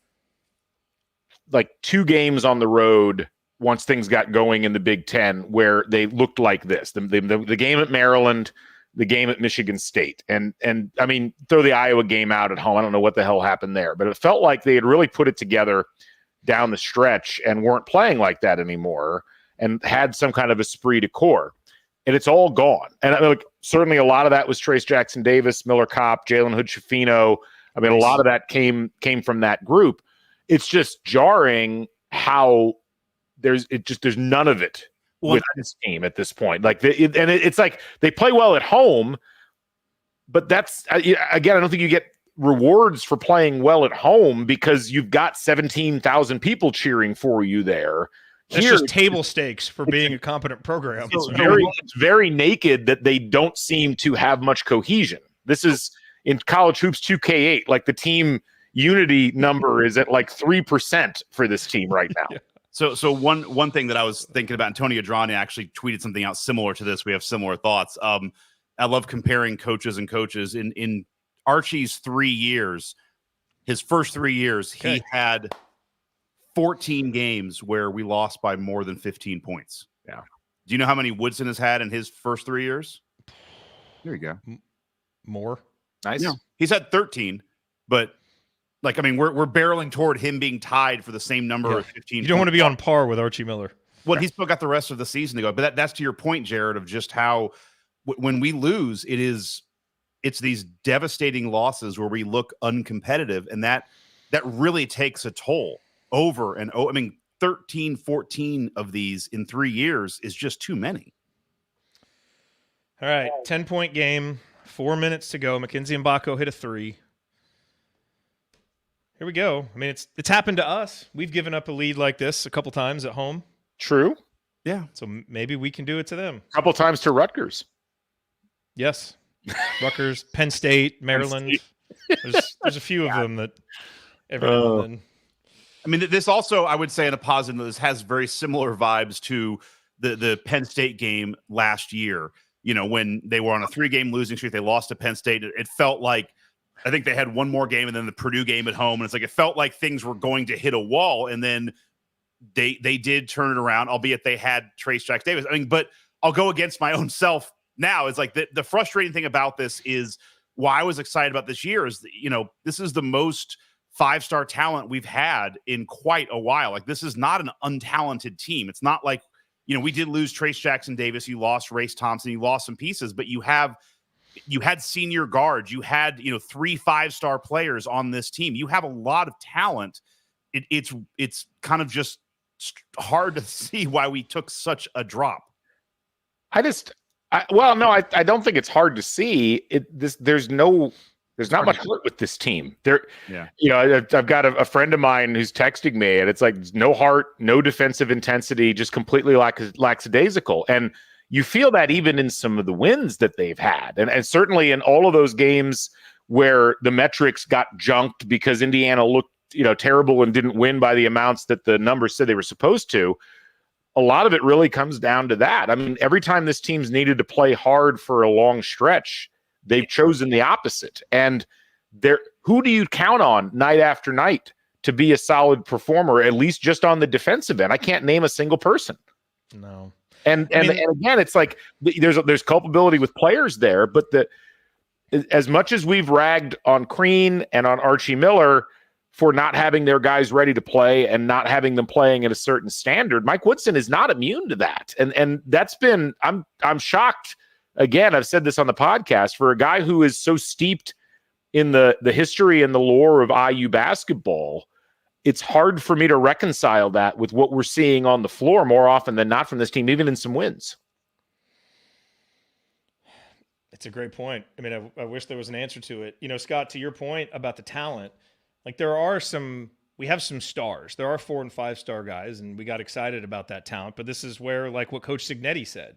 like 2 games on the road once things got going in the Big Ten where they looked like this. The game at Maryland, the game at Michigan State. And I mean, throw the Iowa game out at home. I don't know what the hell happened there, but it felt like they had really put it together down the stretch and weren't playing like that anymore and had some kind of esprit de corps. And it's all gone. And certainly a lot of that was Trace Jackson Davis, Miller Kopp, Jalen Hood-Schifino. A lot of that came from that group. It's just jarring how there's none of it with this team at this point. It's like they play well at home, but that's again, I don't think you get rewards for playing well at home because you've got 17,000 people cheering for you there. It's just table stakes for being a competent program. It's very naked that they don't seem to have much cohesion. This is in college hoops 2K8, like the team unity number is at like 3% for this team right now. Yeah. So one thing that I was thinking about, and Tony Adrani actually tweeted something out similar to this. We have similar thoughts. I love comparing coaches and coaches. In Archie's 3 years, his first 3 years, he had 14 games where we lost by more than 15 points. Yeah. Do you know how many Woodson has had in his first 3 years? There you go. More. Nice. Yeah. He's had 13, but we're barreling toward him being tied for the same number of 15. You don't want to be on par with Archie Miller. Well, he's still got the rest of the season to go. But that's to your point, Jared, of just how when we lose, it's these devastating losses where we look uncompetitive, and that really takes a toll over and over. 13, 14 of these in 3 years is just too many. All right, 10-point game, 4 minutes to go. Mackenzie Mbako hit a 3. Here we go. It's happened to us. We've given up a lead like this a couple times at home. True. Yeah. So maybe we can do it to them. A couple times to Rutgers. Yes. Rutgers, Penn State, Maryland. There's a few of them that every now and then. I mean, this also, I would say, in a positive, this has very similar vibes to the Penn State game last year. You know, when they were on a 3-game losing streak, they lost to Penn State. It felt like, I think they had one more game and then the Purdue game at home. And it's like, it felt like things were going to hit a wall. And then they did turn it around, albeit they had Trace Jack Davis. I mean, but I'll go against my own self now. It's like the frustrating thing about this is why I was excited about this year is that, you know, this is the most 5-star talent we've had in quite a while. Like, this is not an untalented team. It's not like, you know, we did lose Trace Jackson Davis. You lost Race Thompson. You lost some pieces, but you had senior guards. You had, you know, 3 5-star players on this team. You have a lot of talent. It's kind of just hard to see why we took such a drop. I don't think it's hard to see it. There's not much heart with this team. You know, I've got a friend of mine who's texting me, and it's like no heart, no defensive intensity, just completely lackadaisical. And you feel that even in some of the wins that they've had, and certainly in all of those games where the metrics got junked because Indiana looked, you know, terrible and didn't win by the amounts that the numbers said they were supposed to. A lot of it really comes down to that. I mean, every time this team's needed to play hard for a long stretch, they've chosen the opposite. And who do you count on night after night to be a solid performer, at least just on the defensive end? I can't name a single person. No. And again, it's like there's culpability with players there, but as much as we've ragged on Crean and on Archie Miller for not having their guys ready to play and not having them playing at a certain standard, Mike Woodson is not immune to that. And that's been, I'm shocked. Again, I've said this on the podcast, for a guy who is so steeped in the history and the lore of IU basketball, it's hard for me to reconcile that with what we're seeing on the floor more often than not from this team, even in some wins. It's a great point. I mean, I wish there was an answer to it. You know, Scott, to your point about the talent, like we have some stars. There are 4 and 5-star guys, and we got excited about that talent. But this is where, like what Coach Signetti said,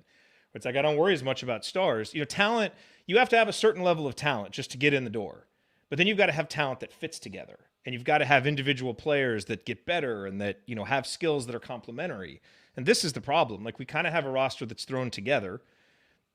it's like, I don't worry as much about stars. You know, talent, you have to have a certain level of talent just to get in the door. But then you've got to have talent that fits together. And you've got to have individual players that get better and that, you know, have skills that are complementary. And this is the problem. Like, we kind of have a roster that's thrown together.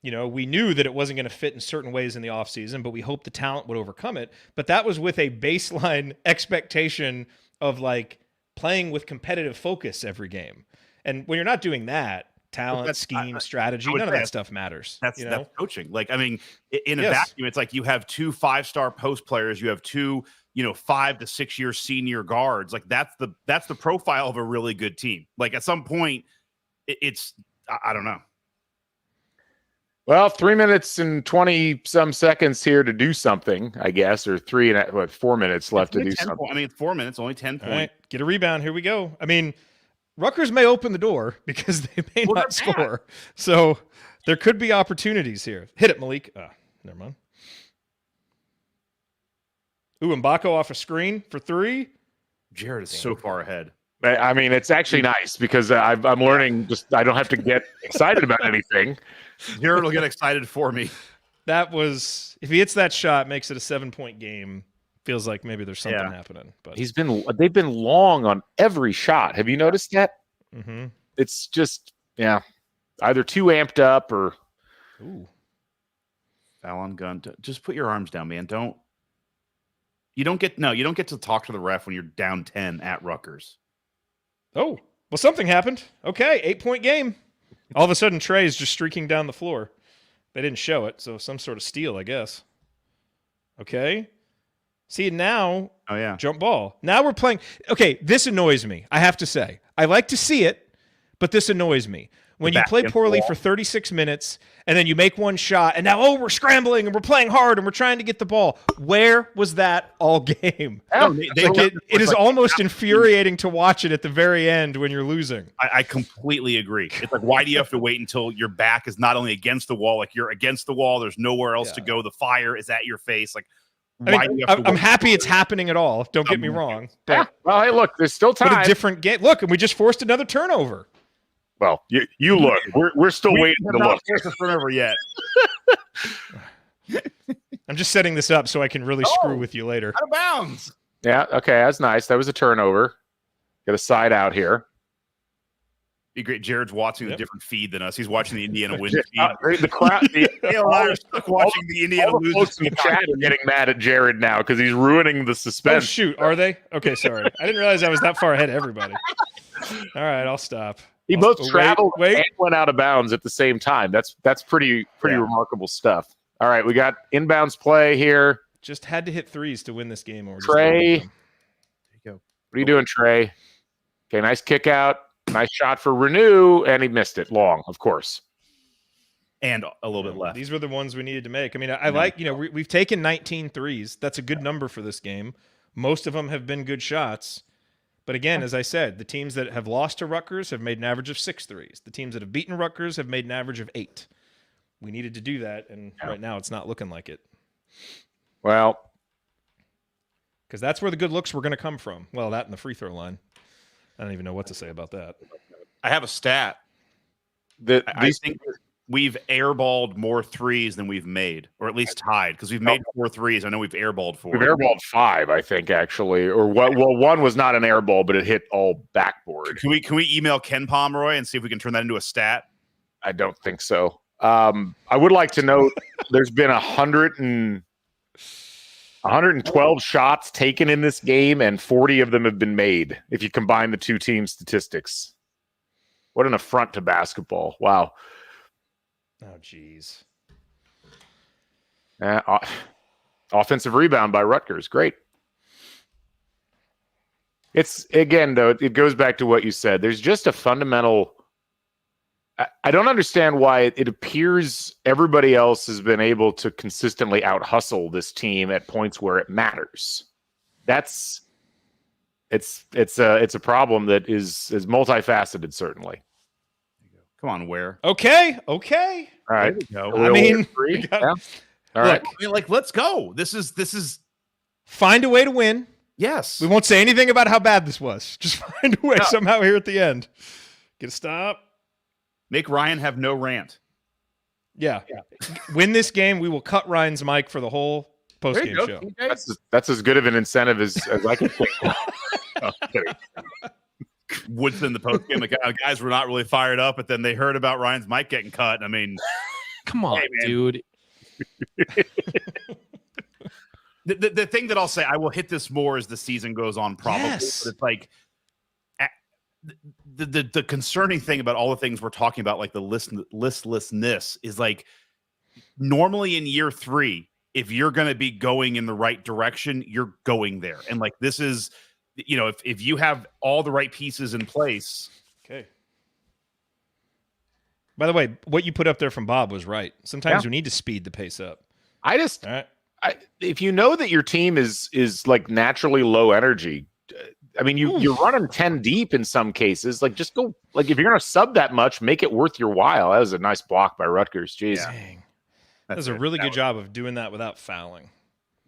You know, we knew that it wasn't going to fit in certain ways in the offseason, but we hoped the talent would overcome it. But that was with a baseline expectation of, like, playing with competitive focus every game. And when you're not doing that, talent, scheme, strategy, none of that stuff matters. That's coaching. Like, I mean, in a vacuum, it's like you have 2 5-star post players, you have 2, you know, 5 to 6 year senior guards. Like, that's the profile of a really good team. Like, at some point, it's I don't know. Well, 3 minutes and 20 some seconds here to do something, I guess, or 4 minutes left to do something. I mean, it's 4 minutes, only 10 points. Right, get a rebound. Here we go. I mean, Rutgers may open the door because they may not score. So there could be opportunities here. Hit it, Malik. Never mind. Ooh, Mbako off a screen for 3. Jared is so far ahead. I mean, it's actually nice because I'm learning. I don't have to get excited about anything. Jared will get excited for me. That was, if he hits that shot, makes it a 7-point game. Feels like maybe there's something happening. But they've been long on every shot. Have you noticed that? Mm-hmm. It's just, either too amped up or. Ooh. Foul on gun. Just put your arms down, man. You don't get to talk to the ref when you're down 10 at Rutgers. Oh, well, something happened. Okay, 8-point game. All of a sudden, Trey's just streaking down the floor. They didn't show it, so some sort of steal, I guess. Okay. See, now, jump ball. Now we're playing. Okay, this annoys me, I have to say. I like to see it, but this annoys me. When you play poorly for 36 minutes and then you make one shot and now, we're scrambling and we're playing hard and we're trying to get the ball. Where was that all game? It is almost infuriating to watch it at the very end when you're losing. I completely agree. It's like, why do you have to wait until your back is not only against the wall, like you're against the wall, there's nowhere else to go. The fire is at your face. Like, I'm happy it's happening at all. Don't get me wrong. But, well, hey, look, there's still time. But a different game. Look, and we just forced another turnover. Well, you look. We're still waiting to look. Turnover yet. I'm just setting this up so I can really screw with you later. Out of bounds. Yeah, okay, that's nice. That was a turnover. Get a side out here. Be great. Jared's watching a different feed than us. He's watching the Indiana win feed. The crowd, Dale and I are stuck watching the Indiana all the lose. folks in the chat are getting mad at Jared now because he's ruining the Oh, suspense. shoot. Are they? Okay, sorry. I didn't realize I was that far ahead of everybody. All right, I'll stop. He both traveled wait. and went out of bounds at the same time. That's pretty remarkable stuff. All right, we got inbounds play here. Just had to hit threes to win this game. Or Trey. There you go. What are you doing, Trey? Okay, nice kick out. Nice shot for Renew, and he missed it long, of course. And a little bit left. These were the ones we needed to make. I mean, I like, we've taken 19 threes. That's a good number for this game. Most of them have been good shots. But again, as I said, the teams that have lost to Rutgers have made an average of 6 threes. The teams that have beaten Rutgers have made an average of 8. We needed to do that, and right now it's not looking like it. Well, because that's where the good looks were going to come from. Well, that and the free throw line. I don't even know what to say about that. I have a stat. I think we've airballed more threes than we've made, or at least tied, because we've made 4 threes. I know we've airballed 4. We've airballed 5, I think, actually. Or well, one was not an airball, but it hit all backboard. Can we email Ken Pomeroy and see if we can turn that into a stat? I don't think so. I would like to note there's been 112 shots taken in this game, and 40 of them have been made, if you combine the two team statistics. What an affront to basketball. Wow. Oh, geez. Offensive rebound by Rutgers. Great. It's, again, though, it goes back to what you said. There's just a fundamental... I don't understand why it appears everybody else has been able to consistently out-hustle this team at points where it matters. It's a problem that is multifaceted, certainly. Come on, Ware. Okay. All right. Go. I mean, All right. Let's go. This is find a way to win. Yes. We won't say anything about how bad this was. Just find a way somehow here at the end. Get a stop. Make Ryan have no rant. Yeah. Win this game. We will cut Ryan's mic for the whole post-game show. That's as good of an incentive as I can think. Woodson, the post game, guys were not really fired up, but then they heard about Ryan's mic getting cut. I mean, come on, dude. The thing that I'll say, I will hit this more as the season goes on, probably. Yes. But it's like the concerning thing about all the things we're talking about, like the listlessness, is like normally in year 3, if you're going to be going in the right direction, you're going there. And like this is, if you have all the right pieces in place. Okay. By the way, what you put up there from Bob was right. Sometimes we need to speed the pace up. All right. If you know that your team is like naturally low energy, I mean, you're running 10 deep in some cases. Like, just go. Like, if you're going to sub that much, make it worth your while. That was a nice block by Rutgers. Jeez, dang. That was a really good job of doing that without fouling.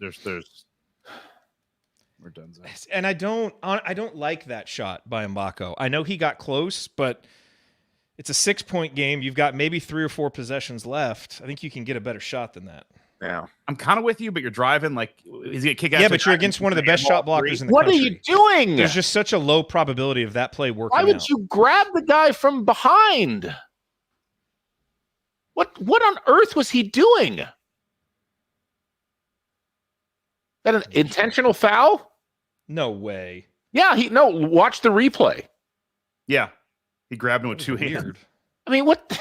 We're done. Zach. And I don't like that shot by Mbako. I know he got close, but it's a 6-point game. You've got maybe 3 or 4 possessions left. I think you can get a better shot than that. Yeah, I'm kind of with you, but you're driving. Like, is he gonna kick out? Yeah, but you're against one of the best shot blockers in the country. What are you doing? There's just such a low probability of that play working. Why would you grab the guy from behind? What on earth was he doing? That an intentional foul? No way. Yeah, watch the replay. Yeah, he grabbed him with 2 hands. I mean, what?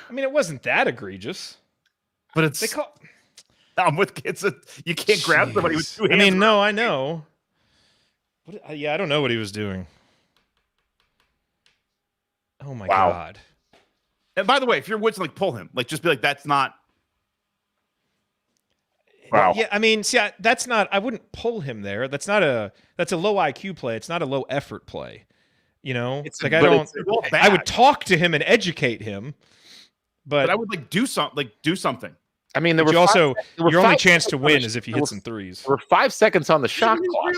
I mean, it wasn't that egregious, but it's. I'm with kids. You can't grab somebody with 2 hands. I mean, no, I know. I don't know what he was doing. Oh my God! And by the way, if you're Woodson, like pull him. Like just be like, that's not. Wow. Yeah, I mean, see, that's not. I wouldn't pull him there. That's a low IQ play. It's not a low effort play. I would talk to him and educate him. But I would do something. I mean, your only chance to win is if you hit some threes. There were 5 seconds on the shot clock.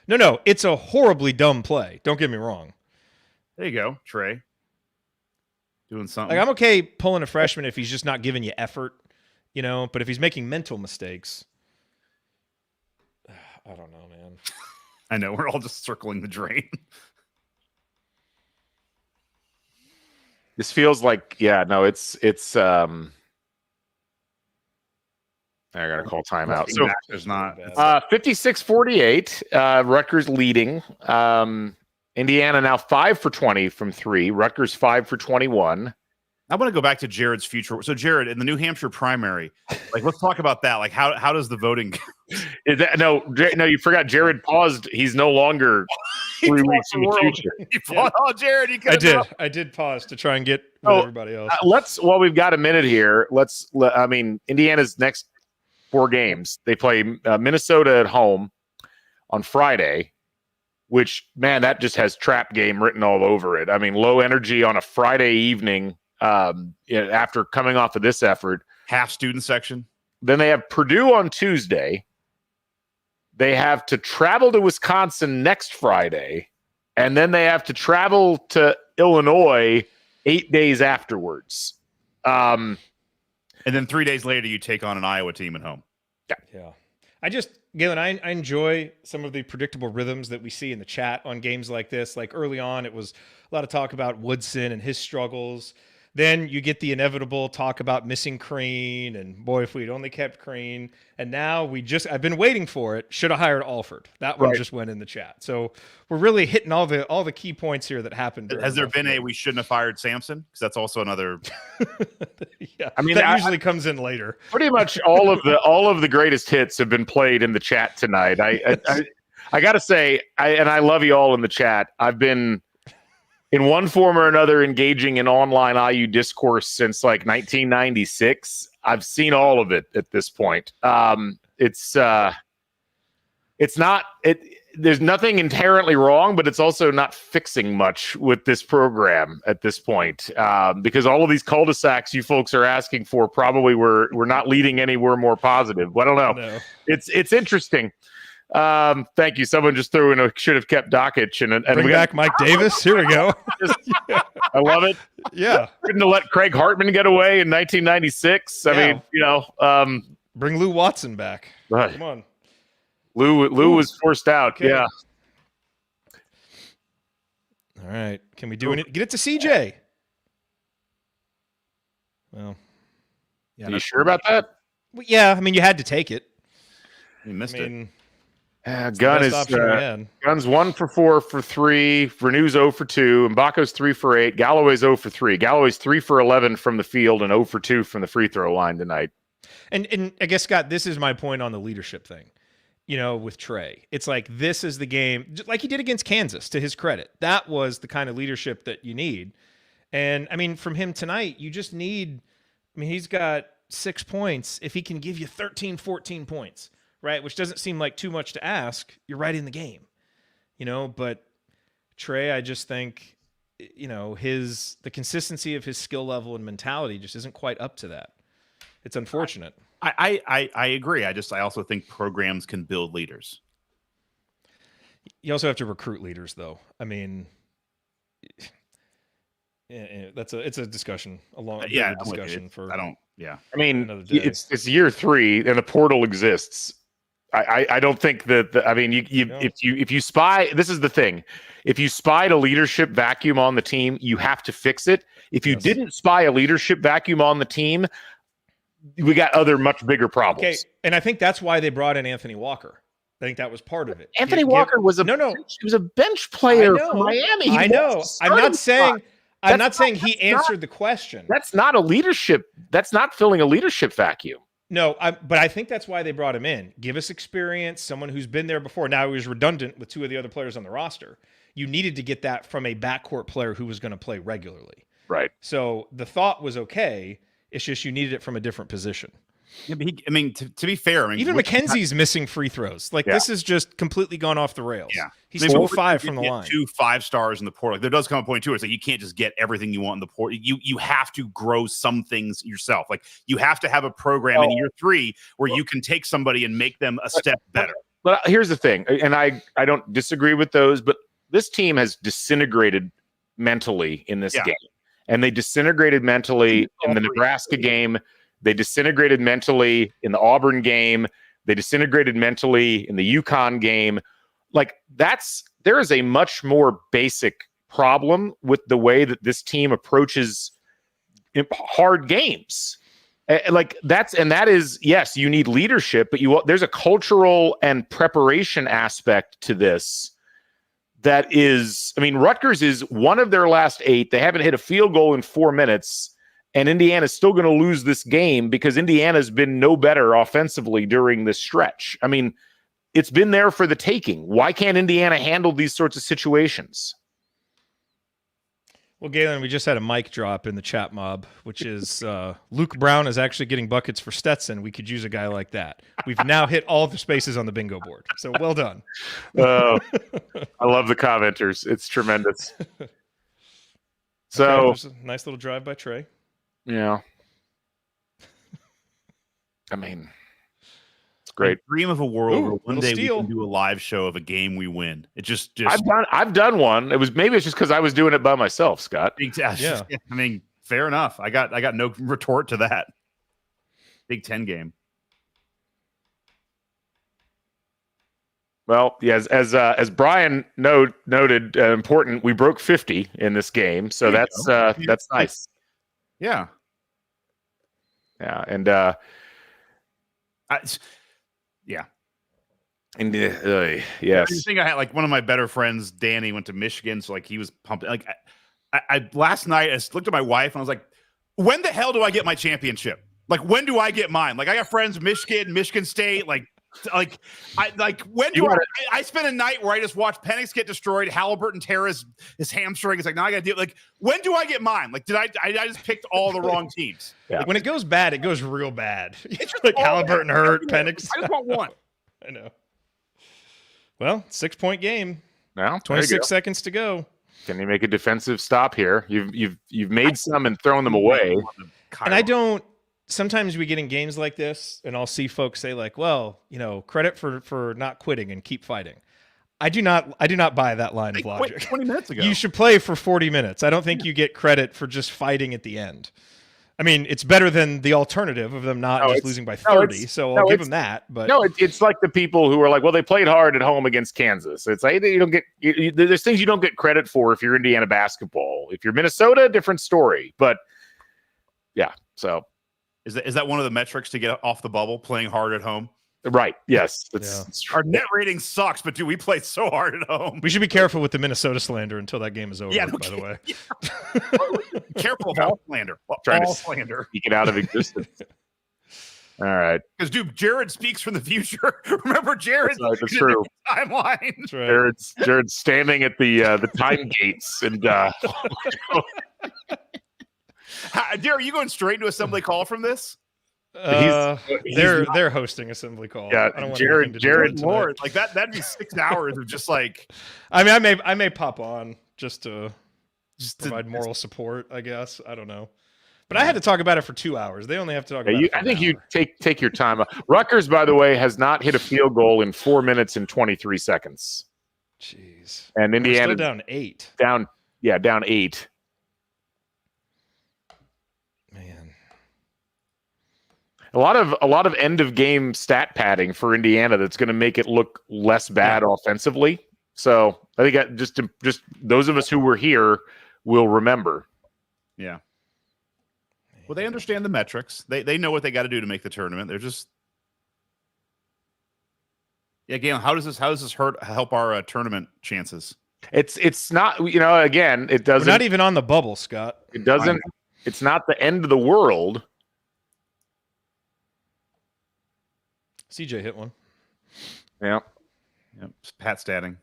No, it's a horribly dumb play. Don't get me wrong. There you go, Trey. doing something. Like I'm okay pulling a freshman if he's just not giving you effort, but if he's making mental mistakes, I don't know, man. I know we're all just circling the drain. This feels like, it's I gotta call timeout. So there's not 56-48, Rutgers leading. Indiana now 5 for 20 from 3. Rutgers 5 for 21. I want to go back to Jared's future. So Jared, in the New Hampshire primary, like let's talk about that. Like how does the voting go? No, you forgot Jared paused. He's no longer 3 weeks in the future. Oh, Jared, I did pause to try and get with everybody else. While we've got a minute here, Indiana's next 4 games. They play Minnesota at home on Friday, which, man, that just has trap game written all over it. I mean, low energy on a Friday evening after coming off of this effort. Half student section. Then they have Purdue on Tuesday. They have to travel to Wisconsin next Friday. And then they have to travel to Illinois 8 days afterwards. And then 3 days later, you take on an Iowa team at home. Yeah. Galen, I enjoy some of the predictable rhythms that we see in the chat on games like this. Like early on, it was a lot of talk about Woodson and his struggles. Then you get the inevitable talk about missing Crean, and boy, if we'd only kept Crean. And now I've been waiting for it. Should have hired Alford. That one just went in the chat. So we're really hitting all the key points here that happened. Has there been we shouldn't have fired Sampson? Because that's also another. Yeah, I mean that usually comes in later. Pretty much all of the greatest hits have been played in the chat tonight. I got to say, I love you all in the chat. I've been, in one form or another, engaging in online IU discourse since like 1996. I've seen all of it at this point. There's nothing inherently wrong, but it's also not fixing much with this program at this point, because all of these cul-de-sacs you folks are asking for probably we're not leading anywhere more positive. I don't know. No. It's interesting. Thank you. Someone just threw in a should have kept Dockich and bring back Mike Davis. Here we go. I love it. Yeah. Couldn't have let Craig Hartman get away in 1996. I mean, bring Lou Watson back. Right. Come on. Lou was forced out. Okay. Yeah. All right. Can we do it? Get it to CJ. Well, are you sure about that? Well, yeah. I mean, you had to take it. You missed it. Gun's 1 for 4 for 3. Renew's 0 for 2. Mbako's 3 for 8. Galloway's 0 for 3. Galloway's 3 for 11 from the field and 0 for 2 from the free throw line tonight. And I guess, Scott, this is my point on the leadership thing. With Trey, it's like this is the game, like he did against Kansas. To his credit, that was the kind of leadership that you need. And I mean, from him tonight, you just need. I mean, he's got 6 points. If he can give you 13, 14 points. Right, which doesn't seem like too much to ask. You're right in the game, But Trey, I just think, the consistency of his skill level and mentality just isn't quite up to that. It's unfortunate. I agree. I also think programs can build leaders. You also have to recruit leaders, though. I mean, it's a discussion, a long discussion for. I mean, it's year 3 and the portal exists. I don't think that. I mean, if you spy, this is the thing. If you spied a leadership vacuum on the team, you have to fix it. If you didn't spy a leadership vacuum on the team, we got other much bigger problems. Okay, and I think that's why they brought in Anthony Walker. I think that was part of it. Anthony Walker was he was a bench player for Miami. I know. I'm not saying he answered the question. That's not a leadership. That's not filling a leadership vacuum. No, but I think that's why they brought him in. Give us experience, someone who's been there before. Now he was redundant with 2 of the other players on the roster. You needed to get that from a backcourt player who was going to play regularly. Right. So the thought was okay. It's just you needed it from a different position. Yeah, but to be fair, even McKenzie's missing free throws. This has just completely gone off the rails. Yeah, he's 2-5 from the line. 2 5-stars in the portal. There does come a point too. It's like you can't just get everything you want in the portal. You have to grow some things yourself. Like you have to have a program in year 3 where you can take somebody and make them a step better. But here's the thing, and I don't disagree with those, but this team has disintegrated mentally in this game. and they disintegrated mentally in the Nebraska game. They disintegrated mentally in the Auburn game. They disintegrated mentally in the UConn game. Like there is a much more basic problem with the way that this team approaches hard games. That is, yes, you need leadership, but there's a cultural and preparation aspect to this that is, I mean, Rutgers is one of their last 8. They haven't hit a field goal in 4 minutes, and Indiana's still going to lose this game because Indiana's been no better offensively during this stretch. I mean, it's been there for the taking. Why can't Indiana handle these sorts of situations? Well, Galen, we just had a mic drop in the chat mob, which is Luke Brown is actually getting buckets for Stetson. We could use a guy like that. We've now hit all the spaces on the bingo board. So well done. I love the commenters. It's tremendous. So okay, a nice little drive by Trey. Yeah. I mean, it's great. I dream of a world where one day steal. we can do a live show of a game we win. It just I've done one. Maybe it's just because I was doing it by myself, Scott. Yeah. I mean, fair enough. I got no retort to that. Big Ten game. Well, yeah, as Brian noted, important. We broke 50 in this game, so that's nice. Yeah. Yeah, and yeah. And yes, I think I had like one of my better friends, Danny, went to Michigan, so like he was pumped. Like I last night, I looked at my wife and I was like, "When the hell do I get my championship? Like when do I get mine? Like I got friends, Michigan State, like when do I spent a night where I just watched Penix get destroyed, Halliburton tear his hamstring. It's like now I got to deal. Like when do I get mine? Like I just picked all the wrong teams. Yeah. Like, when it goes bad, it goes real bad. It's like Halliburton hurt, Penix. I just want one. I know. Well, 6-point game. Now 26 seconds to go. Can you make a defensive stop here? You've made some and thrown them away. And I don't. Sometimes we get in games like this, and I'll see folks say like, "Well, credit for not quitting and keep fighting." I do not buy that line of logic. Quit 20 minutes ago. You should play for 40 minutes. I don't think you get credit for just fighting at the end. I mean, it's better than the alternative of them not just losing by 30. So I'll give them that. But it's like the people who are like, well, they played hard at home against Kansas. It's like you don't get. There's things you don't get credit for if you're Indiana basketball. If you're Minnesota, different story. But yeah, so. Is that one of the metrics to get off the bubble, playing hard at home? Right. Yes. Our net rating sucks, but dude, we played so hard at home. We should be careful with the Minnesota slander until that game is over, by the way. Yeah. Careful of all slander. Trying all to slander. Speak it out of existence. All right. Because, dude, Jared speaks from the future. Remember, Jared? That's true. Timeline. That's right. Jared's standing at the time gates and Dear, are you going straight into assembly call from this? They're hosting assembly call. Yeah, I don't Jared Lord, like that'd be 6 hours of just like. I mean, I may pop on just to provide moral support. I guess I don't know, but I had to talk about it for 2 hours. They only have to talk about it. I think you take your time. Rutgers, by the way, has not hit a field goal in 4 minutes and 23 seconds. Jeez, and Indiana down 8. Down 8. A lot of end of game stat padding for Indiana that's going to make it look less bad offensively. So I think just those of us who were here will remember. Yeah. Well, they understand the metrics. They know what they got to do to make the tournament. They're just Again, how does this help our tournament chances? It's not, again, it doesn't. We're not even on the bubble, Scott. It doesn't. It's not the end of the world. CJ hit one. Yeah. Yep. Pat statting.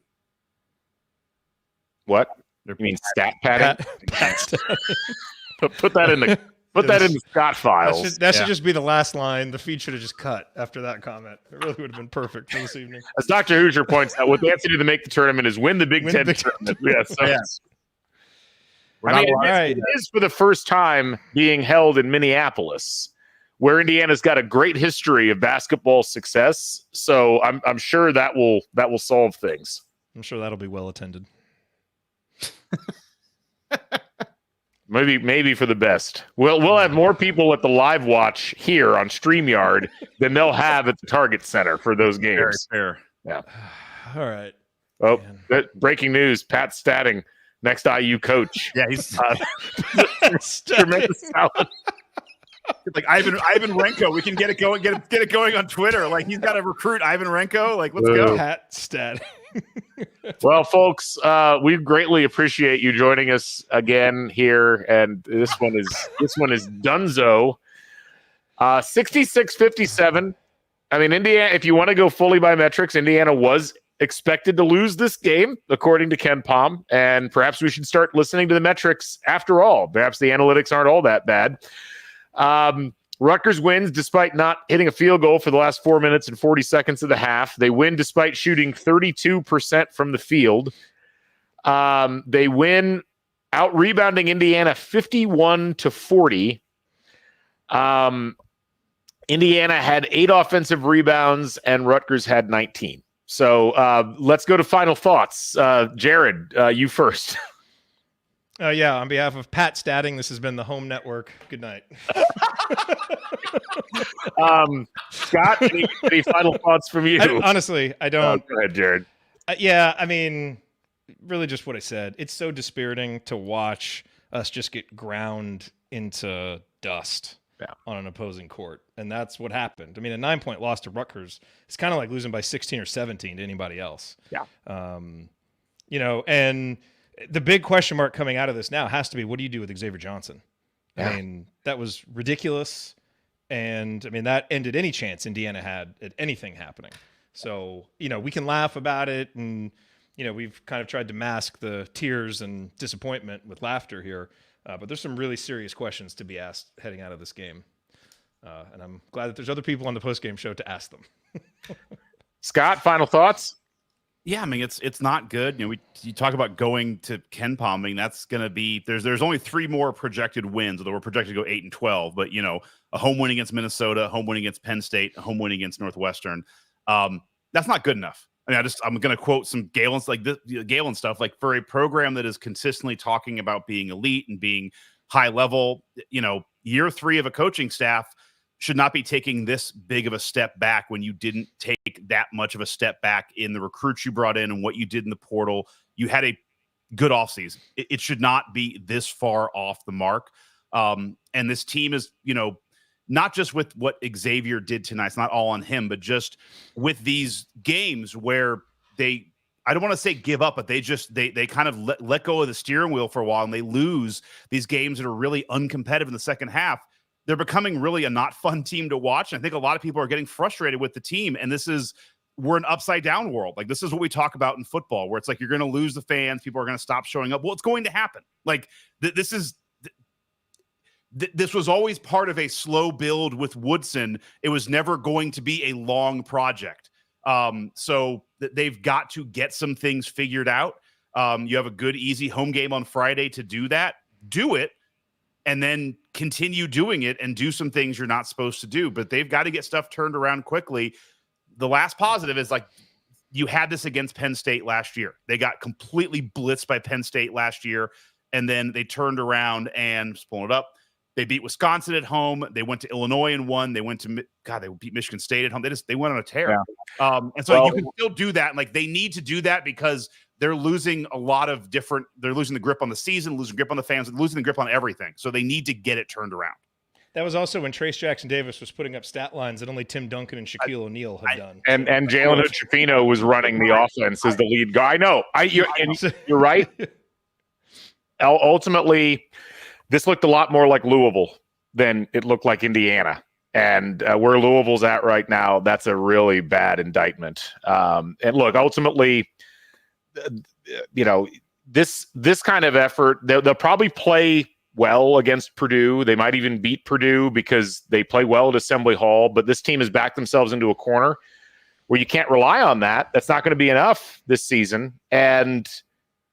What? You mean stat padding? Pat Put that in the Scott files. That should just be the last line. The feed should have just cut after that comment. It really would have been perfect for this evening. As Dr. Hoosier points out, what they have to do to make the tournament is win the Big Ten tournament. Yes. It is for the first time being held in Minneapolis, where Indiana's got a great history of basketball success. So I'm sure that will solve things. I'm sure that'll be well attended. Maybe for the best. We'll have more people at the live watch here on StreamYard than they'll have at the Target Center for those games. Fair. Yeah. All right. Oh, breaking news. Pat Statting, next IU coach. Yeah, he's tremendous talent. like Ivan Renko. We can get it going. Get it going on Twitter. Like he's got to recruit Ivan Renko. Like let's go. Pat Statting. Well, folks, we greatly appreciate you joining us again here, and this one is Dunzo. 66-57. I mean, Indiana. If you want to go fully by metrics, Indiana was expected to lose this game, according to Ken Pom, and perhaps we should start listening to the metrics after all. Perhaps the analytics aren't all that bad. Rutgers wins despite not hitting a field goal for the last 4 minutes and 40 seconds of the half. They win despite shooting 32% from the field. They win out rebounding Indiana 51-40. Indiana had 8 offensive rebounds and Rutgers had 19. So let's go to final thoughts. Jared, you first. Yeah, on behalf of Pat Statting, this has been the Home Network. Good night. Scott, any final thoughts from you? Honestly, I don't. Go ahead, Jared. Yeah, I mean, really just what I said. It's so dispiriting to watch us just get ground into dust on an opposing court. And that's what happened. I mean, a 9-point loss to Rutgers is kind of like losing by 16 or 17 to anybody else. Yeah. And the big question mark coming out of this now has to be, what do you do with Xavier Johnson? Yeah. I mean, that was ridiculous. And I mean, that ended any chance Indiana had at anything happening. So, we can laugh about it. And, we've kind of tried to mask the tears and disappointment with laughter here. But there's some really serious questions to be asked heading out of this game. And I'm glad that there's other people on the postgame show to ask them. Scott, final thoughts? Yeah, I mean it's not good. You talk about going to Ken Pom. I mean, that's going to be there's only 3 more projected wins, although we're projected to go 8-12. But a home win against Minnesota, a home win against Penn State, a home win against Northwestern. That's not good enough. I mean, I'm going to quote some Galen stuff. Like for a program that is consistently talking about being elite and being high level, year 3 of a coaching staff should not be taking this big of a step back when you didn't take that much of a step back in the recruits you brought in and what you did in the portal. You had a good offseason. It should not be this far off the mark. And this team is, not just with what Xavier did tonight, it's not all on him, but just with these games where I don't want to say give up, but they kind of let go of the steering wheel for a while and they lose these games that are really uncompetitive in the second half. They're becoming really a not fun team to watch. And I think a lot of people are getting frustrated with the team. And we're an upside down world. Like this is what we talk about in football, where it's like, you're going to lose the fans. People are going to stop showing up. Well, it's going to happen. Like this was always part of a slow build with Woodson. It was never going to be a long project. So they've got to get some things figured out. You have a good, easy home game on Friday to do that. Do it. And then continue doing it and do some things you're not supposed to do. But they've got to get stuff turned around quickly. The last positive is like you had this against Penn State last year. They got completely blitzed by Penn State last year. And then they turned around and just pulling it up. They beat Wisconsin at home. They went to Illinois and won. They went to they beat Michigan State at home. They went on a tear. Yeah. And so you can still do that. And like they need to do that because they're losing they're losing the grip on the season, losing grip on the fans, losing the grip on everything. So they need to get it turned around. That was also when Trace Jackson Davis was putting up stat lines that only Tim Duncan and Shaquille O'Neal had done. And Jalen Hood-Schifino was running the offense as the lead guy. I know. You're right. Ultimately, this looked a lot more like Louisville than it looked like Indiana. And where Louisville's at right now, that's a really bad indictment. And look, ultimately, this kind of effort, they'll probably play well against Purdue. They might even beat Purdue because they play well at Assembly Hall. But this team has backed themselves into a corner where you can't rely on that. That's not going to be enough this season. And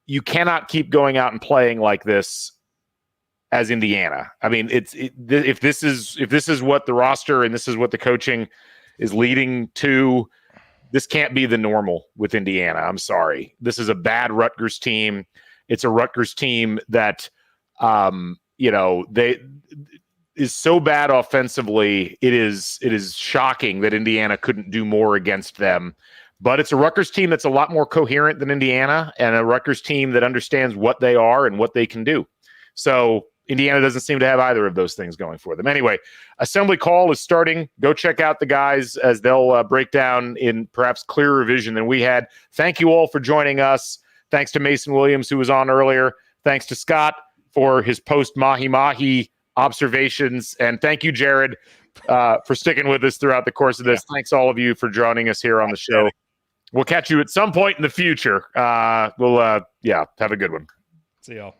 you cannot keep going out and playing like this as Indiana. I mean, if this is what the roster and this is what the coaching is leading to, this can't be the normal with Indiana. I'm sorry. This is a bad Rutgers team. It's a Rutgers team that, they is so bad offensively. It is shocking that Indiana couldn't do more against them. But it's a Rutgers team that's a lot more coherent than Indiana, and a Rutgers team that understands what they are and what they can do. So Indiana doesn't seem to have either of those things going for them. Anyway, Assembly Call is starting. Go check out the guys as they'll break down in perhaps clearer vision than we had. Thank you all for joining us. Thanks to Mason Williams, who was on earlier. Thanks to Scott for his post Mahi observations. And thank you, Jared, for sticking with us throughout the course of this. Thanks all of you for joining us here on the show. We'll catch you at some point in the future. Have a good one. See y'all.